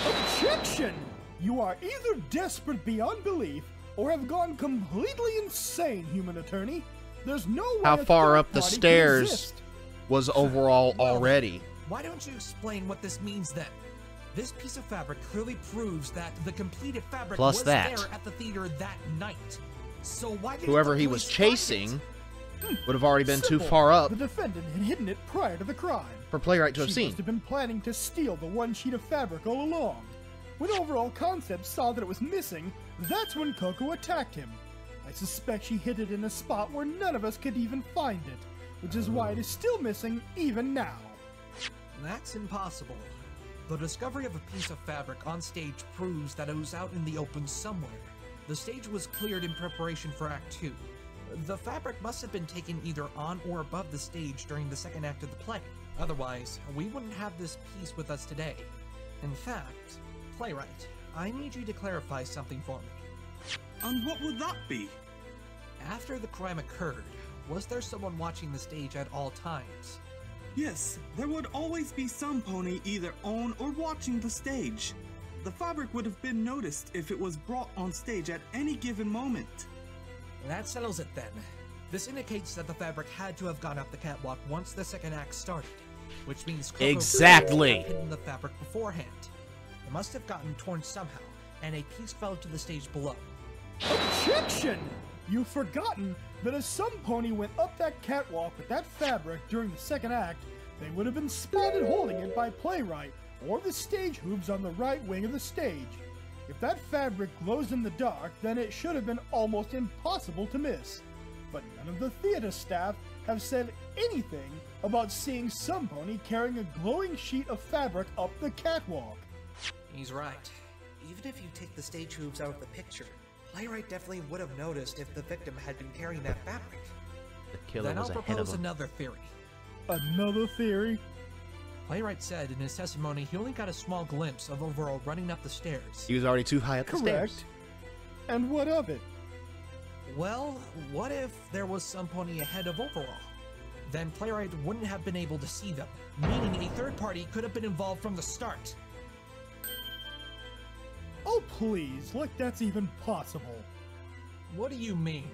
Objection! You are either desperate beyond belief or have gone completely insane, human attorney. There's no way how far up the party stairs was overall already. Why don't you explain what this means then? This piece of fabric clearly proves that the completed fabric was there at the theater that night. So why did whoever he was chasing would have already been too far up The defendant had hidden it prior to the crime. for Playwright to have She seen. must have been planning to steal the one sheet of fabric all along. When Overall Concept saw that it was missing, that's when Coco attacked him. I suspect she hid it in a spot where none of us could even find it, which is why it is still missing even now. That's impossible. The discovery of a piece of fabric on stage proves that it was out in the open somewhere. The stage was cleared in preparation for Act 2. The fabric must have been taken either on or above the stage during the second act of the play. Otherwise, we wouldn't have this piece with us today. In fact, Playwright, I need you to clarify something for me. And what would that be? After the crime occurred, was there someone watching the stage at all times? Yes, there would always be some pony either on or watching the stage. The fabric would have been noticed if it was brought on stage at any given moment. That settles it then. This indicates that the fabric had to have gone up the catwalk once the second act started, which means Coco Exactly. had hidden the fabric beforehand. It must have gotten torn somehow, and a piece fell to the stage below. Objection! You've forgotten that if some pony went up that catwalk with that fabric during the second act, they would have been spotted holding it by Playwright or the stage hoops on the right wing of the stage. If that fabric glows in the dark, then it should have been almost impossible to miss. But none of the theater staff have said anything about seeing some pony carrying a glowing sheet of fabric up the catwalk. He's right. Even if you take the stage hoops out of the picture, Playwright definitely would have noticed if the victim had been carrying that fabric. The killer Then was I'll ahead of propose him. another theory. Another theory? Playwright said in his testimony he only got a small glimpse of Overall running up the stairs. He was already too high up the Correct. stairs. And what of it? Well, what if there was some pony ahead of Overall? Then Playwright wouldn't have been able to see them, meaning a third party could have been involved from the start. Oh please, like that's even possible. What do you mean?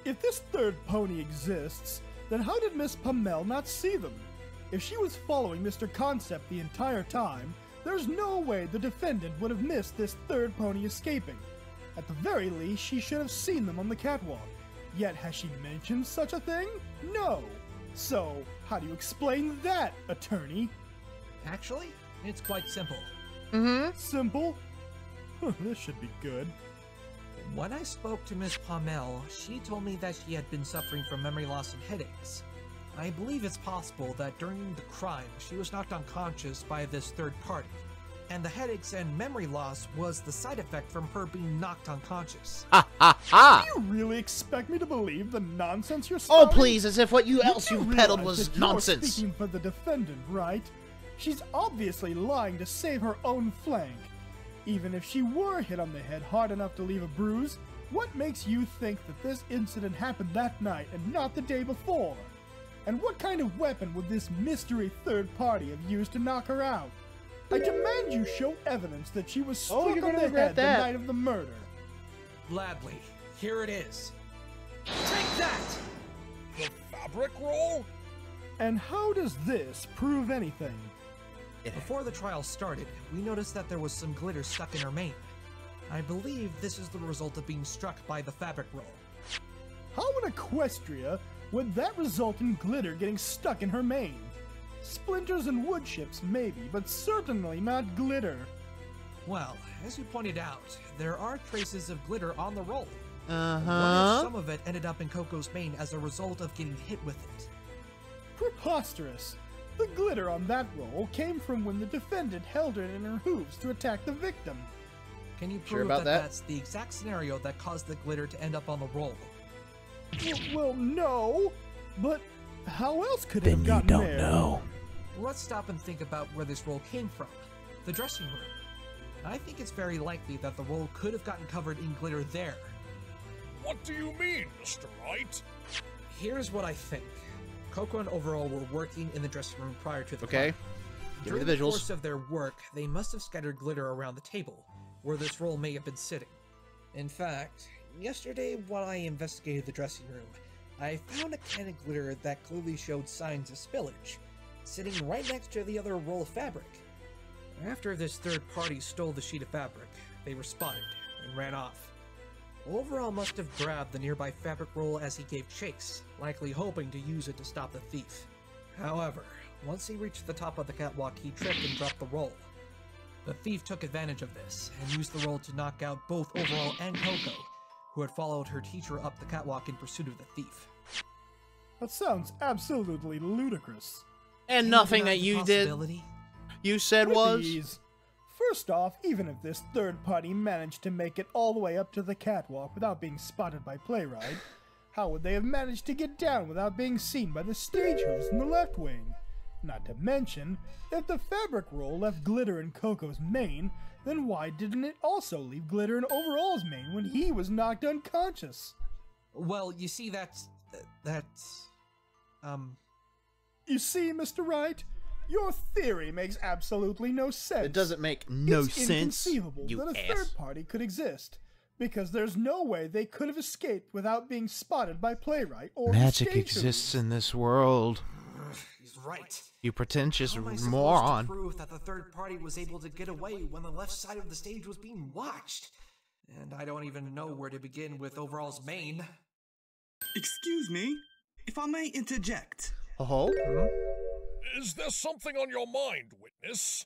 If this third pony exists, then how did Miss Pamel not see them? If she was following Mr. Concept the entire time, there's no way the defendant would have missed this third pony escaping. At the very least, she should have seen them on the catwalk. Yet has she mentioned such a thing? No. So, how do you explain that, attorney? Actually, it's quite simple. Simple? This should be good. When I spoke to Miss Pamel, she told me that she had been suffering from memory loss and headaches. I believe it's possible that during the crime, she was knocked unconscious by this third party, and the headaches and memory loss was the side effect from her being knocked unconscious. Ha ha ha! Do you really expect me to believe the nonsense you're Oh spouting? please, as if what else you peddled realize was that you're nonsense. speaking for the defendant, right? She's obviously lying to save her own flank. Even if she were hit on the head hard enough to leave a bruise, what makes you think that this incident happened that night and not the day before? And what kind of weapon would this mystery third party have used to knock her out? I demand you show evidence that she was struck you're on gonna the regret head that. the night of the murder. Gladly. Here it is. Take that! The fabric roll? And how does this prove anything? Before the trial started, we noticed that there was some glitter stuck in her mane. I believe this is the result of being struck by the fabric roll. How in Equestria would that result in glitter getting stuck in her mane? Splinters and wood chips maybe, but certainly not glitter. Well, as you pointed out, there are traces of glitter on the roll. Uh-huh. What if some of it ended up in Coco's mane as a result of getting hit with it? Preposterous! The glitter on that roll came from when the defendant held it in her hooves to attack the victim. Can you prove Sure about that? That's the exact scenario that caused the glitter to end up on the roll? Well, no, but how else could it have gotten there? Then you don't know. Let's stop and think about where this roll came from. The dressing room. I think it's very likely that the roll could have gotten covered in glitter there. What do you mean, Mr. Wright? Here's what I think. Coco and Overall were working in the dressing room prior to the Okay. crime. Give me During the the visuals. course of their work, they must have scattered glitter around the table, where this roll may have been sitting. In fact, yesterday while I investigated the dressing room, I found a can of glitter that clearly showed signs of spillage, sitting right next to the other roll of fabric. After this third party stole the sheet of fabric, they were spotted and ran off. Overall must have grabbed the nearby fabric roll as he gave chase, likely hoping to use it to stop the thief. However, once he reached the top of the catwalk, he tripped and dropped the roll. The thief took advantage of this and used the roll to knock out both Overall and Coco, who had followed her teacher up the catwalk in pursuit of the thief. That sounds absolutely ludicrous. And nothing that you did, you said was? Please. First off, even if this third party managed to make it all the way up to the catwalk without being spotted by Playwright, how would they have managed to get down without being seen by the stage hooves in the left wing? Not to mention, if the fabric roll left glitter in Coco's mane, then why didn't it also leave glitter in Overall's mane when he was knocked unconscious? Well, you see, You see, Mr. Wright? Your theory makes absolutely no sense. It doesn't make no it's sense, inconceivable you that a ass. third party could exist, because there's no way they could have escaped without being spotted by Playwright or Magic stage exists hooves. in this world. He's right. You pretentious How am I supposed moron. to prove that the third party was able to get away when the left side of the stage was being watched? And I don't even know where to begin with Overall's mane. Excuse me, if I may interject. Oh? Is there something on your mind, witness?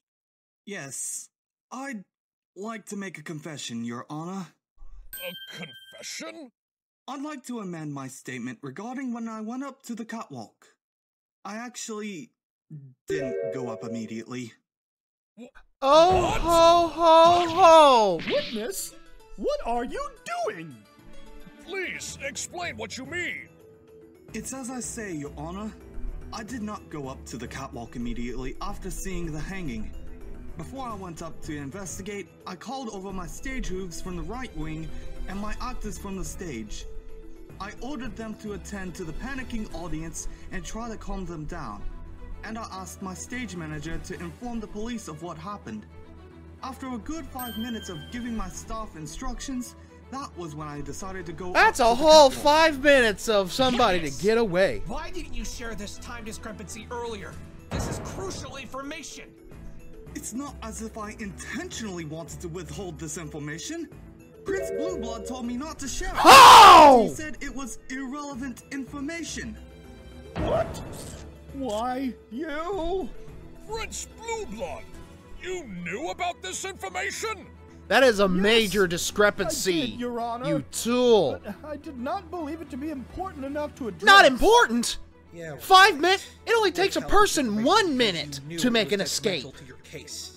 Yes, I'd like to make a confession, Your Honor. A confession? I'd like to amend my statement regarding when I went up to the catwalk. I actually didn't go up immediately. Oh, What? ho, ho, ho! Witness, what are you doing? Please, explain what you mean. It's as I say, Your Honor. I did not go up to the catwalk immediately after seeing the hanging. Before I went up to investigate, I called over my stage hooves from the right wing and my actors from the stage. I ordered them to attend to the panicking audience and try to calm them down. And I asked my stage manager to inform the police of what happened. After a good 5 minutes of giving my staff instructions, that was when I decided to go That's up a to the whole catwalk. 5 minutes of somebody to get away. Why didn't you share this time discrepancy earlier? This is crucial information. It's not as if I intentionally wanted to withhold this information. Prince Blueblood told me not to share it. Oh! He said it was irrelevant information. What? Why, you? Prince Blueblood, you knew about this information? That is a Yes, major I discrepancy, did, Your Honor. you tool. But I did not believe it to be important enough to address. Not important? Yeah. 5 minutes? It only takes a Tell us person information 1 because minute you knew to it make was an escape. detrimental to your case.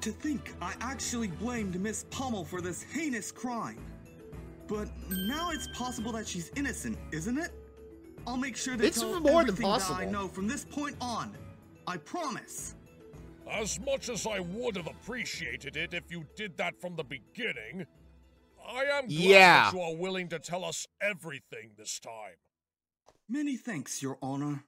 To think I actually blamed Miss Pommel for this heinous crime. But now it's possible that she's innocent, isn't it? I'll make sure to It's tell more than everything that I possible. know from this point on. I promise. As much as I would have appreciated it if you did that from the beginning, I am glad Yeah. that you are willing to tell us everything this time. Many thanks, Your Honor.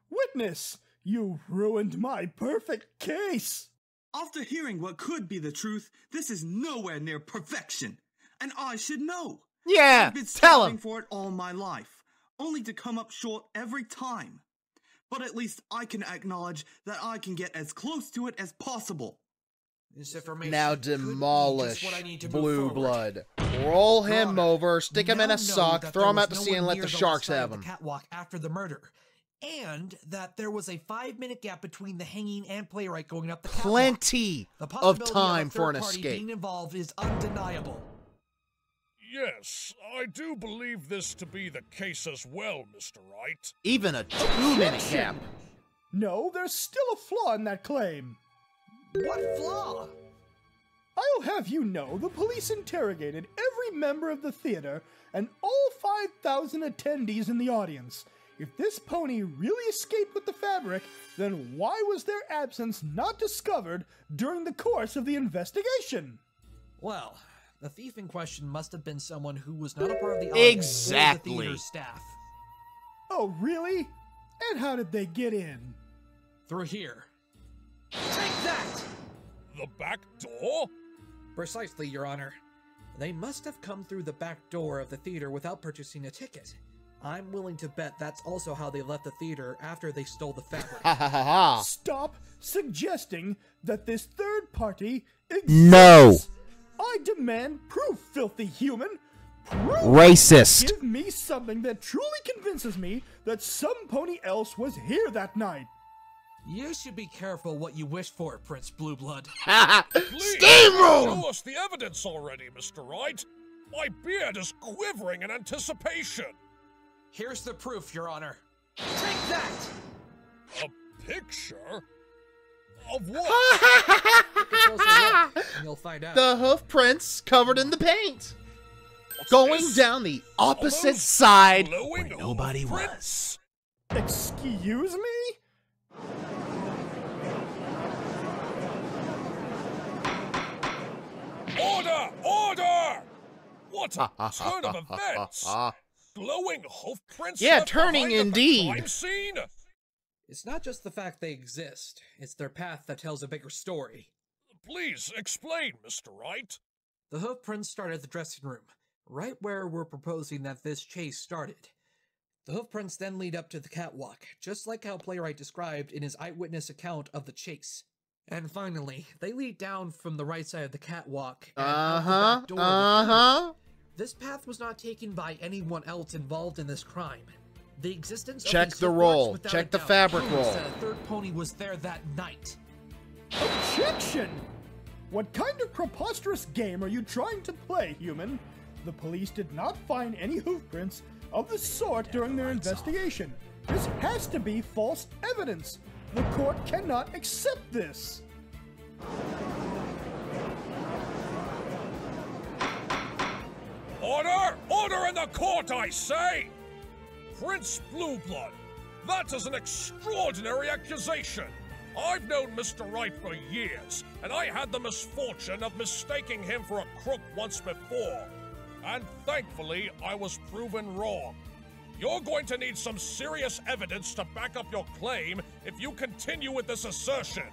Witness, you ruined my perfect case. After hearing what could be the truth, this is nowhere near perfection. and I should know. Yeah, I've been tell striving him. for it all my life, only to come up short every time. But at least I can acknowledge that I can get as close to it as possible. This information Now could be just demolish what I need to move Blue forward. Blood. Roll Your him Honor, over, stick him we in now a know sock, that throw there him was out to no sea and one let near the left sharks side have of him. the catwalk after the murder, and that there was a 5-minute gap between the hanging and playwright going up the catwalk. Plenty The of possibility time a for an third party escape. being involved is undeniable. Yes, I do believe this to be the case as well, Mr. Wright. Even a 2-minute gap. No, there's still a flaw in that claim. What flaw? I'll have you know the police interrogated every member of the theater and all 5,000 attendees in the audience. If this pony really escaped with the fabric, then why was their absence not discovered during the course of the investigation? Well, the thief in question must have been someone who was not a part of the audience Exactly. or the theater staff. Oh, really? And how did they get in? Through here. Take that! The back door? Precisely, Your Honor. They must have come through the back door of the theater without purchasing a ticket. I'm willing to bet that's also how they left the theater after they stole the fabric. Ha ha ha ha. Stop suggesting that this third party exists. No. I demand proof, filthy human. Proof. Racist. Give me something that truly convinces me that some pony else was here that night. You should be careful what you wish for, Prince Blueblood. Please, Steamroll! show us the evidence already, Mr. Wright. My beard is quivering in anticipation. Here's the proof, Your Honor. Take that! A picture? Of what? Take a closer look, and you'll find out. The hoof prints covered in the paint. What's Going this? down the opposite Those side glowing where nobody prints? was. Excuse me? Order! Order! What a turn of events! Glowing hoof prints Yeah, left turning behind at the indeed. crime scene? It's not just the fact they exist, it's their path that tells a bigger story. Please explain, Mr. Wright. The hoof prints start at the dressing room, right where we're proposing that this chase started. The hoof prints then lead up to the catwalk, just like how playwright described in his eyewitness account of the chase. And finally, they lead down from the right side of the catwalk and out the back door of the theater. This path was not taken by anyone else involved in this crime. The existence Check of these the hoof roll. marks without Check a the doubt fabric proves roll. that a third pony was there that night. Objection! What kind of preposterous game are you trying to play, human? The police did not find any hoof prints of the sort during their investigation. This has to be false evidence. The court cannot accept this. Order! Order in the court, I say! Prince Blueblood, that is an extraordinary accusation. I've known Mr. Wright for years, and I had the misfortune of mistaking him for a crook once before. And thankfully, I was proven wrong. You're going to need some serious evidence to back up your claim if you continue with this assertion.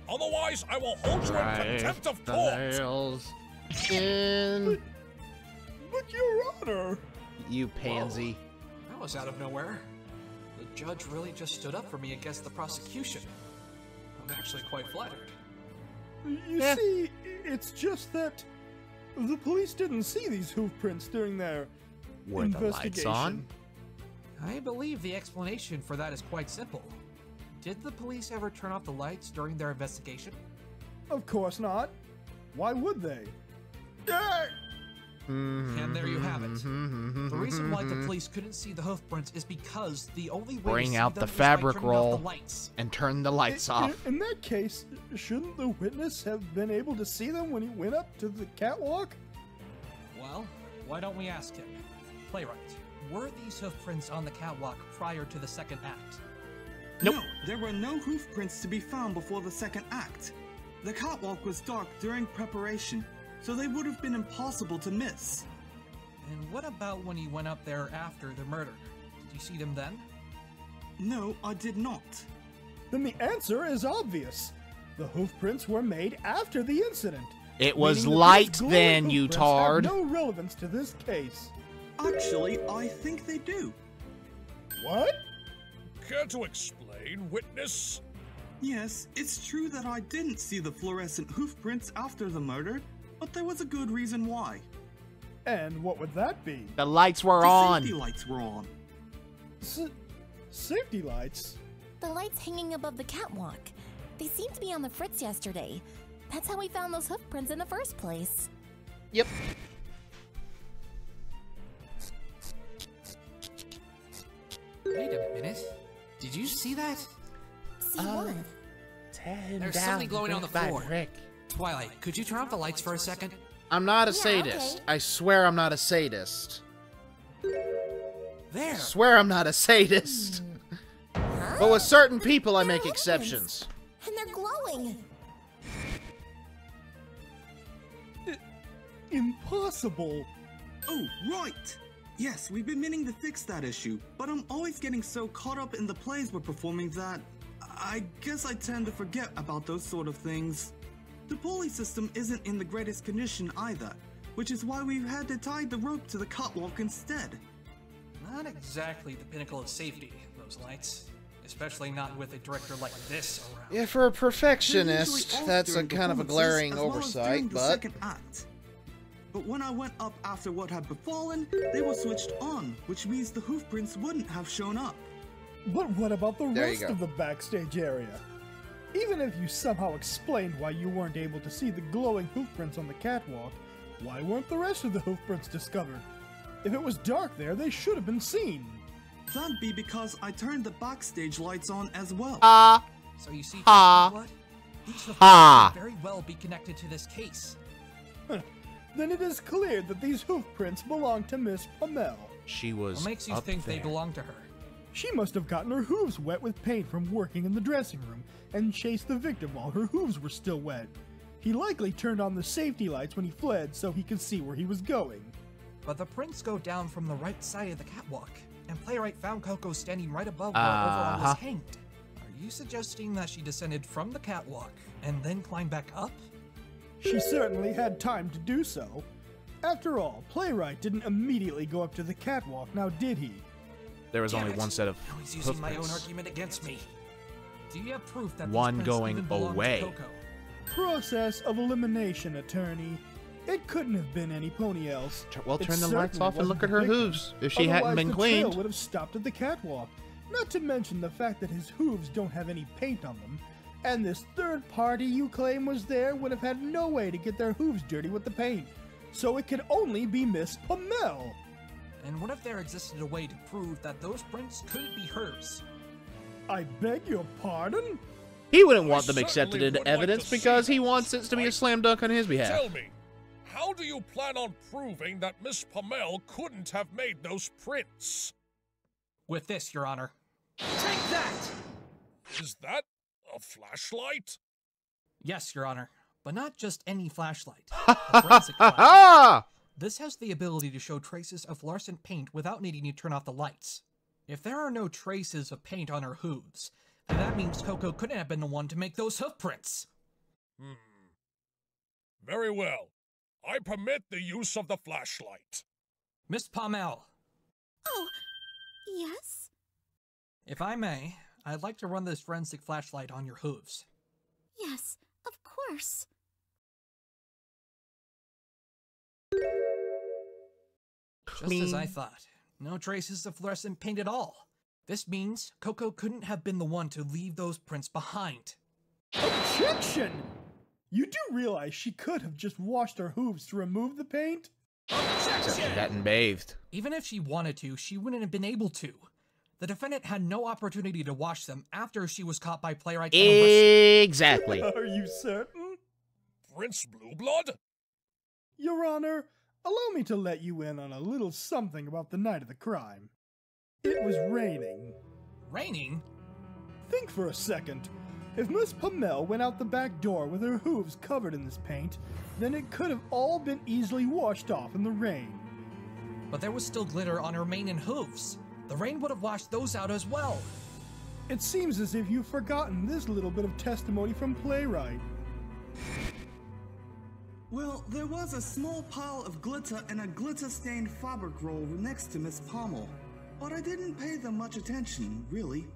Otherwise, I will hold you in contempt of court. But Your Honor... You pansy. Whoa. That was out of nowhere. The judge really just stood up for me against the prosecution. I'm actually quite flattered. You see, it's just that the police didn't see these hoof prints during their Were the lights investigation. on? I believe the explanation for that is quite simple. Did the police ever turn off the lights during their investigation? Of course not. Why would they? And there you have it. The reason why the police couldn't see the hoof prints is because the only way to Bring see out them the was by fabric turning off roll the lights. and turn the lights off. In that case, shouldn't the witness have been able to see them when he went up to the catwalk? Well, why don't we ask him? Playwright, were these hoof prints on the catwalk prior to the second act? Nope. No, there were no hoof prints to be found before the second act. The catwalk was dark during preparation, so they would have been impossible to miss. And what about when he went up there after the murder? Did you see them then? No, I did not. Then the answer is obvious. The hoof prints were made after the incident. It was Meaning that light these glowing then, you hoofprints tard. have no relevance to this case. Actually, I think they do. What? Care to explain, witness? Yes, it's true that I didn't see the fluorescent hoofprints after the murder, but there was a good reason why. And what would that be? The lights were The on. safety lights were on. Safety lights? The lights hanging above the catwalk. They seemed to be on the fritz yesterday. That's how we found those hoofprints in the first place. Yep. Wait a minute. Did you see that? See what? There's something glowing on the floor. Twilight, could you turn off the lights for a second? I'm not a Yeah, sadist. okay. I swear I'm not a sadist. There. Swear I'm not a sadist. But with certain people, I make exceptions. And they're glowing. Impossible. Oh, right! Yes, we've been meaning to fix that issue, but I'm always getting so caught up in the plays we're performing that I guess I tend to forget about those sort of things. The pulley system isn't in the greatest condition either, which is why we've had to tie the rope to the catwalk instead. Not exactly the pinnacle of safety, those lights. Especially not with a director like this around. Yeah, for a perfectionist, They're usually that's off a during kind of a performances glaring as well as during oversight, the but... second act. But when I went up after what had befallen, they were switched on, which means the hoofprints wouldn't have shown up. But what about the There you rest go. of the backstage area? Even if you somehow explained why you weren't able to see the glowing hoofprints on the catwalk, why weren't the rest of the hoofprints discovered? If it was dark there, they should have been seen. That'd be because I turned the backstage lights on as well. So you see, Ha. what? These Ha. could very well be connected to this case. Then it is clear that these hoofprints belong to Miss Pamel. She was What makes you up think there. they belong to her? She must have gotten her hooves wet with paint from working in the dressing room and chased the victim while her hooves were still wet. He likely turned on the safety lights when he fled so he could see where he was going. But the prints go down from the right side of the catwalk, and Playwright found Coco standing right above where Overall was hanged. Are you suggesting that she descended from the catwalk and then climbed back up? She certainly had time to do so. After all, Playwright didn't immediately go up to the catwalk, now did he? There was Damn only it. one set of Now he's using my own hoofprints. argument against me. Do you have proof that these One prints going even belong away. to Coco? Process of elimination, attorney. It couldn't have been any pony else. Well, It turn the lights certainly off and look at wasn't her the victim. hooves. If she hadn't Otherwise, been the cleaned. trail would have stopped at the catwalk. Not to mention the fact that his hooves don't have any paint on them. And this third party you claim was there would have had no way to get their hooves dirty with the paint. So it could only be Miss Pamel. And what if there existed a way to prove that those prints could be hers? I beg your pardon? He wouldn't want I them accepted certainly into would like evidence to see because he that. wants it to be a slam dunk on his behalf. Tell me, how do you plan on proving that Miss Pamel couldn't have made those prints? With this, Your Honor. Take that! Is that a flashlight? Yes, Your Honor. But not just any flashlight. A forensic flashlight. Ah! This has the ability to show traces of fluorescent paint without needing to turn off the lights. If there are no traces of paint on her hooves, then that means Coco couldn't have been the one to make those hoof prints. Very well. I permit the use of the flashlight. Miss Pamel, Oh, yes? if I may, I'd like to run this forensic flashlight on your hooves. Yes, of course. Just as I thought. No traces of fluorescent paint at all. This means Coco couldn't have been the one to leave those prints behind. Objection! You do realize she could have just washed her hooves to remove the paint? Except she hadn't bathed. Even if she wanted to, she wouldn't have been able to. The defendant had no opportunity to wash them after she was caught by Playwright. Exactly. Are you certain? Prince Blueblood? Your Honor, allow me to let you in on a little something about the night of the crime. It was raining. Raining? Think for a second. If Miss Pamel went out the back door with her hooves covered in this paint, then it could have all been easily washed off in the rain. But there was still glitter on her mane and hooves. The rain would have washed those out as well. It seems as if you've forgotten this little bit of testimony from Playwright. Well, there was a small pile of glitter and a glitter-stained fabric roll next to Miss Pommel, but I didn't pay them much attention, really.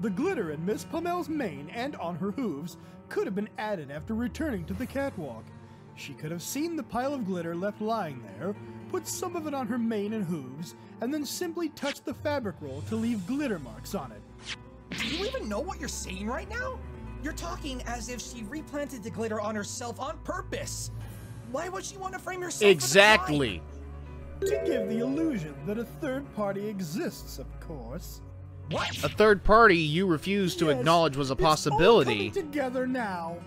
The glitter in Miss Pommel's mane and on her hooves could have been added after returning to the catwalk. She could have seen the pile of glitter left lying there, put some of it on her mane and hooves, and then simply touched the fabric roll to leave glitter marks on it. Do you even know what you're saying right now? You're talking as if she replanted the glitter on herself on purpose. Why would she want to frame herself? Exactly. To give the illusion that a third party exists, of course. What? A third party you refuse to acknowledge was a possibility. It's all coming together now.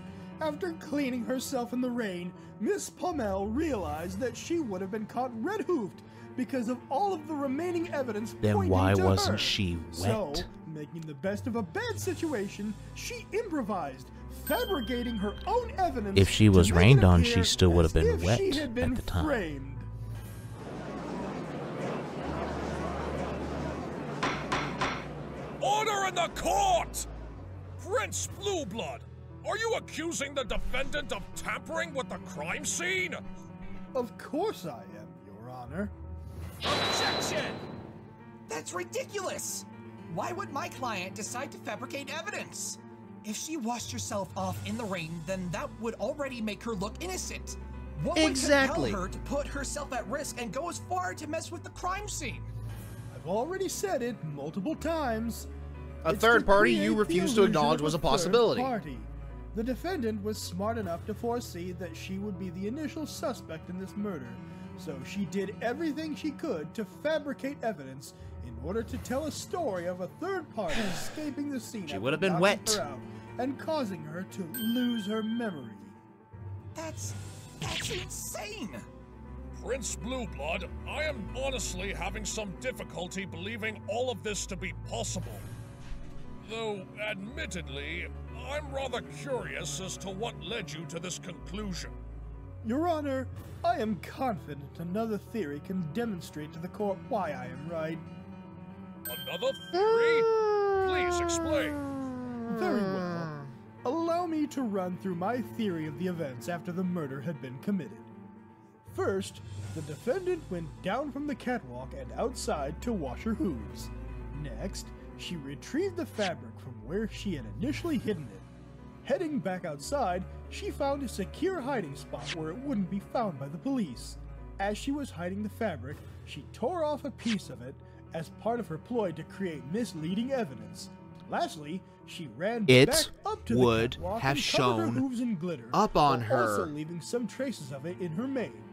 After cleaning herself in the rain, Miss Pommel realized that she would have been caught red-hoofed because of all of the remaining evidence Then pointing why to wasn't her. she wet? So, making the best of a bad situation, she improvised, fabricating her own evidence. If she to was make it rained on, appear she still would have as been if wet she had been at the time. framed. Order in the court! Prince Blueblood, are you accusing the defendant of tampering with the crime scene? Of course I am, Your Honor. Objection! That's ridiculous! Why would my client decide to fabricate evidence? If she washed herself off in the rain, then that would already make her look innocent. What Exactly. would compel her to put herself at risk and go as far to mess with the crime scene? I've already said it multiple times. A It's third to party create you the refuse to illusion acknowledge of was a third possibility. party. The defendant was smart enough to foresee that she would be the initial suspect in this murder, so she did everything she could to fabricate evidence in order to tell a story of a third party escaping the scene. She after would have been knocking wet. her out and causing her to lose her memory. That's insane! Prince Blueblood, I am honestly having some difficulty believing all of this to be possible. Though, admittedly, I'm rather curious as to what led you to this conclusion. Your Honor, I am confident another theory can demonstrate to the court why I am right. Another theory? Please explain. Very well. Allow me to run through my theory of the events after the murder had been committed. First, the defendant went down from the catwalk and outside to wash her hooves. Next, she retrieved the fabric from where she had initially hidden it. Heading back outside, she found a secure hiding spot where it wouldn't be found by the police. As she was hiding the fabric, she tore off a piece of it as part of her ploy to create misleading evidence. Lastly, she ran back up to the catwalk have and covered her shown hooves in glitter, up on while her. also leaving some traces of it in her mane.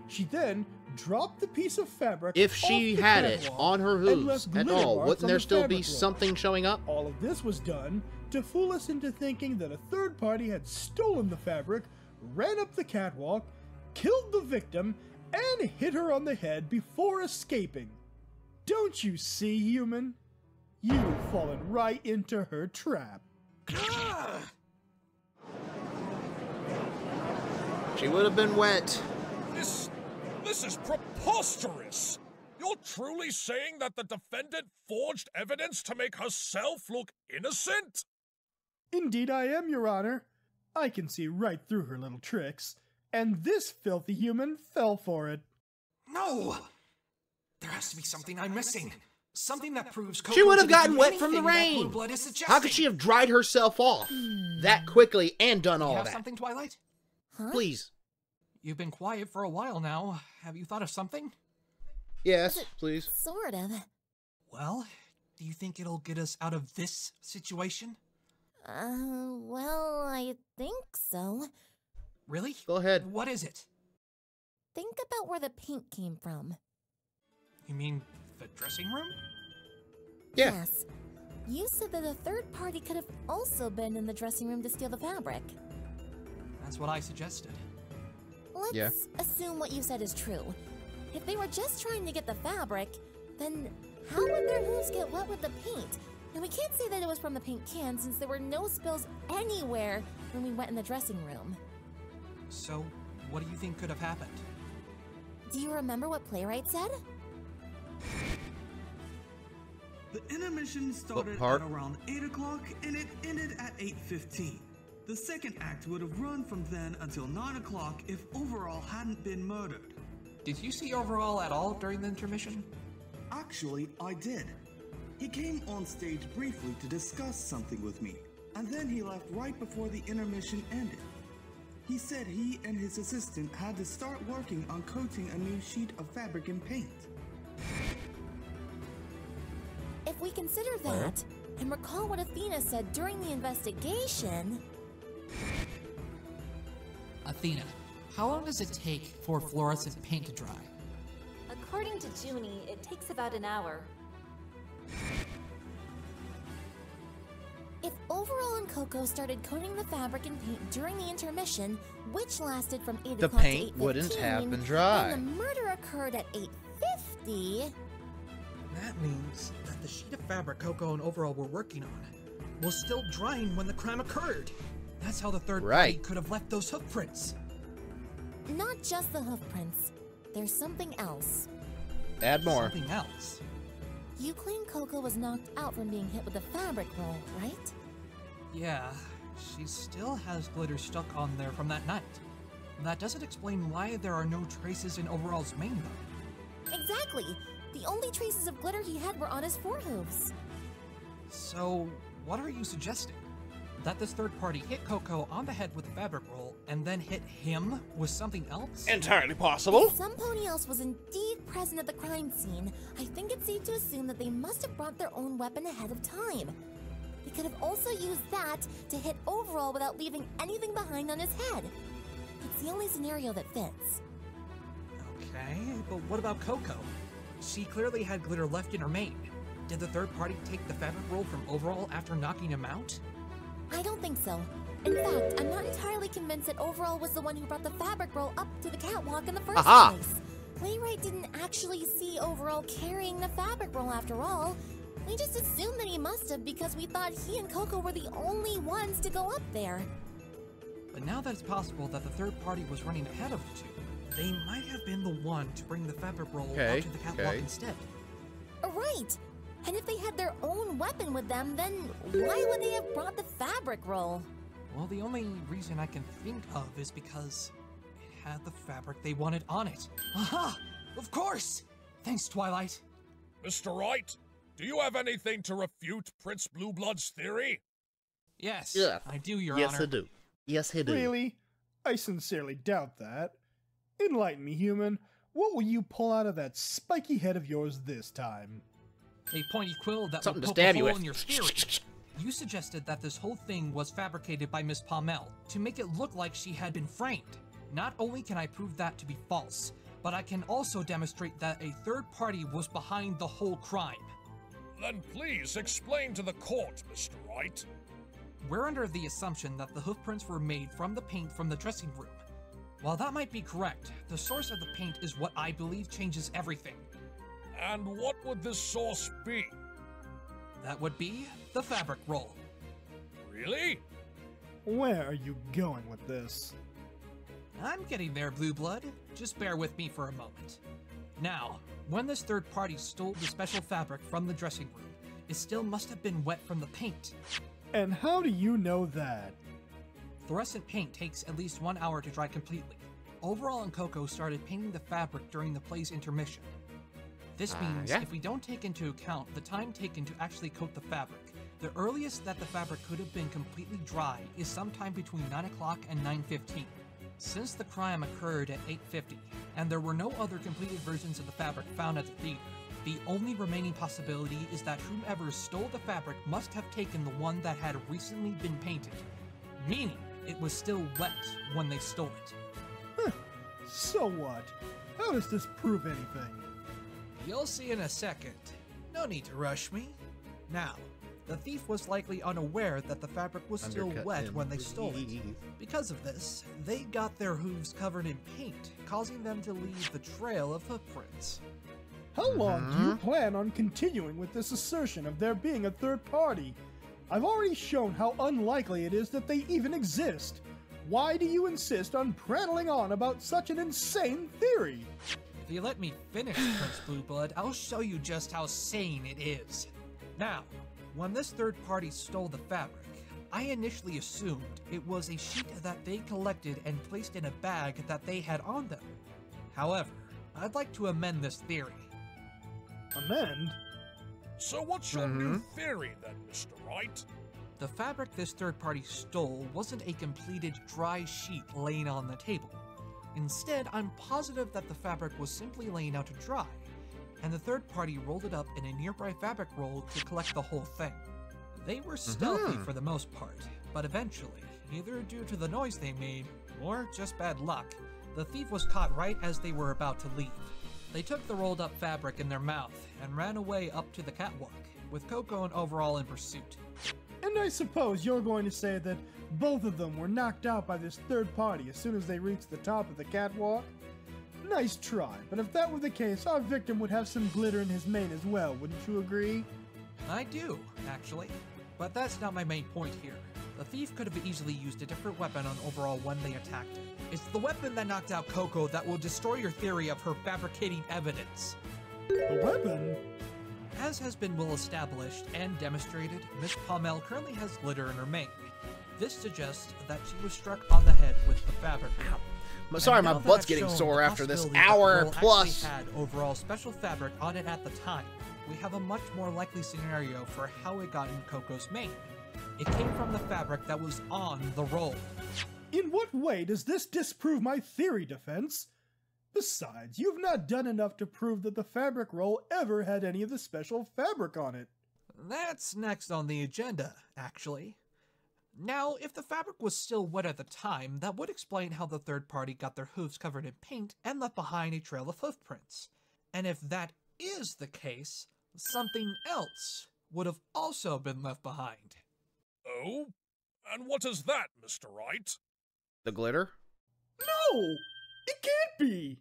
She then dropped the piece of fabric If she off the had it catwalk on her and hooves left at glitter all, marks wouldn't on there the still be fabric roll. something showing up? All of this was done to fool us into thinking that a third party had stolen the fabric, ran up the catwalk, killed the victim, and hit her on the head before escaping. Don't you see, human? You've fallen right into her trap. She would have been wet. This is preposterous! You're truly saying that the defendant forged evidence to make herself look innocent? Indeed I am, Your Honor. I can see right through her little tricks, and this filthy human fell for it. No! There has to be something I'm missing. Something that proves She would have didn't gotten do wet from the anything that rain. Blueblood is suggesting. How could she have dried herself off that quickly and done You all have that? something, Twilight? Huh? Please. You've been quiet for a while now. Have you thought of something? Yes, please. Sort of. Well, do you think it'll get us out of this situation? Well, I think so. Really? Go ahead. What is it? Think about where the paint came from. You mean the dressing room? Yeah. Yes. You said that a third party could have also been in the dressing room to steal the fabric. That's what I suggested. Let's assume what you said is true. If they were just trying to get the fabric, then how would their hooves get wet with the paint? And we can't say that it was from the paint can since there were no spills anywhere when we went in the dressing room. So, what do you think could have happened? Do you remember what Playwright said? The intermission started at around 8 o'clock and it ended at 8:15. The second act would have run from then until 9 o'clock if Overall hadn't been murdered. Did you see Overall at all during the intermission? Actually, I did. He came on stage briefly to discuss something with me, and then he left right before the intermission ended. He said he and his assistant had to start working on coating a new sheet of fabric and paint. If we consider that, and recall what Athena said during the investigation... Athena, how long does it take for fluorescent paint to dry? According to Junie, it takes about an hour. If Overall and Coco started coating the fabric and paint during the intermission, which lasted from 8 The o'clock to 8:15, paint wouldn't have been dry. and the murder occurred at 8:50... That means that the sheet of fabric Coco and Overall were working on was still drying when the crime occurred. That's how the third party could have left those hoof prints. Not just the hoof prints. There's something else. Add more. Something else? You claim Coco was knocked out from being hit with a fabric roll, right? Yeah, she still has glitter stuck on there from that night. That doesn't explain why there are no traces in Overall's mane, though. Exactly! The only traces of glitter he had were on his forehooves. So, what are you suggesting? That this third party hit Coco on the head with a fabric roll and then hit him with something else? Entirely possible. If some pony else was indeed present at the crime scene, I think it's safe to assume that they must have brought their own weapon ahead of time. They could have also used that to hit Overall without leaving anything behind on his head. It's the only scenario that fits. Okay, but what about Coco? She clearly had glitter left in her mane. Did the third party take the fabric roll from Overall after knocking him out? I don't think so. In fact, I'm not entirely convinced that Overall was the one who brought the fabric roll up to the catwalk in the first place. Playwright didn't actually see Overall carrying the fabric roll after all. We just assumed that he must have because we thought he and Coco were the only ones to go up there. But now that it's possible that the third party was running ahead of the two, they might have been the one to bring the fabric roll up to the catwalk instead. Right! And if they had their own weapon with them, then why would they have brought the fabric roll? Well, the only reason I can think of is because it had the fabric they wanted on it. Aha! Of course! Thanks, Twilight. Mr. Wright, do you have anything to refute Prince Blueblood's theory? Yes, Yeah. I do, Your Yes, Honor. I do. Yes, I do. Really? I sincerely doubt that. Enlighten me, human. What will you pull out of that spiky head of yours this time? A pointy quill that Something will to poke a stab you hole with. in your theory. You suggested that this whole thing was fabricated by Miss Pommel to make it look like she had been framed. Not only can I prove that to be false, but I can also demonstrate that a third party was behind the whole crime. Then please explain to the court, Mr. Wright. We're under the assumption that the hoof prints were made from the paint from the dressing room. While that might be correct, the source of the paint is what I believe changes everything. And what would this source be? That would be the fabric roll. Really? Where are you going with this? I'm getting there, Blue Blood. Just bear with me for a moment. Now, when this third party stole the special fabric from the dressing room, it still must have been wet from the paint. And how do you know that? Fluorescent paint takes at least 1 hour to dry completely. Overall and Coco started painting the fabric during the play's intermission. This means if we don't take into account the time taken to actually coat the fabric, the earliest that the fabric could have been completely dry is sometime between 9 o'clock and 9:15. Since the crime occurred at 8:50, and there were no other completed versions of the fabric found at the theater, the only remaining possibility is that whomever stole the fabric must have taken the one that had recently been painted, meaning it was still wet when they stole it. So what? How does this prove anything? You'll see in a second. No need to rush me. Now, the thief was likely unaware that the fabric was still Undercut wet him, when they stole it. please. Because of this, they got their hooves covered in paint, causing them to leave the trail of hoof prints. How long do you plan on continuing with this assertion of there being a third party? I've already shown how unlikely it is that they even exist. Why do you insist on prattling on about such an insane theory? If you let me finish, Prince Blueblood, I'll show you just how sane it is. Now, when this third party stole the fabric, I initially assumed it was a sheet that they collected and placed in a bag that they had on them. However, I'd like to amend this theory. Amend? So what's your new theory then, Mr. Wright? The fabric this third party stole wasn't a completed dry sheet laying on the table. Instead, I'm positive that the fabric was simply laying out to dry, and the third party rolled it up in a nearby fabric roll to collect the whole thing. They were stealthy for the most part, but eventually, either due to the noise they made, or just bad luck, the thief was caught right as they were about to leave. They took the rolled up fabric in their mouth and ran away up to the catwalk, with Coco and Overall in pursuit. And I suppose you're going to say that both of them were knocked out by this third party as soon as they reached the top of the catwalk? Nice try, but if that were the case, our victim would have some glitter in his mane as well, wouldn't you agree? I do, actually. But that's not my main point here. The thief could have easily used a different weapon on Overall when they attacked him. It's the weapon that knocked out Coco that will destroy your theory of her fabricating evidence. The weapon? As has been well established and demonstrated, Miss Pommel currently has glitter in her mane. This suggests that she was struck on the head with the fabric. I'm sorry, my butt's getting sore after this hour plus. Had Overall special fabric on it at the time. We have a much more likely scenario for how it got in Coco's mane. It came from the fabric that was on the roll. In what way does this disprove my theory, Defense? Besides, you've not done enough to prove that the fabric roll ever had any of the special fabric on it. That's next on the agenda, actually. Now, if the fabric was still wet at the time, that would explain how the third party got their hooves covered in paint and left behind a trail of hoof prints. And if that is the case, something else would have also been left behind. Oh? And what is that, Mr. Wright? The glitter? No! It can't be!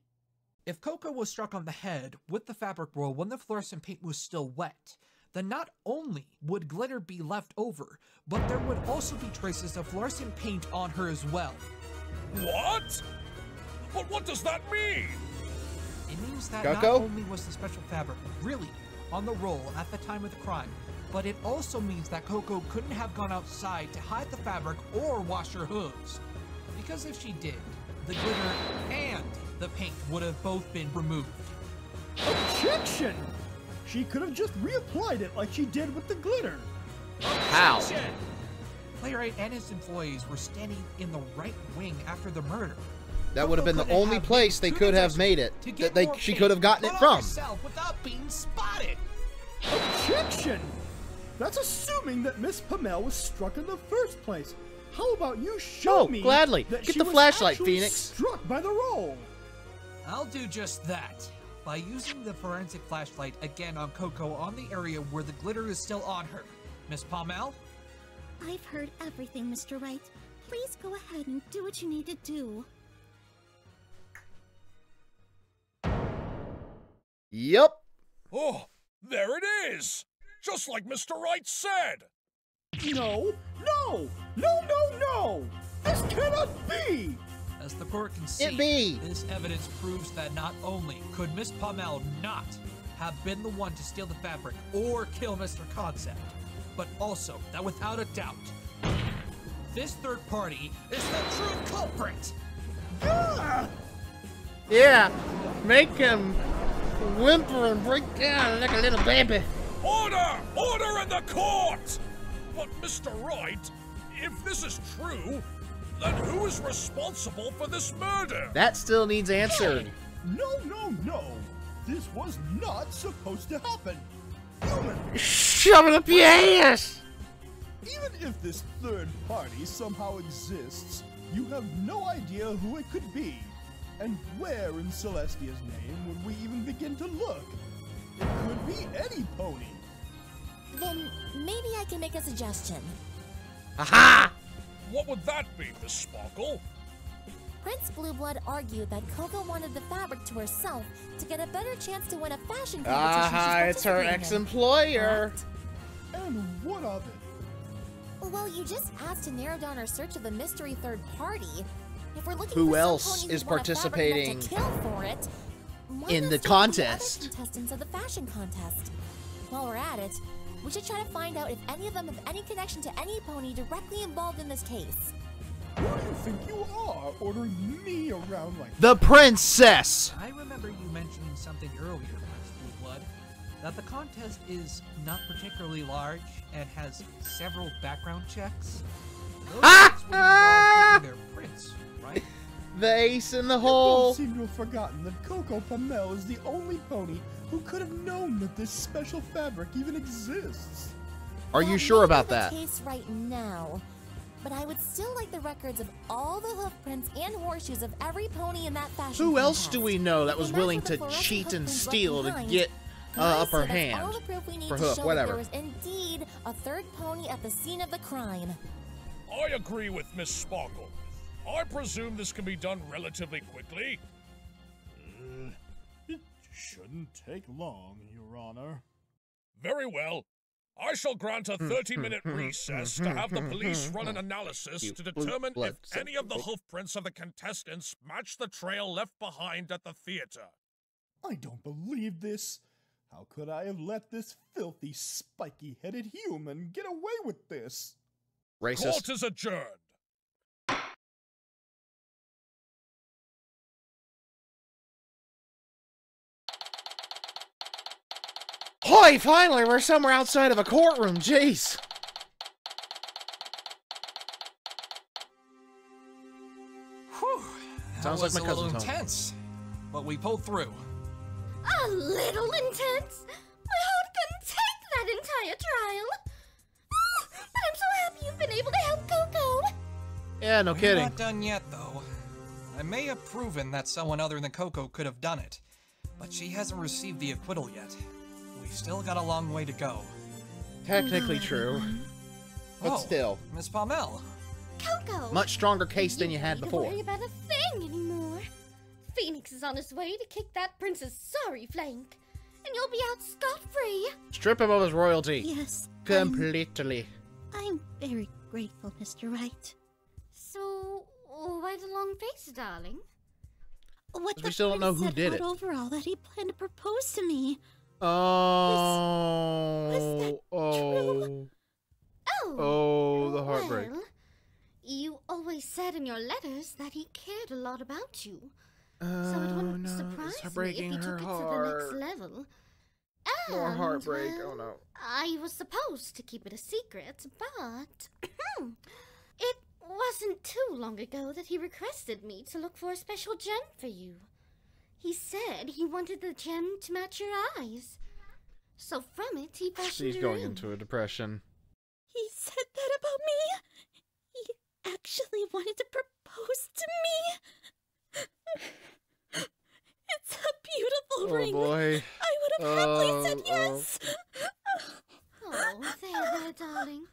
If Coco was struck on the head with the fabric roll when the fluorescent paint was still wet, then not only would glitter be left over, but there would also be traces of fluorescent paint on her as well. What? But what does that mean? It means that Coco? not only was the special fabric really on the roll at the time of the crime, but it also means that Coco couldn't have gone outside to hide the fabric or wash her hooves. Because if she did, the glitter and the paint would have both been removed. Objection! She could have just reapplied it like she did with the glitter. How? Playwright and his employees were standing in the right wing after the murder. That would have been the only place they could have made it. That she could have gotten it from. Without being spotted. Objection! That's assuming that Miss Pommel was struck in the first place. How about you show me gladly. that Get she the was flashlight, actually Phoenix. Struck by the roll. I'll do just that. By using the forensic flashlight again on Coco on the area where the glitter is still on her. Miss Pommel? I've heard everything, Mr. Wright. Please go ahead and do what you need to do. Yep. Oh, there it is! Just like Mr. Wright said! No! No! No, no, no! This cannot be! As the court can see, this evidence proves that not only could Miss Pommel not have been the one to steal the fabric or kill Mr. Concept, but also that without a doubt, this third party is the true culprit! Yeah, make him whimper and break down like a little baby. Order! Order in the court! But Mr. Wright, if this is true, then who is responsible for this murder? That still needs answered. No, no, no! This was not supposed to happen! Human! Shove it up your ass! Even if this third party somehow exists, you have no idea who it could be. And where in Celestia's name would we even begin to look? It could be any pony. Then maybe I can make a suggestion. Aha! What would that be, Miss Sparkle? Prince Blueblood argued that Coco wanted the fabric to herself to get a better chance to win a fashion competition. Ah, it's her ex-employer. And what of it? Well, you just asked to narrow down our search of the mystery third party. If we're looking Who for else some pony is who want a fabric participating enough to kill for it, in the contest? Contestants of the fashion contest. While we're at it, we should try to find out if any of them have any connection to any pony directly involved in this case. Who do you think you are, ordering me around like The princess! I remember you mentioning something earlier, Prince Blue Blood, that the contest is not particularly large and has several background checks. Those checks would involve picking their prince, right? The ace in the You hole! both seem to have forgotten that Coco Pamel is the only pony who could have known that this special fabric even exists. Are you sure about that? That may be the case right now, but I would still like the records of all the hoof prints and horseshoes of every pony in that fashion Who else contest. do we know that was They willing match to with the fluorescent cheat hoof and prints steal left to behind. get I upper say that's hand? all the proof we need For to hoof, show whatever. that there was indeed a third pony at the scene of the crime. I agree with Miss Sparkle. I presume this can be done relatively quickly. It shouldn't take long, Your Honor. Very well. I shall grant a 30-minute recess to have the police run an analysis to determine if any of the hoof prints of the contestants match the trail left behind at the theater. I don't believe this. How could I have let this filthy, spiky-headed human get away with this? Racist. Court is adjourned. Hoy, finally, we're somewhere outside of a courtroom, jeez. Whew. Sounds that was like my a little cousin's home. intense, but we pulled through. A little intense? My heart couldn't take that entire trial. But I'm so happy you've been able to help Coco. Yeah, no We're kidding. not done yet, though. I may have proven that someone other than Coco could have done it, but she hasn't received the acquittal yet. We've still got a long way to go. Technically true. But Oh, still. Miss Palmel. Coco! Much stronger case than you don't had need to before. worry about a thing anymore. Phoenix is on his way to kick that prince's sorry flank, and you'll be out scot-free. Strip him of his royalty. Yes. Completely. I'm very grateful, Mr. Wright. So, why the long face, darling? What We still don't know who did it. Overall, that he planned to propose to me. Oh. Oh, Oh, the heartbreak. Well, you always said in your letters that he cared a lot about you. So it wouldn't surprise me if he took it to the next level. More And, heartbreak. well, Oh no. I was supposed to keep it a secret, but it wasn't too long ago that he requested me to look for a special gem for you. He said he wanted the gem to match your eyes. So from it, he fashioned She's your going own. into a depression. He said that about me? He actually wanted to propose to me? It's a beautiful ring. Boy. I would have happily said yes. Oh, there, darling.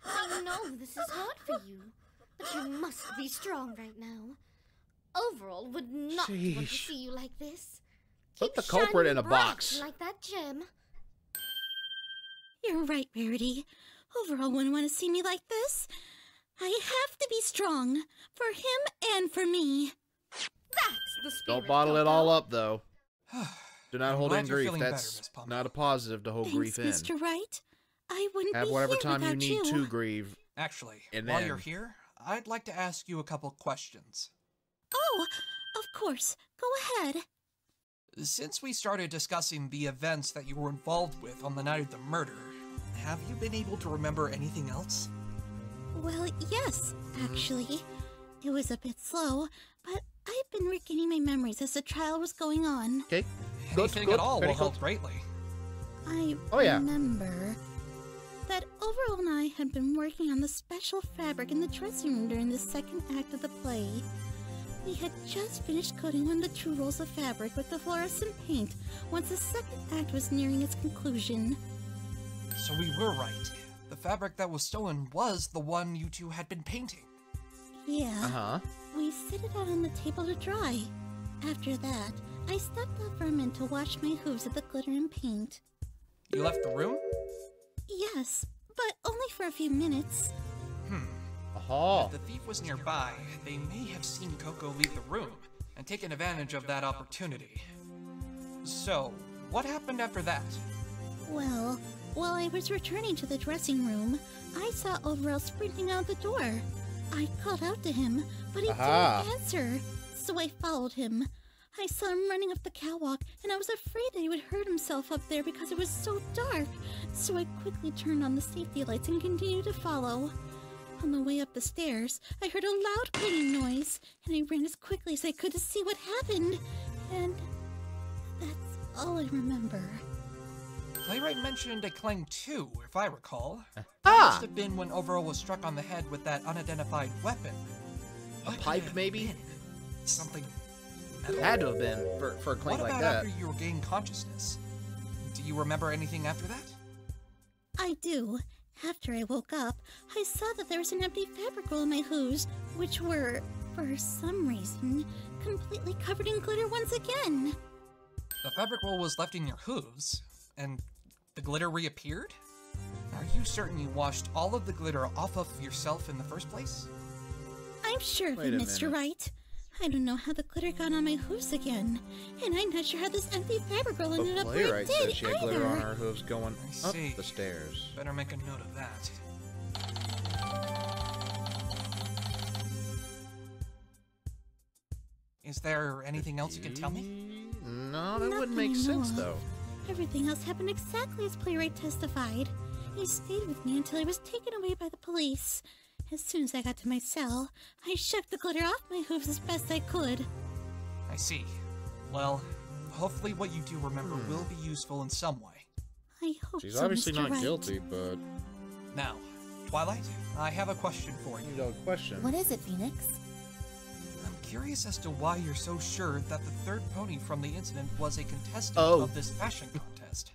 I know this is hard for you, but you must be strong right now. Overall would not want to Sheesh. see you like this. Put the Keep culprit shining in a bright box. like that gem. You're right, Rarity. Overall wouldn't want to see me like this. I have to be strong. For him and for me. That's the spirit. Don't bottle it all up, though. Do not I'm hold glad in you're grief. feeling better, That's Miss Palmer. not a positive to hold Thanks, grief in. Mr. Wright. I wouldn't Have be whatever here time you without need to grieve. Actually, And while then- you're here, I'd like to ask you a couple questions. Oh, of course. Go ahead. Since we started discussing the events that you were involved with on the night of the murder, have you been able to remember anything else? Well, yes, actually. It was a bit slow, but I've been regaining my memories as the trial was going on. Okay. Anything at all will help greatly. I yeah. remember that Overall and I had been working on the special fabric in the dressing room during the second act of the play. We had just finished coating one of the true rolls of fabric with the fluorescent paint once the second act was nearing its conclusion. So we were right. The fabric that was stolen was the one you two had been painting. Yeah. Uh-huh. We set it out on the table to dry. After that, I stepped out for a minute to wash my hooves of the glitter and paint. You left the room? Yes, but only for a few minutes. Aha. If the thief was nearby, they may have seen Coco leave the room and taken advantage of that opportunity. So, what happened after that? Well, while I was returning to the dressing room, I saw Overall sprinting out the door. I called out to him, but he didn't answer, so I followed him. I saw him running up the catwalk, and I was afraid that he would hurt himself up there because it was so dark, so I quickly turned on the safety lights and continued to follow. On the way up the stairs, I heard a loud clanging noise, and I ran as quickly as I could to see what happened, and that's all I remember. Playwright mentioned a clang too, if I recall. That must have been when Overall was struck on the head with that unidentified weapon. A pipe, maybe? Something metal? Had to have been for a clang like that. What about after you regained consciousness? Do you remember anything after that? I do. After I woke up, I saw that there was an empty fabric roll in my hooves, which were, for some reason, completely covered in glitter once again. The fabric roll was left in your hooves, and the glitter reappeared? Are you certain you washed all of the glitter off of yourself in the first place? I'm sure of it, Mr. Wright. I don't know how the glitter got on my hooves again, and I'm not sure how this empty fabric roll ended up where it did said she had glitter on her hooves going up the stairs. Better make a note of that. Is there anything else you can tell me? No, that wouldn't make sense, though. Everything else happened exactly as Playwright testified. He stayed with me until I was taken away by the police. As soon as I got to my cell, I shook the glitter off my hooves as best I could. I see. Well, hopefully what you do remember will be useful in some way. I hope She's so, obviously Mr. not Wright. guilty, but... Now, Twilight, I have a question for you. Question. What is it, Phoenix? I'm curious as to why you're so sure that the third pony from the incident was a contestant of this fashion contest.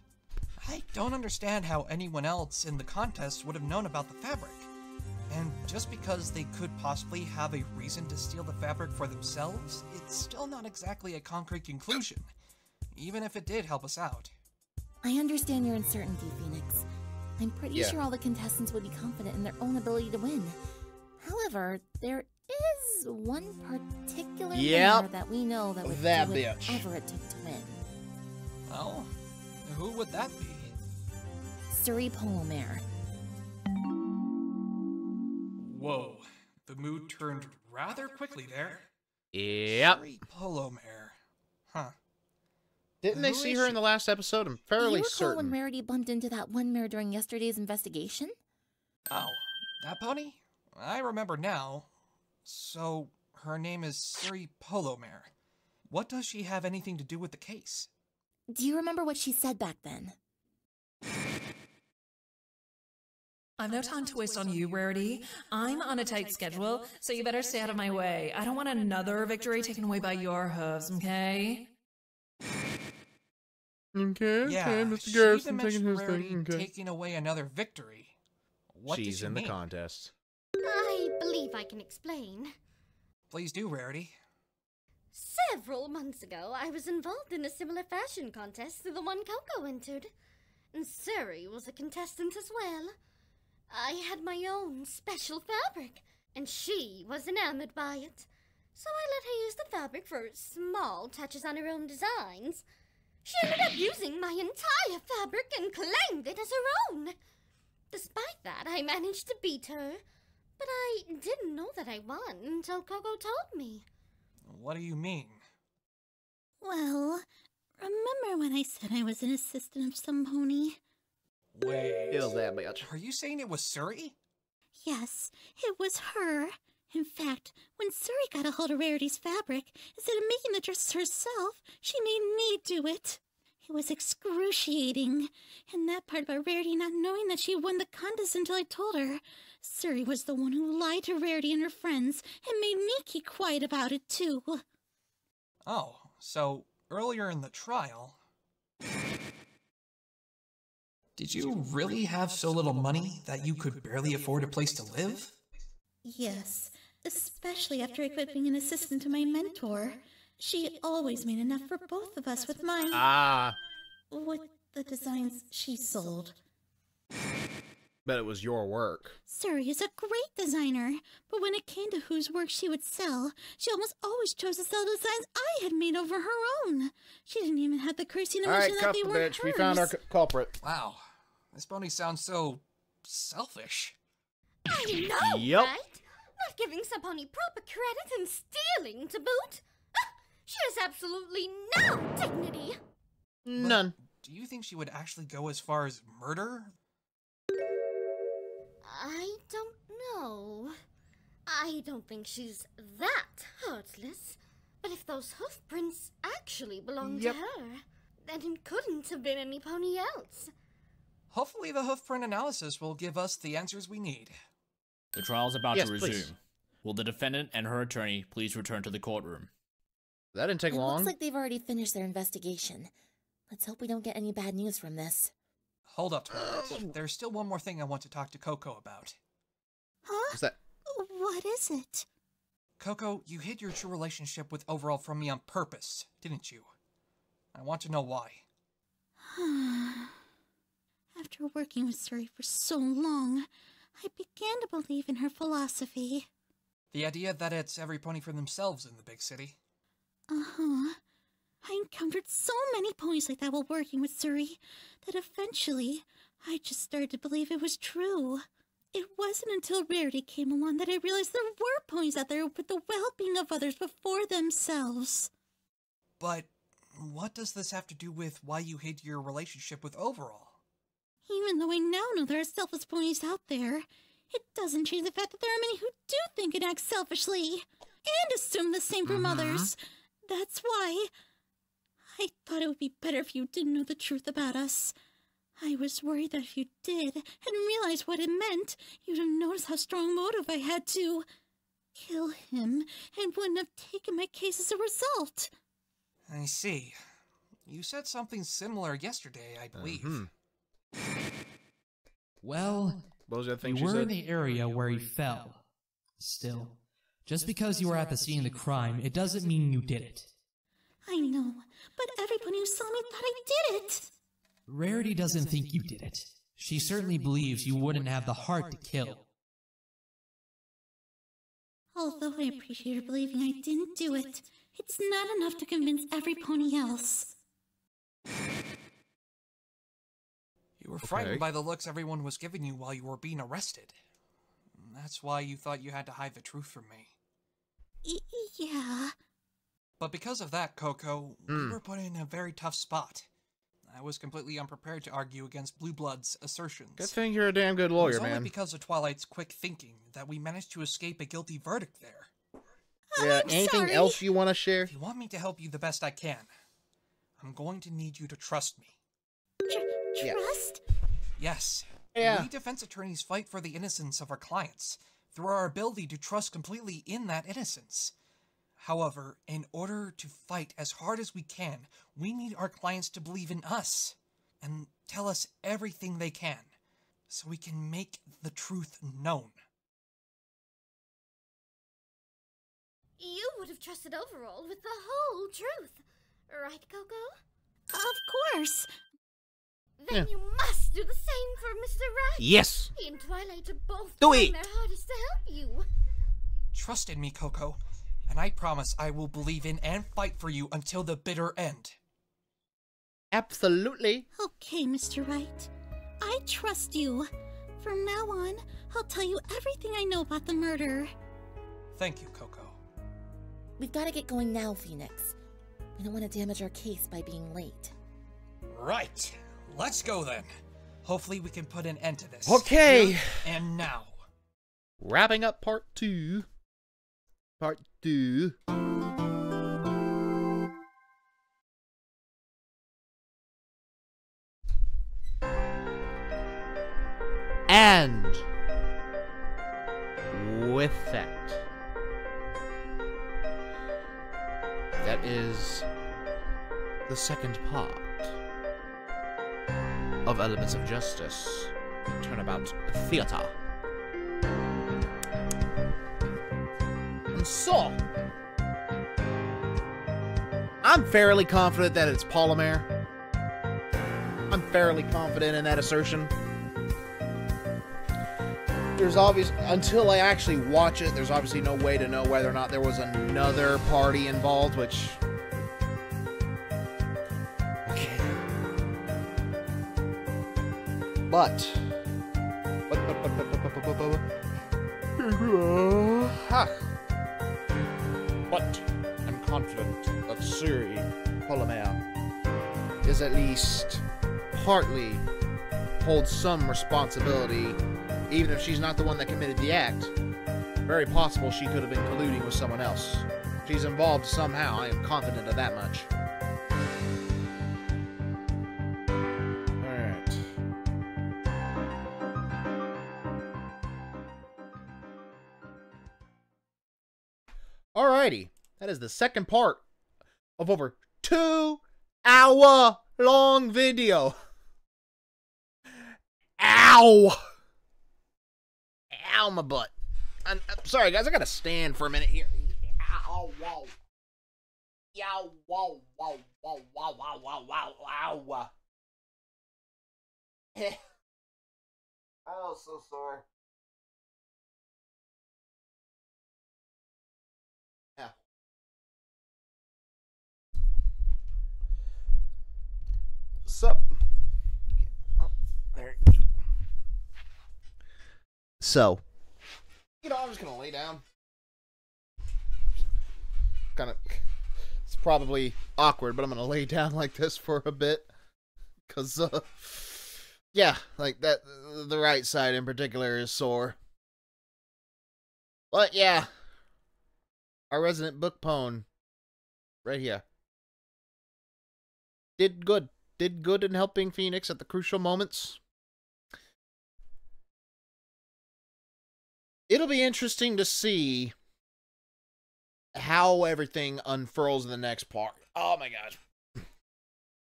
I don't understand how anyone else in the contest would have known about the fabric. And just because they could possibly have a reason to steal the fabric for themselves, it's still not exactly a concrete conclusion, even if it did help us out. I understand your uncertainty, Phoenix. I'm pretty sure all the contestants would be confident in their own ability to win. However, there is one particular winner that we know that would do whatever it took to win. Well, who would that be? Surrey Polo Mare. Whoa, the mood turned rather quickly there. Yep. Surrey Polo Mare. Huh. Didn't they see her in the last episode? I'm fairly certain. Do you recall when Rarity bumped into that one mare during yesterday's investigation? Oh, that pony? I remember now. So, her name is Surrey Polo Mare. What does she have anything to do with the case? Do you remember what she said back then? I've no time to waste on you, Rarity. I'm on a tight schedule, so you better stay out of my way. I don't want another victory taken away by your hooves, okay? Okay, yeah, Mr. Garrison taking his thing. Okay. Taking away another victory. What She's in mean? the contest. I believe I can explain. Please do, Rarity. Several months ago, I was involved in a similar fashion contest to the one Coco entered. And Surrey was a contestant as well. I had my own special fabric, and she was enamored by it. So I let her use the fabric for small touches on her own designs. She ended up using my entire fabric and claimed it as her own. Despite that, I managed to beat her. But I didn't know that I won until Coco told me. What do you mean? Well, remember when I said I was an assistant of some pony? Wait. Kill that bitch. Are you saying it was Surrey? Yes, it was her. In fact, when Surrey got a hold of Rarity's fabric, instead of making the dress herself, she made me do it. It was excruciating. And that part about Rarity not knowing that she won the contest until I told her. Surrey was the one who lied to Rarity and her friends, and made me keep quiet about it, too. Oh, so earlier in the trial... Did you really have so little money that you could barely afford a place to live? Yes, especially after I quit being an assistant to my mentor. She always made enough for both of us with my... with the designs she sold. Bet it was your work. Suri is a great designer, but when it came to whose work she would sell, she almost always chose to sell designs I had made over her own. She didn't even have the courtesy to mention that they were hers. We found our culprit. Wow, this pony sounds so selfish. I know, Yep. right? Not giving some pony proper credit and stealing to boot. She has absolutely no dignity. None. Do you think she would actually go as far as murder? I don't know. I don't think she's that heartless. But if those hoof prints actually belong to her, then it couldn't have been any pony else. Hopefully the hoofprint analysis will give us the answers we need. The trial's about Yes, to resume. please. Will the defendant and her attorney please return to the courtroom? That didn't take It long. looks like they've already finished their investigation. Let's hope we don't get any bad news from this. Hold up, Twilight. There's still one more thing I want to talk to Coco about. Huh? What's that? What is it? Coco, you hid your true relationship with Overall from me on purpose, didn't you? I want to know why. After working with Suri for so long, I began to believe in her philosophy. The idea that it's every pony for themselves in the big city. Uh-huh. I encountered so many ponies like that while working with Suri that eventually I just started to believe it was true. It wasn't until Rarity came along that I realized there were ponies out there who put the well-being of others before themselves. But what does this have to do with why you hid your relationship with Overall? Even though I now know there are selfless ponies out there, it doesn't change the fact that there are many who do think and act selfishly, and assume the same from others. That's why I thought it would be better if you didn't know the truth about us. I was worried that if you did, and realized what it meant, you'd have noticed how strong motive I had to kill him, and wouldn't have taken my case as a result. I see. You said something similar yesterday, I believe. Well, What was the other thing you she were said? in the area where he fell. Still, just because you were at the scene of the crime, it doesn't mean you did it. I know, but everybody who saw me thought I did it. Rarity doesn't think you did it. She certainly believes you wouldn't have the heart to kill. Although I appreciate her believing I didn't do it, it's not enough to convince every pony else. You were frightened by the looks everyone was giving you while you were being arrested. That's why you thought you had to hide the truth from me. Yeah. But because of that, Coco, we were put in a very tough spot. I was completely unprepared to argue against Blue Blood's assertions. Good thing you're a damn good It lawyer, was only man. because of Twilight's quick thinking that we managed to escape a guilty verdict there. Yeah, anything else you want to share? If you want me to help you the best I can, I'm going to need you to trust me. Trust? Yes. Yeah. We defense attorneys fight for the innocence of our clients through our ability to trust completely in that innocence. However, in order to fight as hard as we can, we need our clients to believe in us and tell us everything they can, so we can make the truth known. You would have trusted Overall with the whole truth, right, Coco? Of course. Then you must do the same for Mr. Wright. Yes. He and Twilight are both Do trying it. their hardest to help you. Trust in me, Coco, and I promise I will believe in and fight for you until the bitter end. Absolutely. Okay, Mr. Wright. I trust you. From now on, I'll tell you everything I know about the murder. Thank you, Coco. We've got to get going now, Phoenix. We don't want to damage our case by being late. Right. Let's go then. Hopefully we can put an end to this. Okay. Here and now. Wrapping up part 2. Part 2. And with that is the second part of Elements of Justice, Turnabout Theater. And so, I'm fairly confident that it's polymer. I'm fairly confident in that assertion. there's obviously, until I actually watch it, there's obviously no way to know whether or not there was another party involved, which... Okay. But I'm confident that Suri Polomer is at least partly holds some responsibility, even if she's not the one that committed the act. Very possible she could have been colluding with someone else. She's involved somehow, I am confident of that much. Alrighty, that is the second part of over 2-hour long video. Ow! Ow, my butt. I'm sorry, guys, I gotta stand for a minute here. Ow, whoa. Yow, whoa, whoa, whoa, wow, wow, wow, wow, wow. Oh, so sorry. Yeah. So, oh, there. So, you know, I'm just gonna lay down. Kind of, it's probably awkward, but I'm gonna lay down like this for a bit, cause yeah, like that, the right side in particular is sore. But yeah, our resident book pwn, right here, did good in helping Phoenix at the crucial moments. It'll be interesting to see how everything unfurls in the next part. Oh my gosh.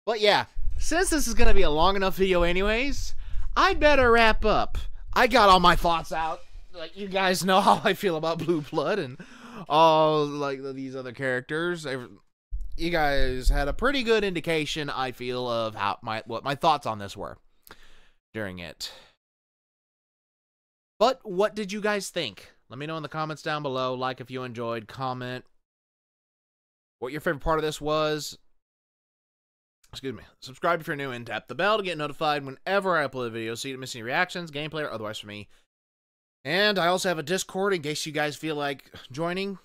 But yeah, since this is going to be a long enough video anyways, I'd better wrap up. I got all my thoughts out. Like, you guys know how I feel about Blue Blood and all, like, these other characters. You guys had a pretty good indication, I feel, of how what my thoughts on this were during it. But what did you guys think? Let me know in the comments down below. Like if you enjoyed, comment what your favorite part of this was. Excuse me. Subscribe if you're new and tap the bell to get notified whenever I upload a video so you don't miss any reactions, gameplay, or otherwise from me. And I also have a Discord in case you guys feel like joining.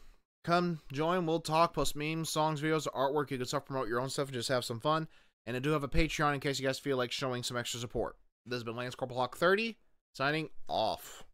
Come join. We'll talk, post memes, songs, videos, artwork. You can self-promote your own stuff and just have some fun. And I do have a Patreon in case you guys feel like showing some extra support. This has been Lance Corporal Hawk 30, signing off.